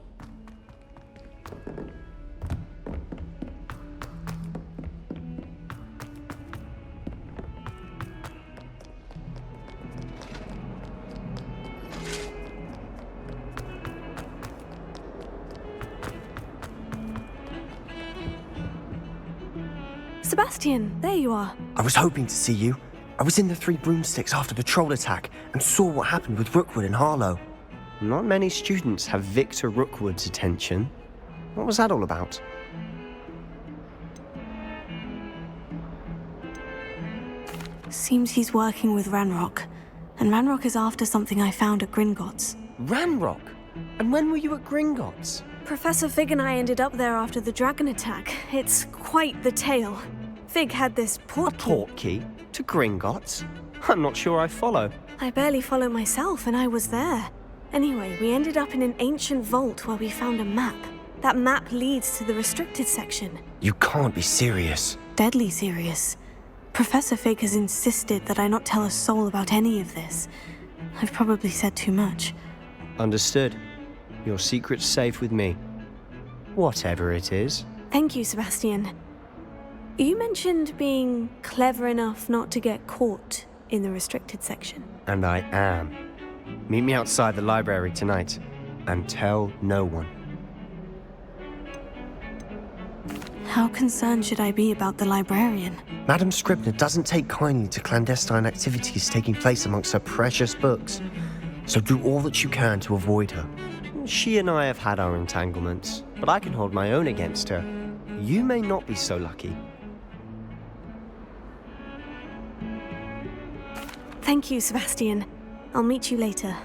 Sebastian, there you are. I was hoping to see you. I was in the Three Broomsticks after the troll attack and saw what happened with Rookwood and Harlow. Not many students have Victor Rookwood's attention. What was that all about? Seems he's working with Ranrock. And Ranrock is after something I found at Gringotts. Ranrock? And when were you at Gringotts? Professor Fig and I ended up there after the dragon attack. It's quite the tale. Fig had this port key. Portkey? To Gringotts? I'm not sure I follow. I barely follow myself, and I was there. Anyway, we ended up in an ancient vault where we found a map. That map leads to the restricted section. You can't be serious. Deadly serious. Professor Fig has insisted that I not tell a soul about any of this. I've probably said too much. Understood. Your secret's safe with me. Whatever it is. Thank you, Sebastian. You mentioned being clever enough not to get caught in the restricted section. And I am. Meet me outside the library tonight, and tell no one. How concerned should I be about the librarian? Madam Scribner doesn't take kindly to clandestine activities taking place amongst her precious books, so do all that you can to avoid her. She and I have had our entanglements, but I can hold my own against her. You may not be so lucky. Thank you, Sebastian. I'll meet you later.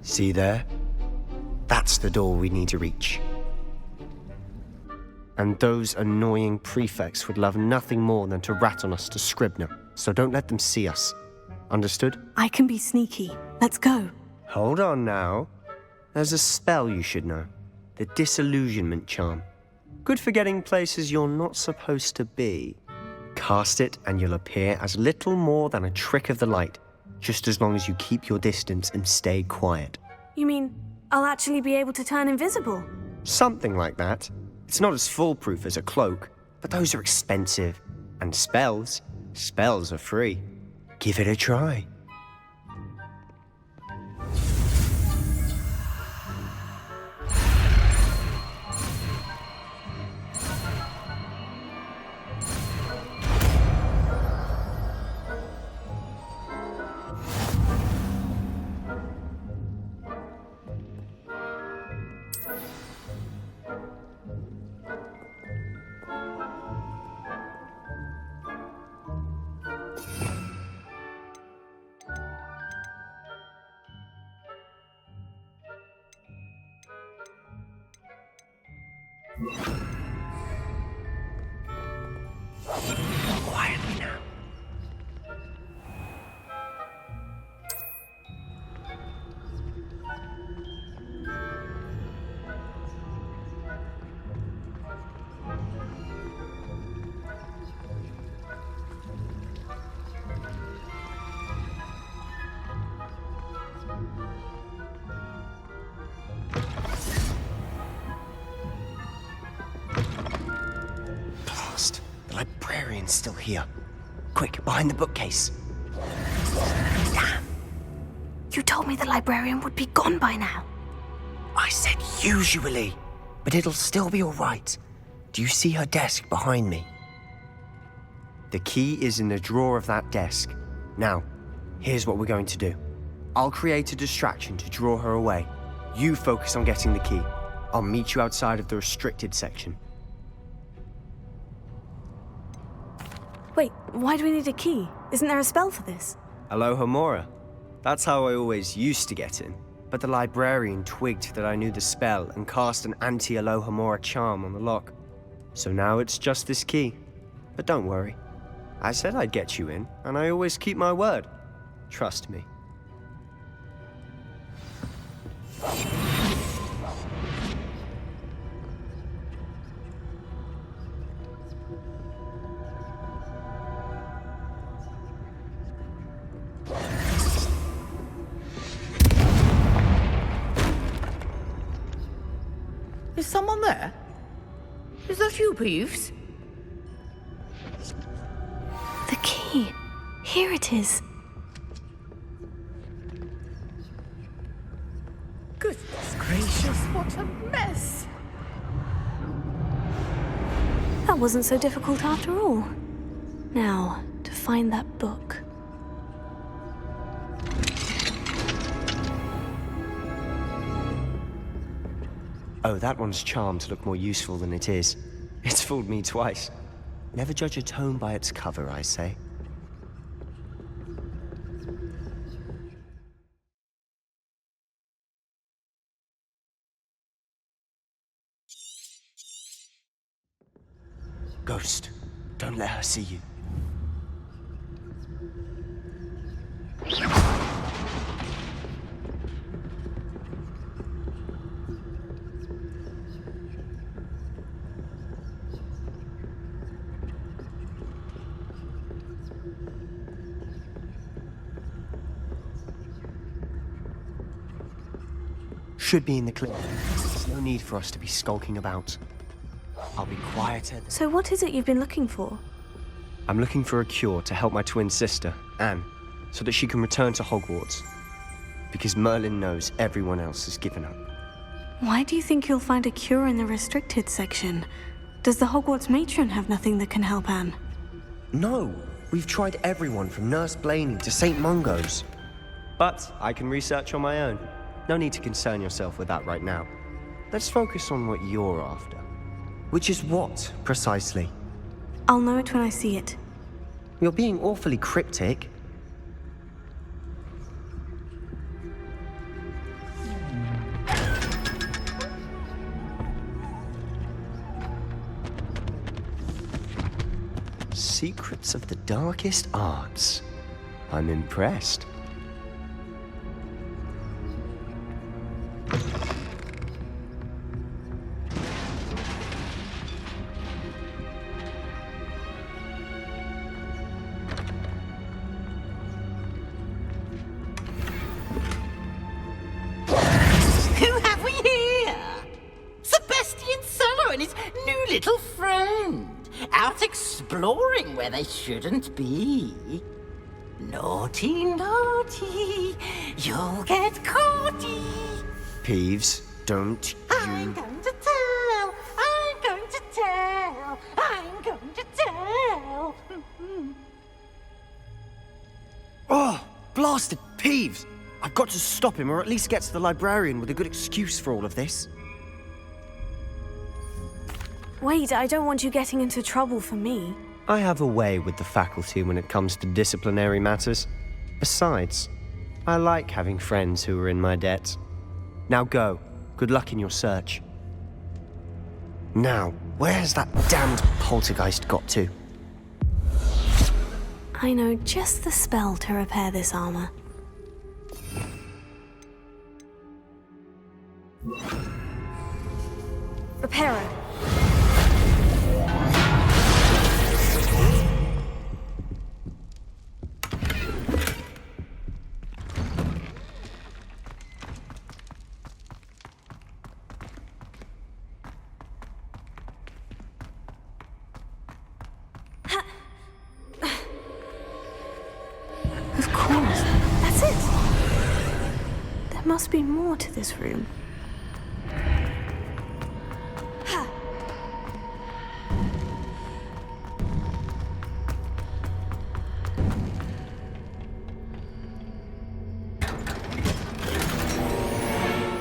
See there? That's the door we need to reach. And those annoying prefects would love nothing more than to rat on us to Scribner, so don't let them see us. Understood? I can be sneaky. Let's go. Hold on now. There's a spell you should know. The Disillusionment Charm. Good for getting places you're not supposed to be. Cast it and you'll appear as little more than a trick of the light, just as long as you keep your distance and stay quiet. You mean I'll actually be able to turn invisible? Something like that. It's not as foolproof as a cloak, but those are expensive. And spells are free. Give it a try. Quietly now. Blast! The librarian's still here. Quick, behind the bookcase. Damn. You told me the librarian would be gone by now. I said usually, but it'll still be all right. Do you see her desk behind me? The key is in the drawer of that desk. Now, here's what we're going to do. I'll create a distraction to draw her away. You focus on getting the key. I'll meet you outside of the restricted section. Wait, why do we need a key? Isn't there a spell for this? Alohomora. That's how I always used to get in. But the librarian twigged that I knew the spell and cast an anti-Alohomora charm on the lock. So now it's just this key. But don't worry. I said I'd get you in, and I always keep my word. Trust me. Is someone there? Is that you, Peeves? The key. Here it is. Goodness gracious, what a mess! That wasn't so difficult after all. Now, to find that book. Oh, that one's charmed to look more useful than it is. It's fooled me twice. Never judge a tome by its cover, I say. Ghost, don't let her see you. Should be in the clear. There's no need for us to be skulking about. I'll be quieter than... So what is it you've been looking for? I'm looking for a cure to help my twin sister, Anne, so that she can return to Hogwarts. Because Merlin knows everyone else has given up. Why do you think you'll find a cure in the restricted section? Does the Hogwarts matron have nothing that can help Anne? No! We've tried everyone from Nurse Blaney to St. Mungo's. But I can research on my own. No need to concern yourself with that right now. Let's focus on what you're after. Which is what, precisely? I'll know it when I see it. You're being awfully cryptic. Secrets of the darkest arts. I'm impressed. Little friend, out exploring where they shouldn't be. Naughty, naughty, you'll get caughty. Peeves, don't you... I'm going to tell, I'm going to tell, I'm going to tell. Oh, blasted Peeves! I've got to stop him, or at least get to the librarian with a good excuse for all of this. Wait, I don't want you getting into trouble for me. I have a way with the faculty when it comes to disciplinary matters. Besides, I like having friends who are in my debt. Now go. Good luck in your search. Now, where's that damned poltergeist got to? I know just the spell to repair this armor. Repairer. Of course. That's it. There must be more to this room.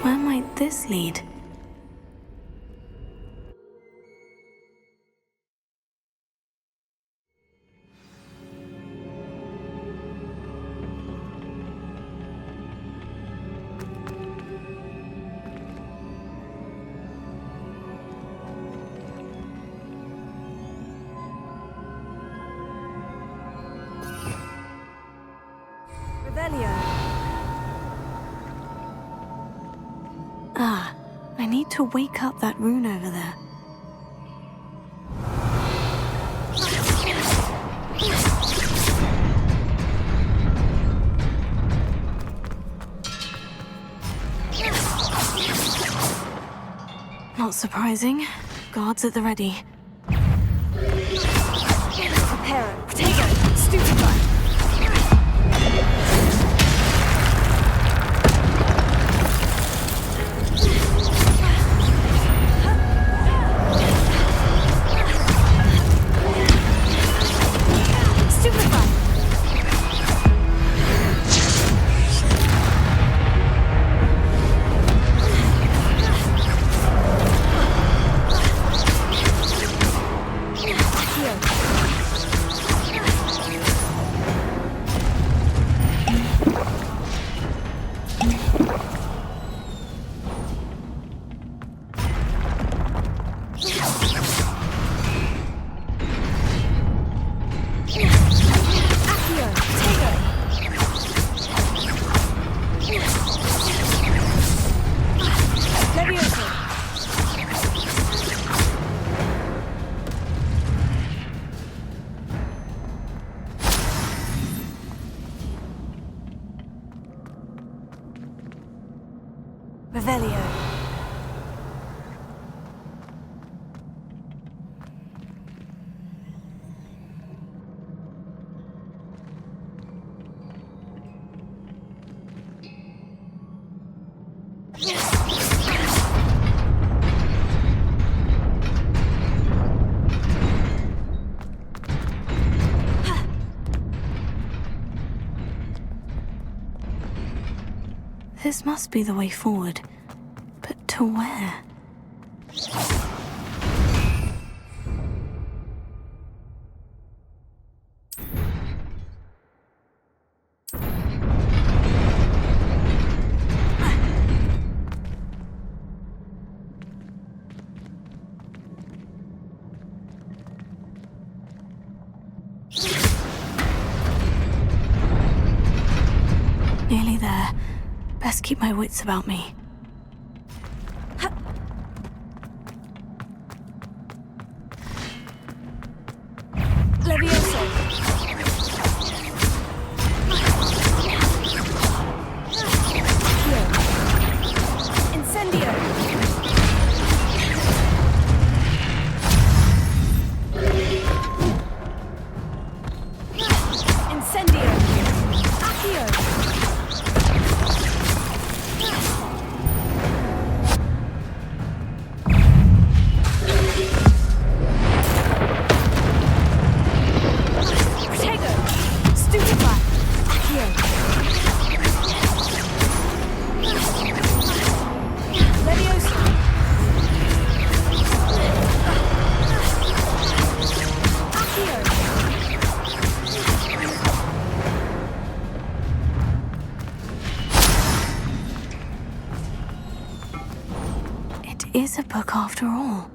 Where might this lead? Ah, I need to wake up that rune over there. Not surprising. Guards at the ready. Prepare it. Potato! Stupid one! Revelio. This must be the way forward. But to where? Nearly there. Best keep my wits about me. Levioso. Incendio. Incendio. Accio. Is a book after all.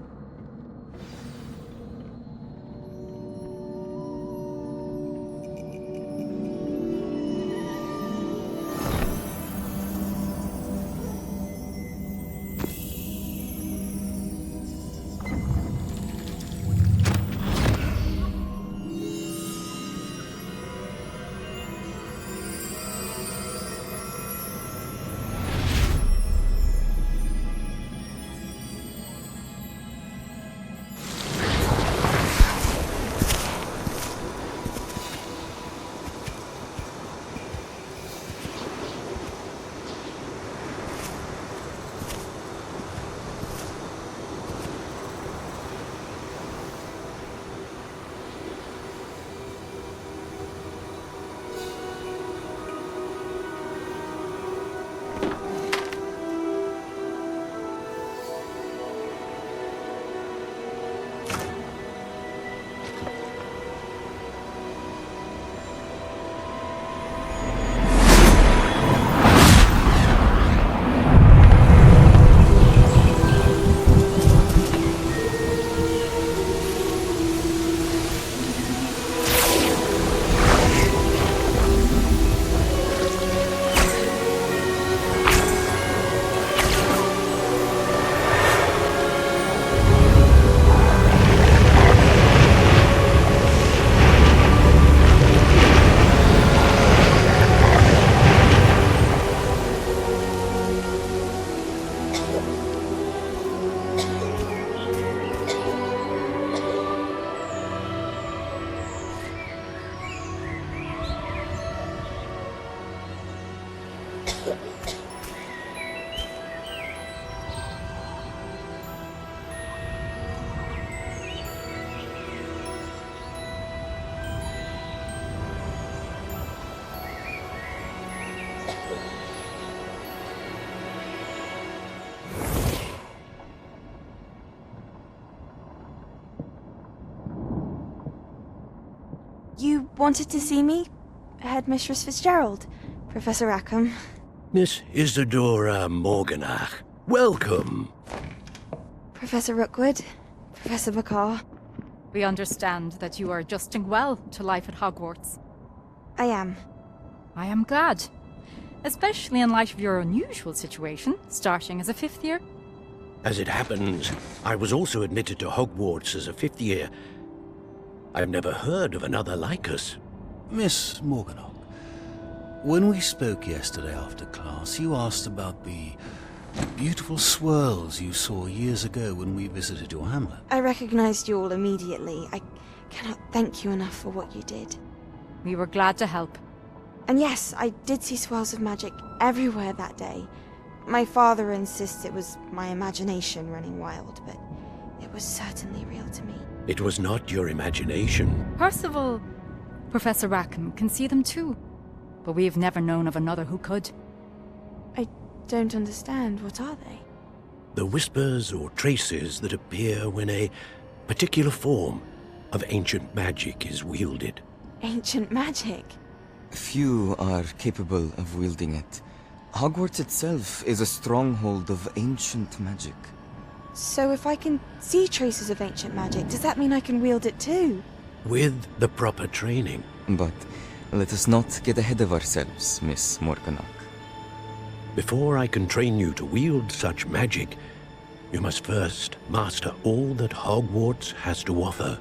You wanted to see me? Headmistress Fitzgerald, Professor Rackham. Miss Isadora Morganach, welcome. Professor Rookwood, Professor Bakar. We understand that you are adjusting well to life at Hogwarts. I am. I am glad. Especially in light of your unusual situation, starting as a 5th year. As it happens, I was also admitted to Hogwarts as a 5th year. I have never heard of another like us. Miss Morganach, when we spoke yesterday after class, you asked about the beautiful swirls you saw years ago when we visited your hamlet. I recognized you all immediately. I cannot thank you enough for what you did. We were glad to help. And yes, I did see swirls of magic everywhere that day. My father insists it was my imagination running wild, but it was certainly real to me. It was not your imagination. Percival, Professor Rackham can see them too. But we have never known of another who could. I don't understand. What are they? The whispers or traces that appear when a particular form of ancient magic is wielded. Ancient magic? Few are capable of wielding it. Hogwarts itself is a stronghold of ancient magic. So if I can see traces of ancient magic, does that mean I can wield it too? With the proper training. But let us not get ahead of ourselves, Miss Morganach. Before I can train you to wield such magic, you must first master all that Hogwarts has to offer.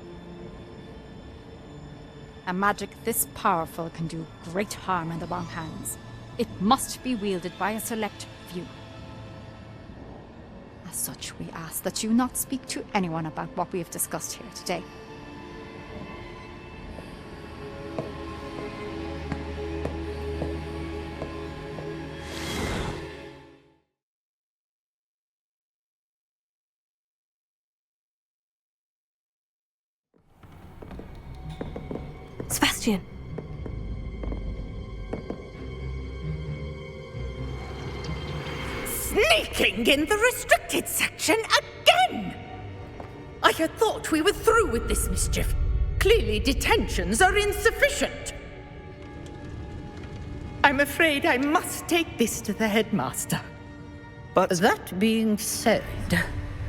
A magic this powerful can do great harm in the wrong hands. It must be wielded by a select few. As such, we ask that you not speak to anyone about what we have discussed here today. Sebastian! Sneaking in the restricted section again! I had thought we were through with this mischief. Clearly detentions are insufficient. I'm afraid I must take this to the headmaster. But that being said,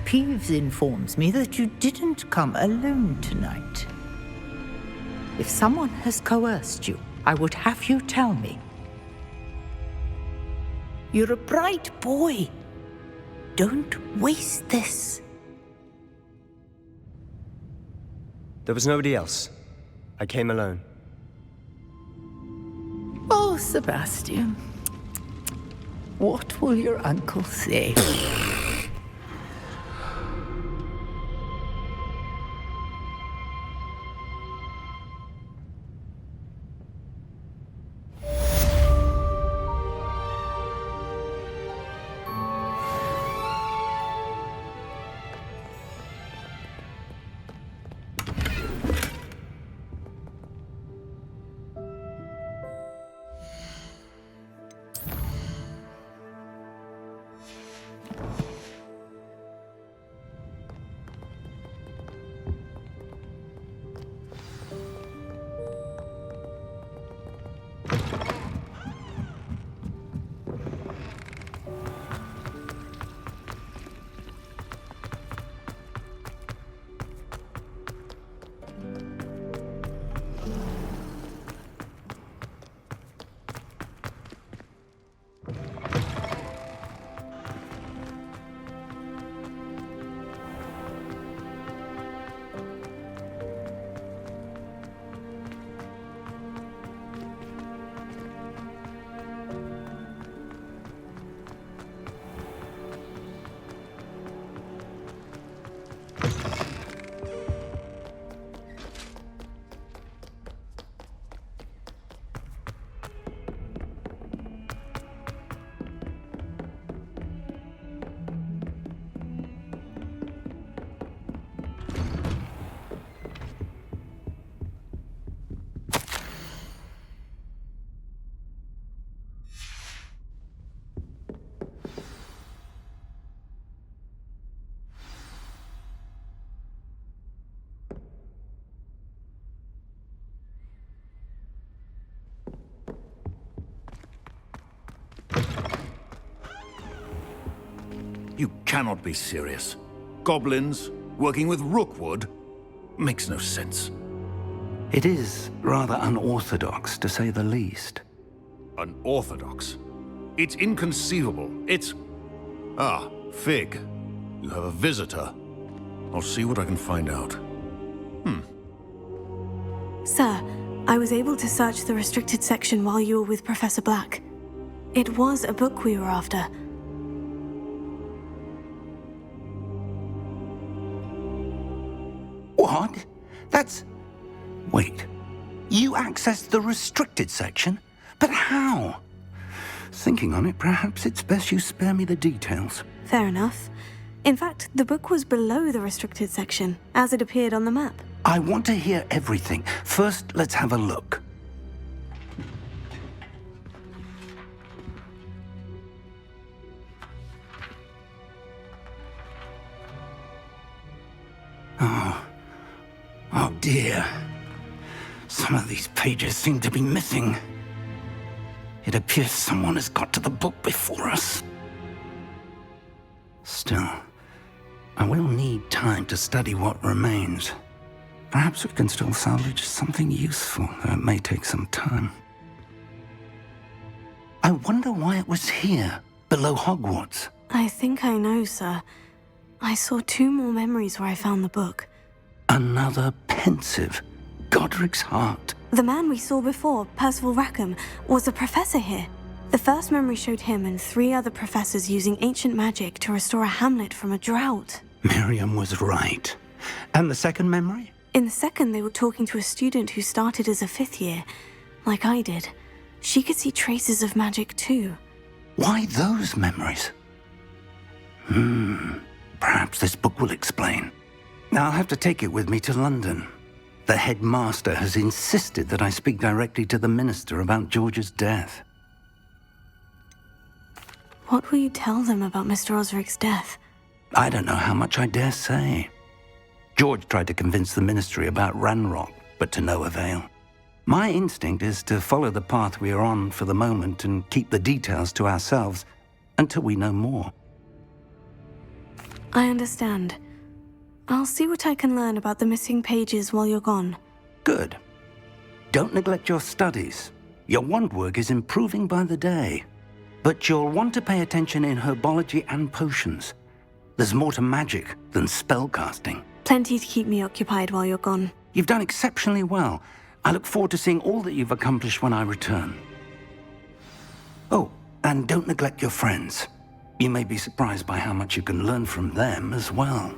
Peeves informs me that you didn't come alone tonight. If someone has coerced you, I would have you tell me. You're a bright boy. Don't waste this. There was nobody else. I came alone. Oh, Sebastian. What will your uncle say? You cannot be serious. Goblins working with Rookwood? Makes no sense. It is rather unorthodox, to say the least. Unorthodox? It's inconceivable. It's... Ah, Fig. You have a visitor. I'll see what I can find out. Sir, I was able to search the restricted section while you were with Professor Black. It was a book we were after. What? That's... Wait. You accessed the restricted section? But how? Thinking on it, perhaps it's best you spare me the details. Fair enough. In fact, the book was below the restricted section, as it appeared on the map. I want to hear everything. First, let's have a look. Oh dear. Some of these pages seem to be missing. It appears someone has got to the book before us. Still, I will need time to study what remains. Perhaps we can still salvage something useful, though it may take some time. I wonder why it was here, below Hogwarts. I think I know, sir. I saw 2 more memories where I found the book. Another pensive. Godric's heart. The man we saw before, Percival Rackham, was a professor here. The first memory showed him and 3 other professors using ancient magic to restore a hamlet from a drought. Miriam was right. And the second memory? In the second, they were talking to a student who started as a 5th year, like I did. She could see traces of magic too. Why those memories? Perhaps this book will explain. Now I'll have to take it with me to London. The headmaster has insisted that I speak directly to the minister about George's death. What will you tell them about Mr. Osric's death? I don't know how much I dare say. George tried to convince the ministry about Ranrock, but to no avail. My instinct is to follow the path we are on for the moment and keep the details to ourselves until we know more. I understand. I'll see what I can learn about the missing pages while you're gone. Good. Don't neglect your studies. Your wand work is improving by the day. But you'll want to pay attention in herbology and potions. There's more to magic than spellcasting. Plenty to keep me occupied while you're gone. You've done exceptionally well. I look forward to seeing all that you've accomplished when I return. Oh, and don't neglect your friends. You may be surprised by how much you can learn from them as well.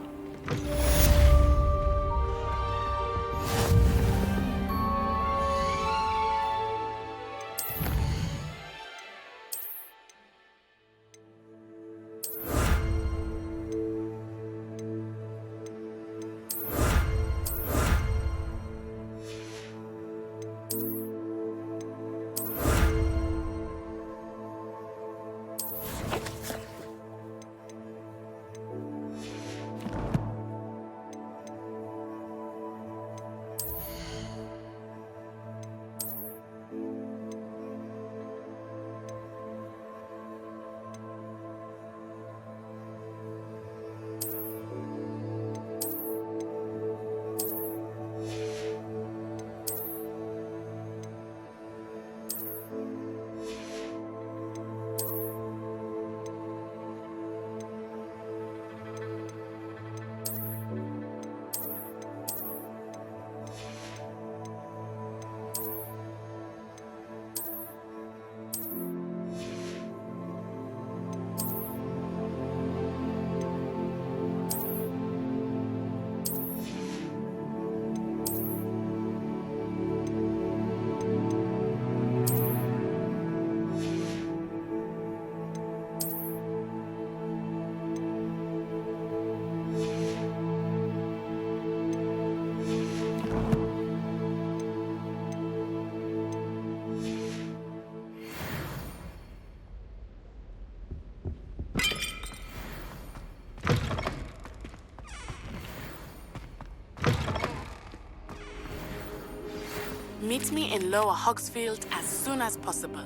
Meet me in Lower Hogsfield as soon as possible.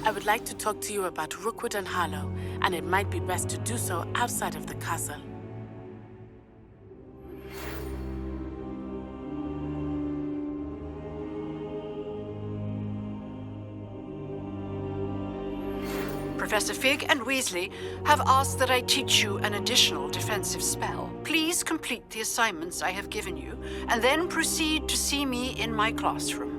I would like to talk to you about Rookwood and Harlow, and it might be best to do so outside of the castle. Professor Fig and Weasley have asked that I teach you an additional defensive spell. Please complete the assignments I have given you, and then proceed to see me in my classroom.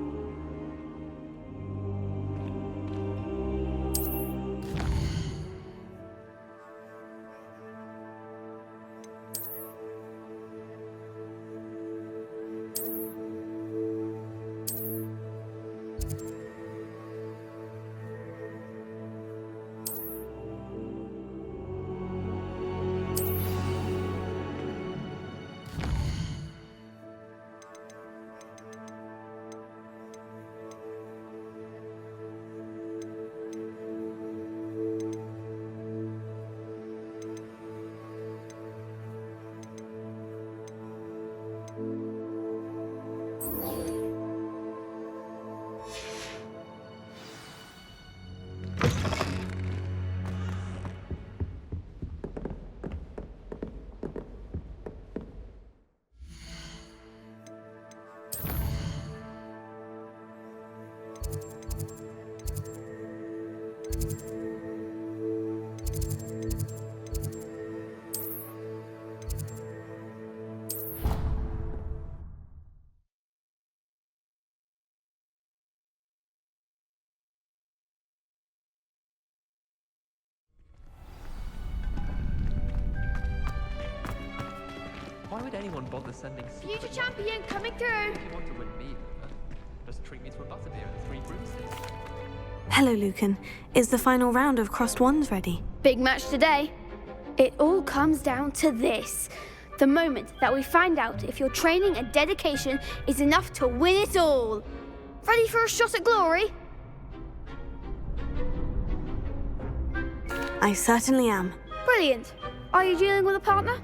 Why would anyone bother sending secret Future champion coming through! If you want to win me over, just treat me to a butterbeer and 3 broomsticks. Hello, Lucan. Is the final round of Crossed Wands ready? Big match today. It all comes down to this. The moment that we find out if your training and dedication is enough to win it all. Ready for a shot at glory? I certainly am. Brilliant. Are you dealing with a partner?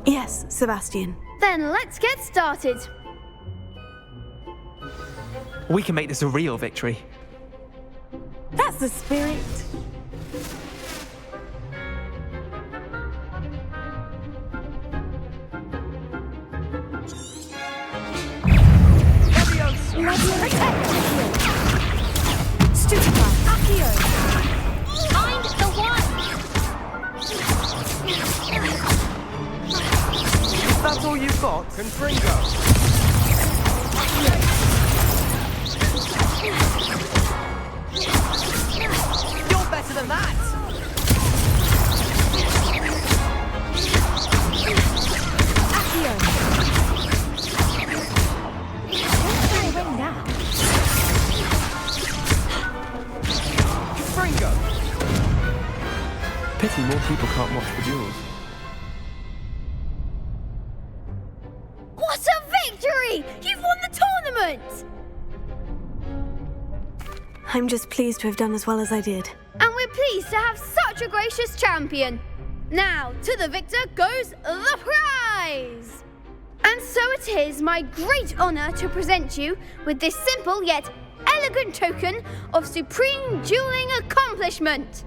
Yes, Sebastian. Then let's get started. We can make this a real victory. That's the spirit. Stupefy. Accio. Find the one! That's all you've got? Confringo! You're better than that! Accio. What's going now? Confringo! Pity more people can't watch the duels. What a victory! You've won the tournament! I'm just pleased to have done as well as I did. And we're pleased to have such a gracious champion. Now, to the victor goes the prize! And so it is my great honour to present you with this simple yet elegant token of supreme dueling accomplishment.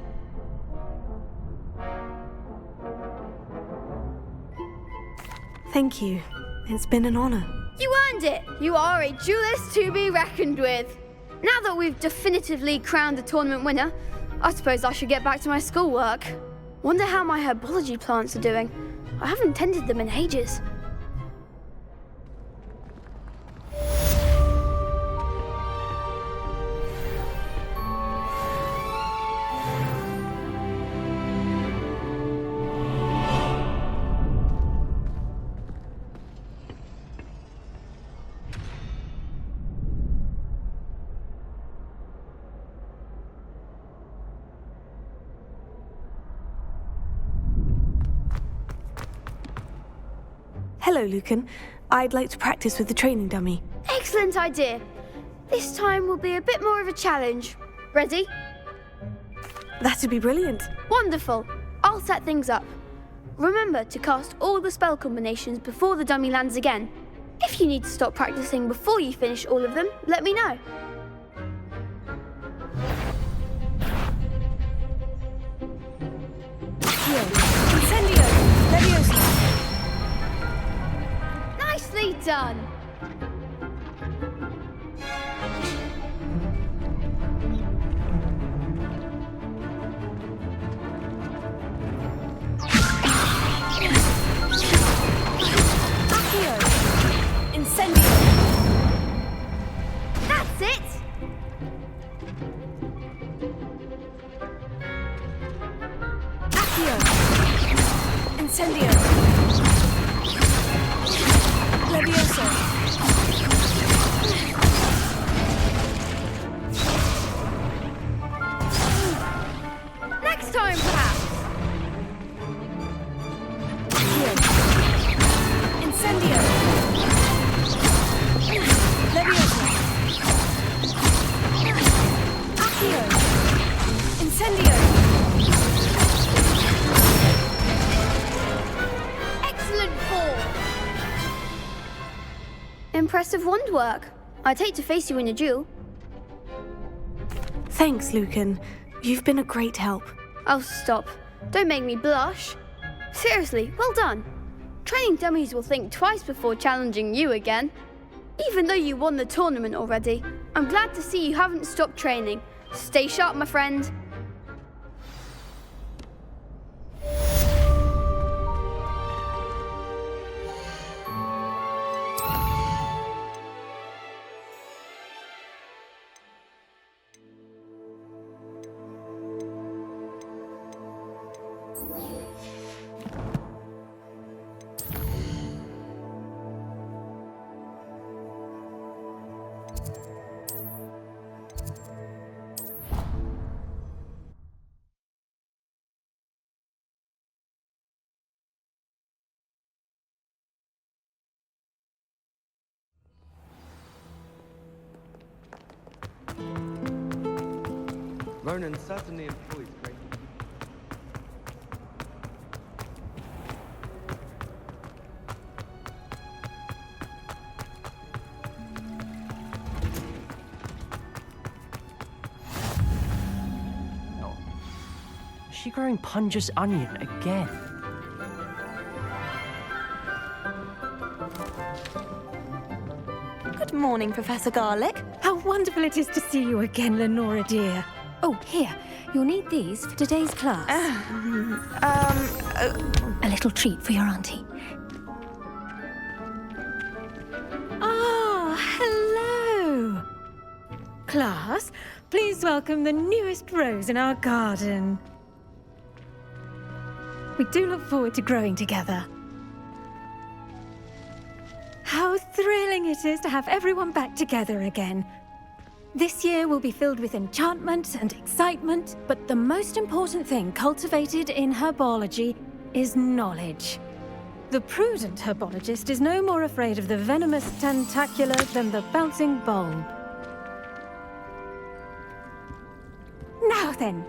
Thank you. It's been an honor. You earned it. You are a duelist to be reckoned with. Now that we've definitively crowned the tournament winner, I suppose I should get back to my schoolwork. Wonder how my herbology plants are doing. I haven't tended them in ages. Hello, Lucan. I'd like to practice with the training dummy. Excellent idea. This time will be a bit more of a challenge. Ready? That'd be brilliant. Wonderful. I'll set things up. Remember to cast all the spell combinations before the dummy lands again. If you need to stop practicing before you finish all of them, let me know. Incendio! Leviosa! Nicely done! Incendio! That's it! Accio! Incendio! Levioso! Next time, perhaps! Incendio! Leviosa! Accio! Incendio! Excellent form! Impressive wand work. I'd hate to face you in a duel. Thanks, Lucan. You've been a great help. Oh, stop. Don't make me blush. Seriously, well done. Training dummies will think twice before challenging you again. Even though you won the tournament already, I'm glad to see you haven't stopped training. Stay sharp, my friend. Ronan certainly employs great... Is she growing Punja's onion again? Good morning, Professor Garlick. How wonderful it is to see you again, Lenora dear. Oh, here. You'll need these for today's class. A little treat for your auntie. Ah, hello. Class, please welcome the newest rose in our garden. We do look forward to growing together. How thrilling it is to have everyone back together again. This year will be filled with enchantment and excitement, but the most important thing cultivated in herbology is knowledge. The prudent herbologist is no more afraid of the venomous tentacula than the bouncing bulb. Now then,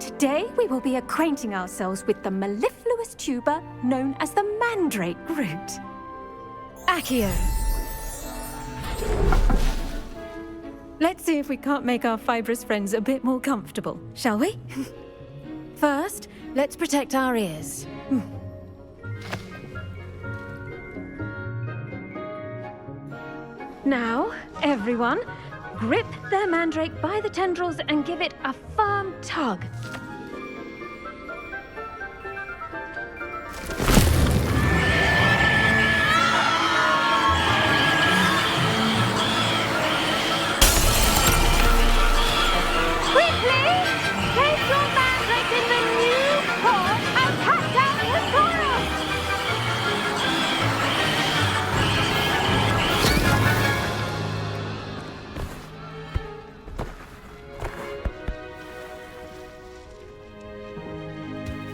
today we will be acquainting ourselves with the mellifluous tuber known as the mandrake root. Accio. Let's see if we can't make our fibrous friends a bit more comfortable, shall we? First, let's protect our ears. Now, everyone, grip their mandrake by the tendrils and give it a firm tug.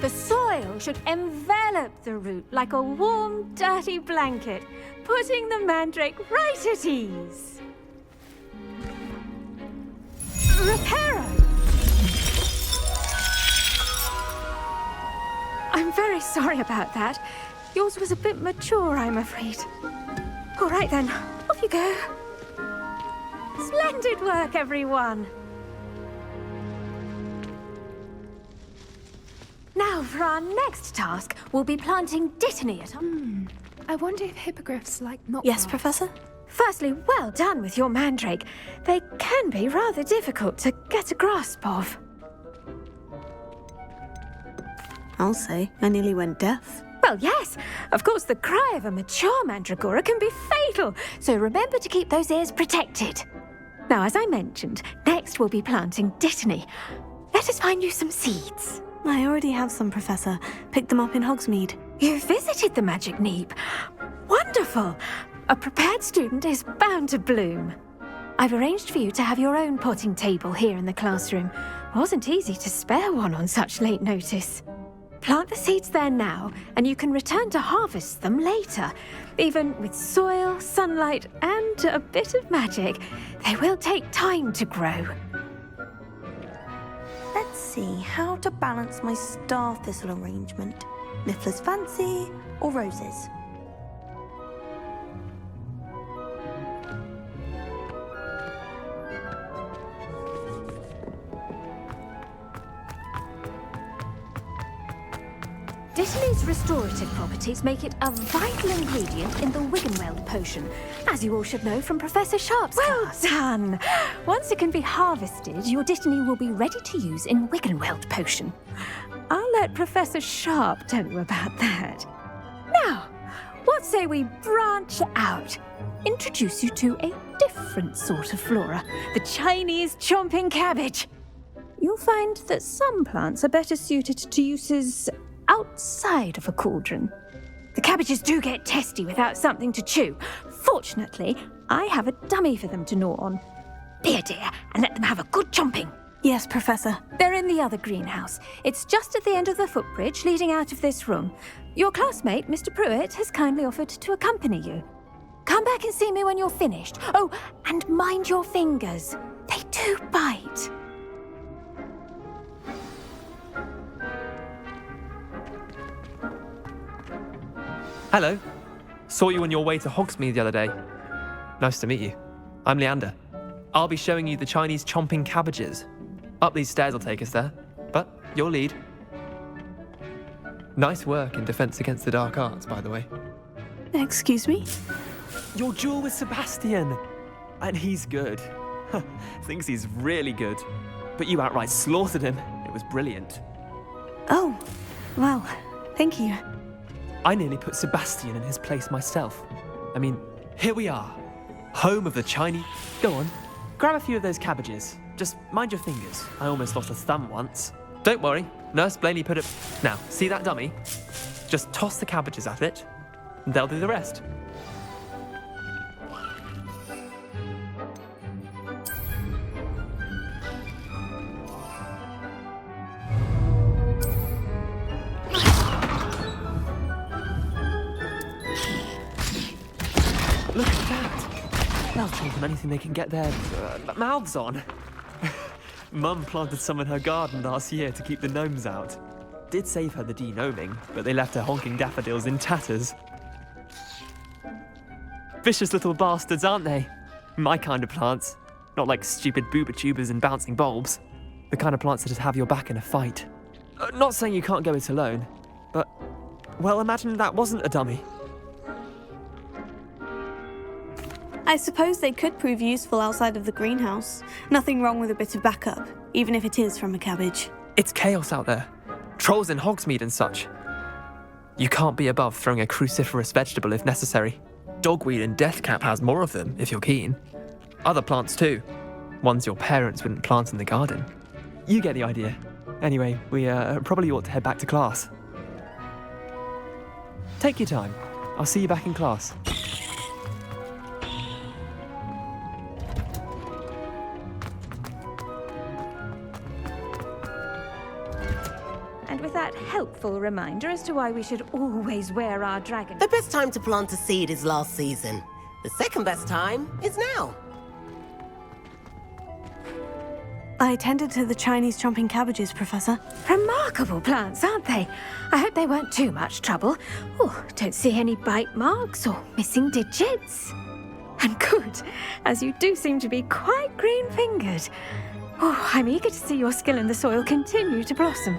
The soil should envelop the root like a warm, dirty blanket, putting the mandrake right at ease. Reparo! I'm very sorry about that. Yours was a bit mature, I'm afraid. All right then, off you go. Splendid work, everyone. Now, for our next task, we'll be planting dittany at... I wonder if hippogriffs like not. Yes, Professor? Firstly, well done with your mandrake. They can be rather difficult to get a grasp of. I'll say, I nearly went deaf. Well, yes. Of course, the cry of a mature mandragora can be fatal, so remember to keep those ears protected. Now, as I mentioned, next we'll be planting dittany. Let us find you some seeds. I already have some, Professor. Picked them up in Hogsmeade. You visited the Magic Neep. Wonderful. A prepared student is bound to bloom. I've arranged for you to have your own potting table here in the classroom. Wasn't easy to spare one on such late notice. Plant the seeds there now, and you can return to harvest them later. Even with soil, sunlight, and a bit of magic, they will take time to grow. Let's see how to balance my star thistle arrangement. Niffler's fancy or roses? Dittany's restorative properties make it a vital ingredient in the Wiggenweld potion, as you all should know from Professor Sharp's class. Well done! Once it can be harvested, your Dittany will be ready to use in Wiggenweld potion. I'll let Professor Sharp tell you about that. Now, what say we branch out? Introduce you to a different sort of flora, the Chinese chomping cabbage. You'll find that some plants are better suited to uses outside of a cauldron. The cabbages do get testy without something to chew. Fortunately, I have a dummy for them to gnaw on. Be a dear and let them have a good chomping. Yes, Professor. They're in the other greenhouse. It's just at the end of the footbridge leading out of this room. Your classmate, Mr. Pruitt, has kindly offered to accompany you. Come back and see me when you're finished. Oh, and mind your fingers. They do bite. Hello. Saw you on your way to Hogsmeade the other day. Nice to meet you. I'm Leander. I'll be showing you the Chinese chomping cabbages. Up these stairs will take us there, but you'll lead. Nice work in Defense Against the Dark Arts, by the way. Excuse me? Your duel with Sebastian. And he's good. Thinks he's really good. But you outright slaughtered him. It was brilliant. Oh, well, thank you. I nearly put Sebastian in his place myself. I mean, here we are. Home of the Chinese... Go on, grab a few of those cabbages. Just mind your fingers. I almost lost a thumb once. Don't worry, Nurse Blaney put it... Now, see that dummy? Just toss the cabbages at it, and they'll do the rest. Look at that! They'll chew on anything they can get their mouths on. Mum planted some in her garden last year to keep the gnomes out. Did save her the de-gnoming, but they left her honking daffodils in tatters. Vicious little bastards, aren't they? My kind of plants. Not like stupid booba tubers and bouncing bulbs. The kind of plants that just have your back in a fight. Not saying you can't go it alone, but... Well, imagine that wasn't a dummy. I suppose they could prove useful outside of the greenhouse. Nothing wrong with a bit of backup, even if it is from a cabbage. It's chaos out there. Trolls in Hogsmeade and such. You can't be above throwing a cruciferous vegetable if necessary. Dogweed and deathcap has more of them, if you're keen. Other plants too. Ones your parents wouldn't plant in the garden. You get the idea. Anyway, we probably ought to head back to class. Take your time. I'll see you back in class. And with that helpful reminder as to why we should always wear our dragon... The best time to plant a seed is last season. The second best time is now. I tended to the Chinese chomping cabbages, Professor. Remarkable plants, aren't they? I hope they weren't too much trouble. Oh, don't see any bite marks or missing digits. And good, as you do seem to be quite green-fingered. Oh, I'm eager to see your skill in the soil continue to blossom.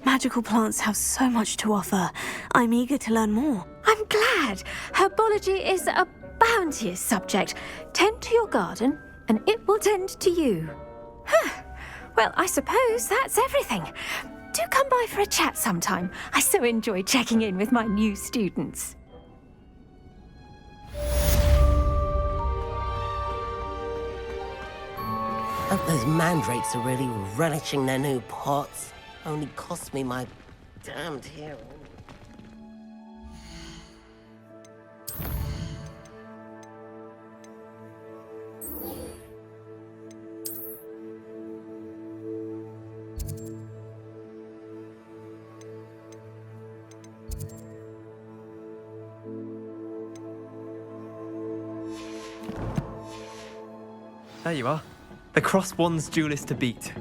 Magical plants have so much to offer. I'm eager to learn more. I'm glad. Herbology is a bounteous subject. Tend to your garden, and it will tend to you. Huh. Well, I suppose that's everything. Do come by for a chat sometime. I so enjoy checking in with my new students. Hope those mandrakes are really relishing their new pots. Only cost me my damned hearing. There you are. The Cross Wands duelist to beat.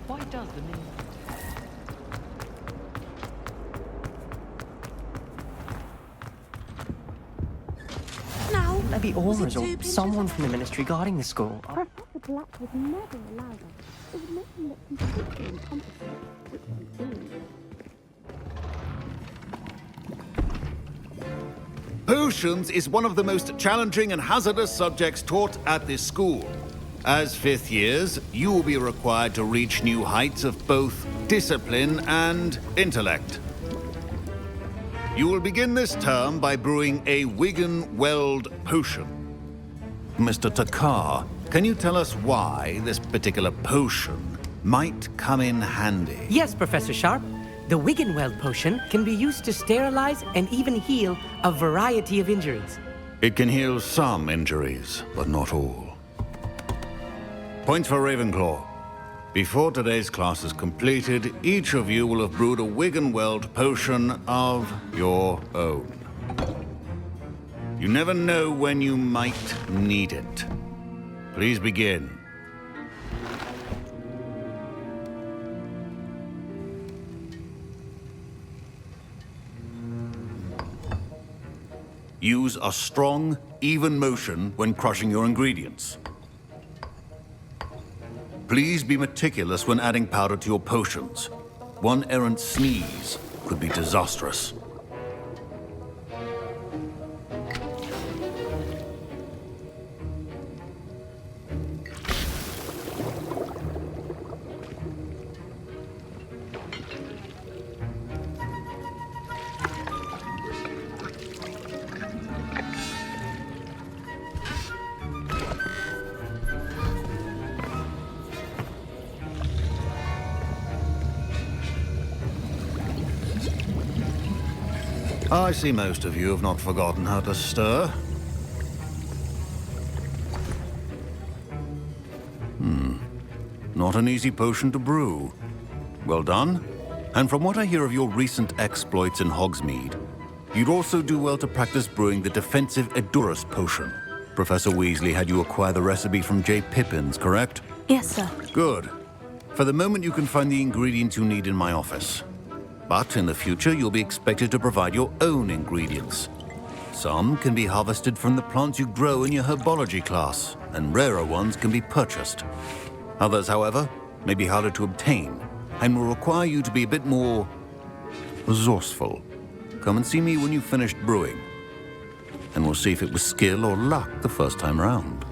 Why does the mini... No. Maybe Aura's or someone from the ministry guarding the school. Professor Black would never allow that. It would make him look completely incompetent, which he is. Potions is one of the most challenging and hazardous subjects taught at this school. As fifth years, you will be required to reach new heights of both discipline and intellect. You will begin this term by brewing a Wigan-Weld potion. Mr. Takar, can you tell us why this particular potion might come in handy? Yes, Professor Sharp. The Wigan-Weld potion can be used to sterilize and even heal a variety of injuries. It can heal some injuries, but not all. Points for Ravenclaw. Before today's class is completed, each of you will have brewed a Wigan-Weld potion of your own. You never know when you might need it. Please begin. Use a strong, even motion when crushing your ingredients. Please be meticulous when adding powder to your potions. One errant sneeze could be disastrous. I see most of you have not forgotten how to stir. Not an easy potion to brew. Well done. And from what I hear of your recent exploits in Hogsmeade, you'd also do well to practice brewing the defensive Edurus potion. Professor Weasley had you acquire the recipe from J. Pippins, correct? Yes, sir. Good. For the moment, you can find the ingredients you need in my office. But in the future, you'll be expected to provide your own ingredients. Some can be harvested from the plants you grow in your herbology class, and rarer ones can be purchased. Others, however, may be harder to obtain, and will require you to be a bit more resourceful. Come and see me when you've finished brewing, and we'll see if it was skill or luck the first time round.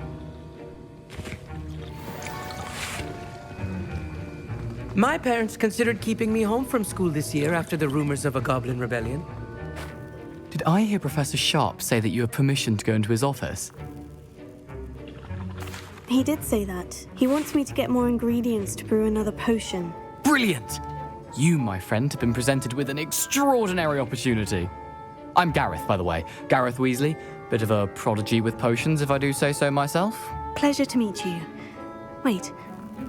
My parents considered keeping me home from school this year after the rumors of a goblin rebellion. Did I hear Professor Sharp say that you have permission to go into his office? He did say that. He wants me to get more ingredients to brew another potion. Brilliant! You, my friend, have been presented with an extraordinary opportunity. I'm Gareth, by the way. Gareth Weasley. Bit of a prodigy with potions, if I do say so myself. Pleasure to meet you. Wait,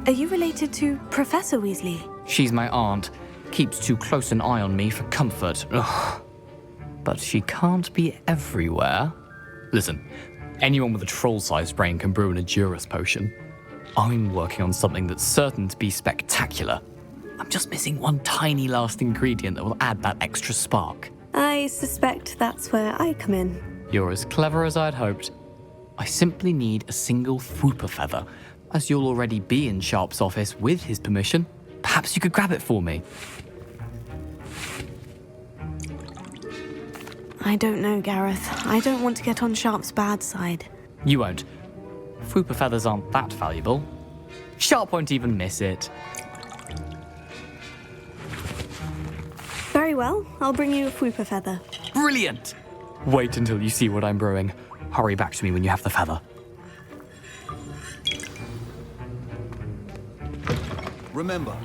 are you related to Professor Weasley? She's my aunt. Keeps too close an eye on me for comfort. Ugh. But she can't be everywhere. Listen, anyone with a troll-sized brain can brew an Edurus potion. I'm working on something that's certain to be spectacular. I'm just missing one tiny last ingredient that will add that extra spark. I suspect that's where I come in. You're as clever as I'd hoped. I simply need a single Fwooper feather. As you'll already be in Sharp's office with his permission, perhaps you could grab it for me. I don't know, Gareth. I don't want to get on Sharp's bad side. You won't. Fwooper feathers aren't that valuable. Sharp won't even miss it. Very well, I'll bring you a Fwooper feather. Brilliant! Wait until you see what I'm brewing. Hurry back to me when you have the feather. Remember,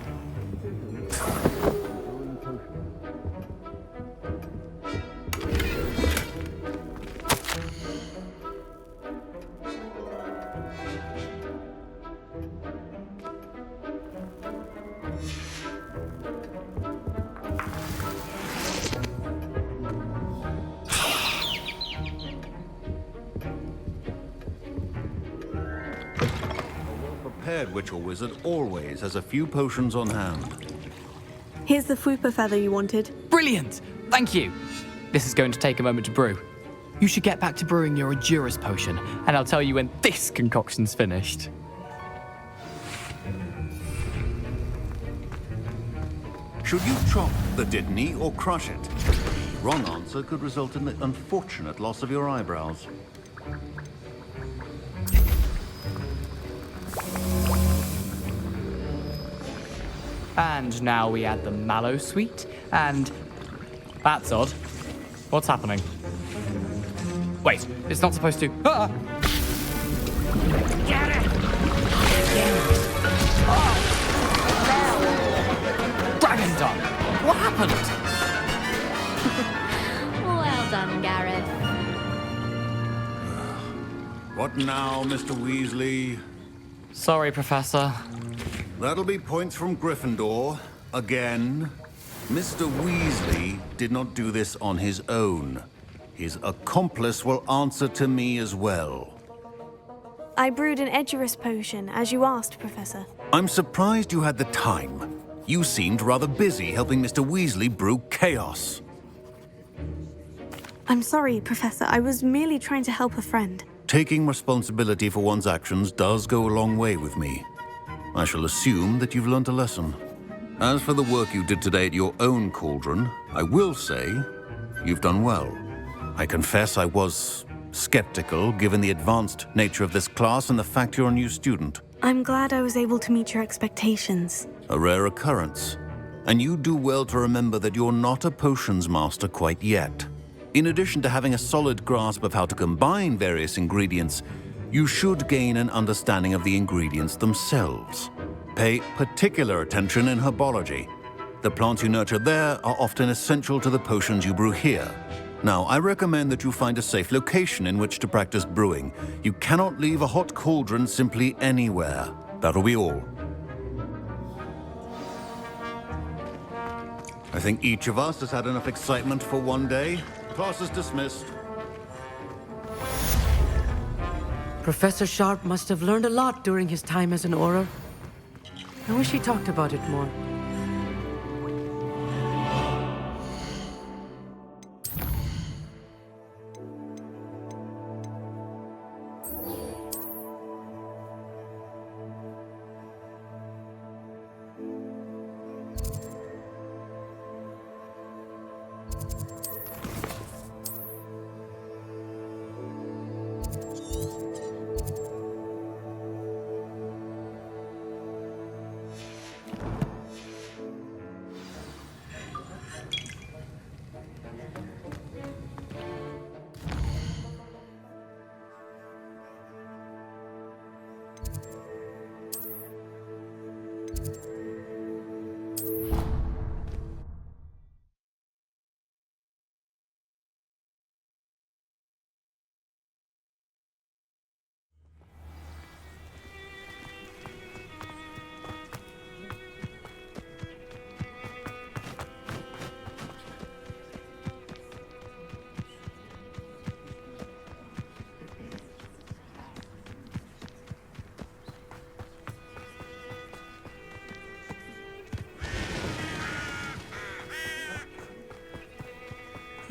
prepared witch or wizard always has a few potions on hand. Here's the Fwooper feather you wanted. Brilliant! Thank you! This is going to take a moment to brew. You should get back to brewing your Edurus potion, and I'll tell you when this concoction's finished. Should you chop the Didney or crush it? Wrong answer could result in the unfortunate loss of your eyebrows. And now we add the mallow sweet, and... That's odd. What's happening? Wait, it's not supposed to... Ah! Get it! Dragon Dog! What happened? Well done, Gareth. What now, Mr. Weasley? Sorry, Professor. That'll be points from Gryffindor. Again. Mr. Weasley did not do this on his own. His accomplice will answer to me as well. I brewed an Edurus potion, as you asked, Professor. I'm surprised you had the time. You seemed rather busy helping Mr. Weasley brew chaos. I'm sorry, Professor. I was merely trying to help a friend. Taking responsibility for one's actions does go a long way with me. I shall assume that you've learnt a lesson. As for the work you did today at your own cauldron, I will say you've done well. I confess I was skeptical, given the advanced nature of this class and the fact you're a new student. I'm glad I was able to meet your expectations. A rare occurrence. And you do well to remember that you're not a potions master quite yet. In addition to having a solid grasp of how to combine various ingredients, you should gain an understanding of the ingredients themselves. Pay particular attention in herbology. The plants you nurture there are often essential to the potions you brew here. Now, I recommend that you find a safe location in which to practice brewing. You cannot leave a hot cauldron simply anywhere. That'll be all. I think each of us has had enough excitement for one day. Class is dismissed. Professor Sharp must have learned a lot during his time as an Auror. I wish he talked about it more.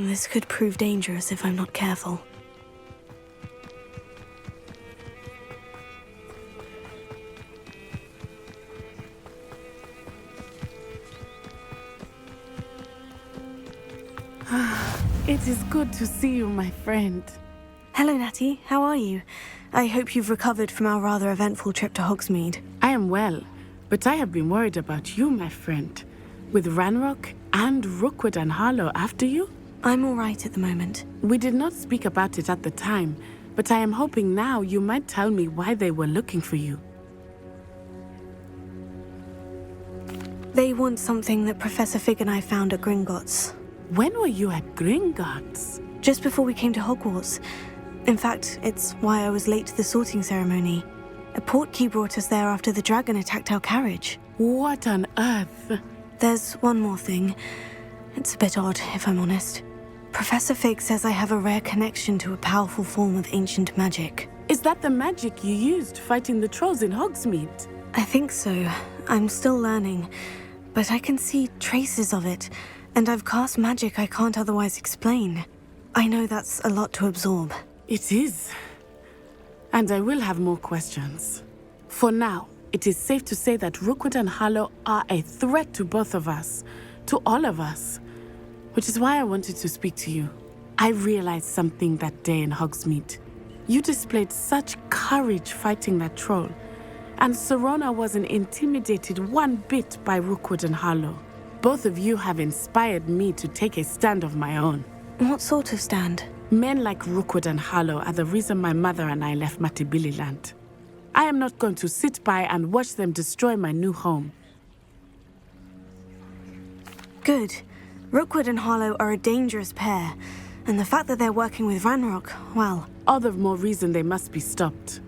This could prove dangerous if I'm not careful. It is good to see you, my friend. Hello, Natty. How are you? I hope you've recovered from our rather eventful trip to Hogsmeade. I am well, but I have been worried about you, my friend. With Ranrock and Rookwood and Harlow after you? I'm all right at the moment. We did not speak about it at the time, but I am hoping now you might tell me why they were looking for you. They want something that Professor Fig and I found at Gringotts. When were you at Gringotts? Just before we came to Hogwarts. In fact, it's why I was late to the sorting ceremony. A portkey brought us there after the dragon attacked our carriage. What on earth? There's one more thing. It's a bit odd, if I'm honest. Professor Fig says I have a rare connection to a powerful form of ancient magic. Is that the magic you used fighting the trolls in Hogsmeade? I think so. I'm still learning, but I can see traces of it, and I've cast magic I can't otherwise explain. I know that's a lot to absorb. It is. And I will have more questions. For now, it is safe to say that Rookwood and Harlow are a threat to both of us, to all of us. Which is why I wanted to speak to you. I realized something that day in Hogsmeade. You displayed such courage fighting that troll, and Serona wasn't intimidated one bit by Rookwood and Harlow. Both of you have inspired me to take a stand of my own. What sort of stand? Men like Rookwood and Harlow are the reason my mother and I left Matabeleland. I am not going to sit by and watch them destroy my new home. Good. Rookwood and Harlow are a dangerous pair, and the fact that they're working with Ranrock, well... All the more reason they must be stopped.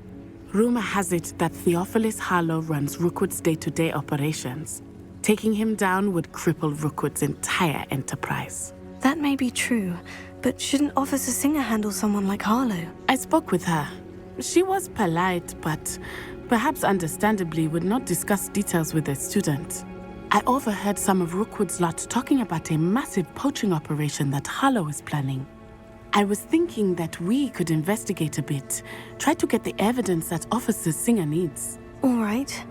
Rumor has it that Theophilus Harlow runs Rookwood's day-to-day operations. Taking him down would cripple Rookwood's entire enterprise. That may be true, but shouldn't Officer Singer handle someone like Harlow? I spoke with her. She was polite, but perhaps understandably would not discuss details with a student. I overheard some of Rookwood's lot talking about a massive poaching operation that Harlow is planning. I was thinking that we could investigate a bit, try to get the evidence that Officer Singer needs. All right.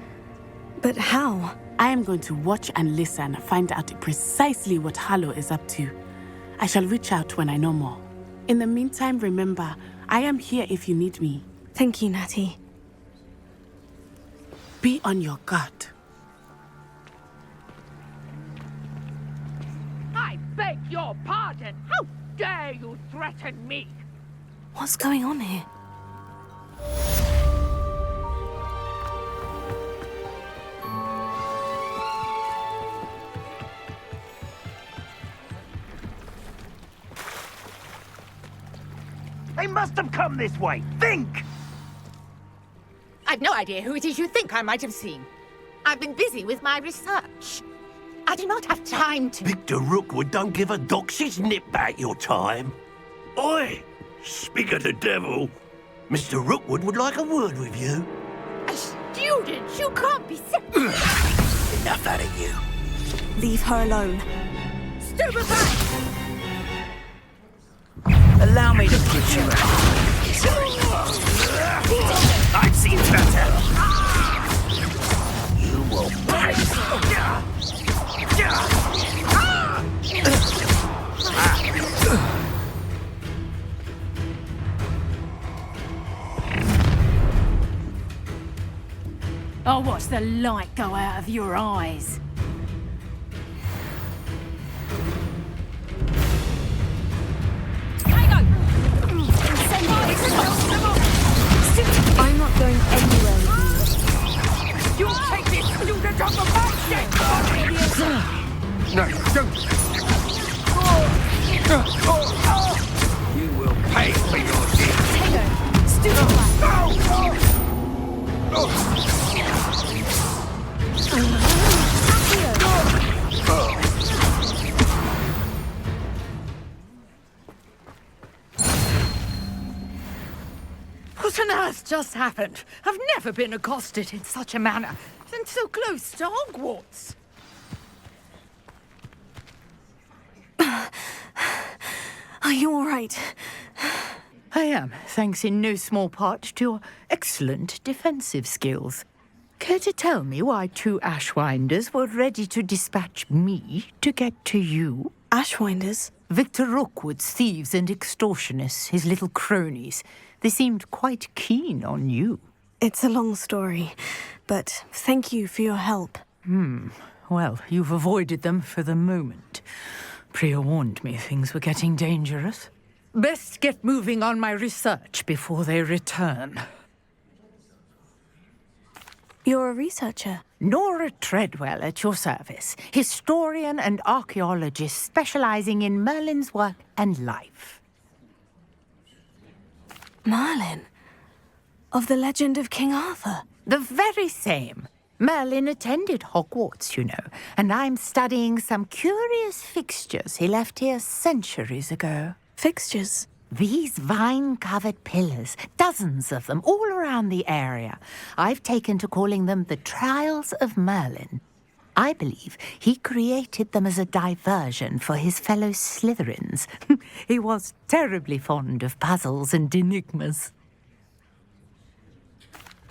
But how? I am going to watch and listen, find out precisely what Harlow is up to. I shall reach out when I know more. In the meantime, remember, I am here if you need me. Thank you, Natty. Be on your guard. I beg your pardon. How dare you threaten me? What's going on here? They must have come this way. Think! I've no idea who it is you think I might have seen. I've been busy with my research. I do not have time to... Victor Rookwood don't give a doxy's nip back your time. Oi! Speak of the devil. Mr. Rookwood would like a word with you. A student? You can't be... Enough out of you. Leave her alone. Stupefy! Allow me to put you out. I've seen better. You will pay. I'll watch the light go out of your eyes. I'm not going anywhere with You take this student off the back, No, don't. You will pay for your deeds. Stupid. What on earth just happened? I've never been accosted in such a manner, and so close to Hogwarts. you all right? I am, thanks in no small part to your excellent defensive skills. Care to tell me why 2 Ashwinders were ready to dispatch me to get to you? Ashwinders? Victor Rookwood's thieves and extortionists, his little cronies. They seemed quite keen on you. It's a long story, but thank you for your help. Well, you've avoided them for the moment. Priya warned me things were getting dangerous. Best get moving on my research before they return. You're a researcher? Nora Treadwell at your service. Historian and archaeologist specializing in Merlin's work and life. Merlin? Of the legend of King Arthur? The very same. Merlin attended Hogwarts, you know, and I'm studying some curious fixtures he left here centuries ago. Fixtures? These vine-covered pillars, dozens of them, all around the area. I've taken to calling them the Trials of Merlin. I believe he created them as a diversion for his fellow Slytherins. He was terribly fond of puzzles and enigmas.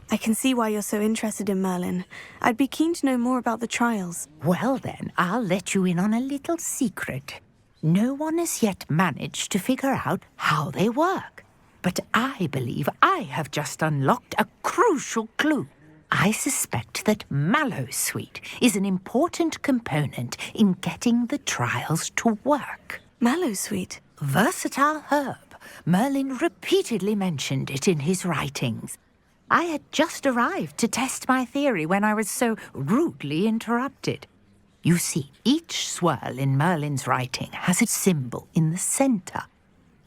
I can see why you're so interested in Merlin. I'd be keen to know more about the trials. Well then, I'll let you in on a little secret. No one has yet managed to figure out how they work. But I believe I have just unlocked a crucial clue. I suspect that Mallowsweet is an important component in getting the trials to work. Mallowsweet? Versatile herb. Merlin repeatedly mentioned it in his writings. I had just arrived to test my theory when I was so rudely interrupted. You see, each swirl in Merlin's writing has a symbol in the center.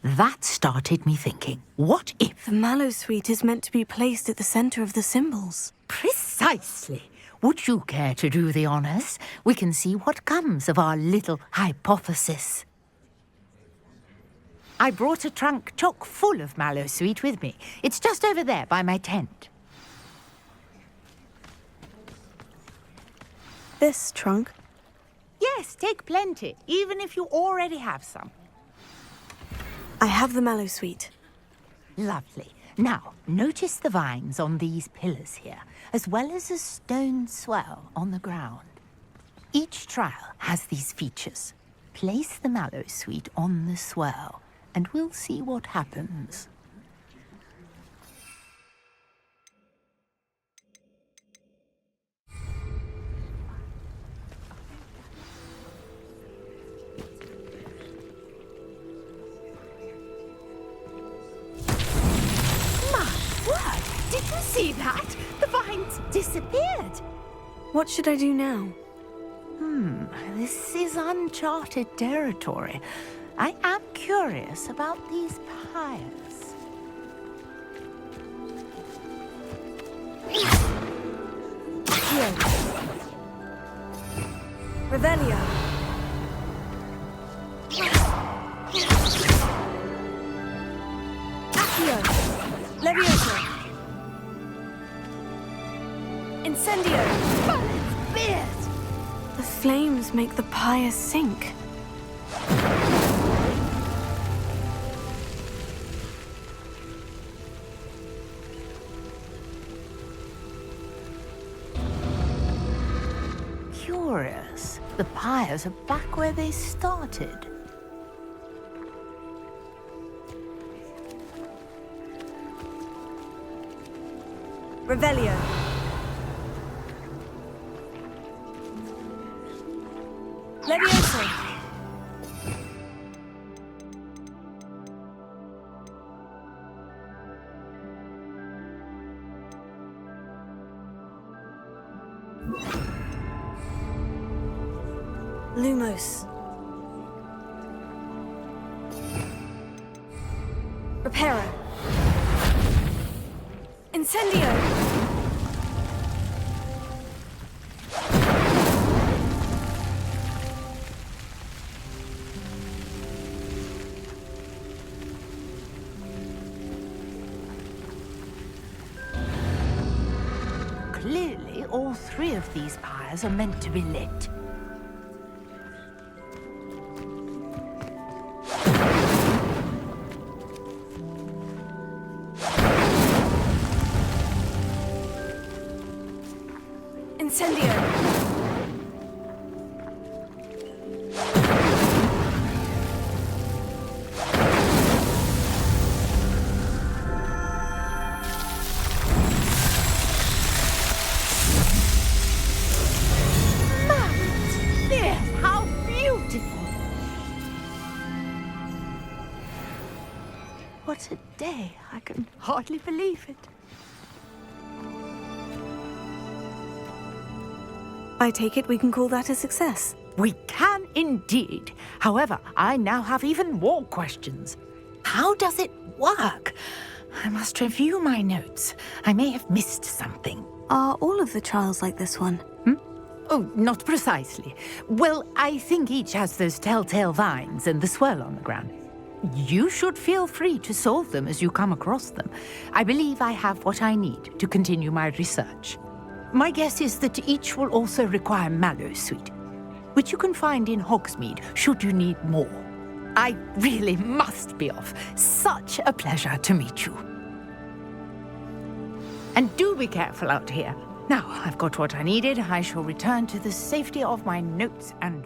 That started me thinking, what if... The Mallowsweet is meant to be placed at the center of the symbols. Precisely. Would you care to do the honors? We can see what comes of our little hypothesis. I brought a trunk chock full of Mallowsweet with me. It's just over there by my tent. This trunk? Yes, take plenty, even if you already have some. I have the Mallowsweet. Lovely. Now, notice the vines on these pillars here, as well as a stone swell on the ground. Each trial has these features. Place the Mallowsweet on the swell, and we'll see what happens. Did you see that? The vines disappeared. What should I do now? This is uncharted territory. I am curious about these pyres. Here. Revelio. Accio. Levioso. Incendio! Beard! The flames make the pyre sink. Curious. The pyres are back where they started. Revelio. Levioso. Lumos. Reparo. Incendio. Clearly, all three of these pyres are meant to be lit. Incendio! What a day. I can hardly believe it. I take it we can call that a success. We can indeed. However, I now have even more questions. How does it work? I must review my notes. I may have missed something. Are all of the trials like this one? Oh, not precisely. Well, I think each has those telltale vines and the swirl on the ground. You should feel free to solve them as you come across them. I believe I have what I need to continue my research. My guess is that each will also require Mallowsweet, which you can find in Hogsmeade should you need more. I really must be off. Such a pleasure to meet you. And do be careful out here. Now I've got what I needed, I shall return to the safety of my notes and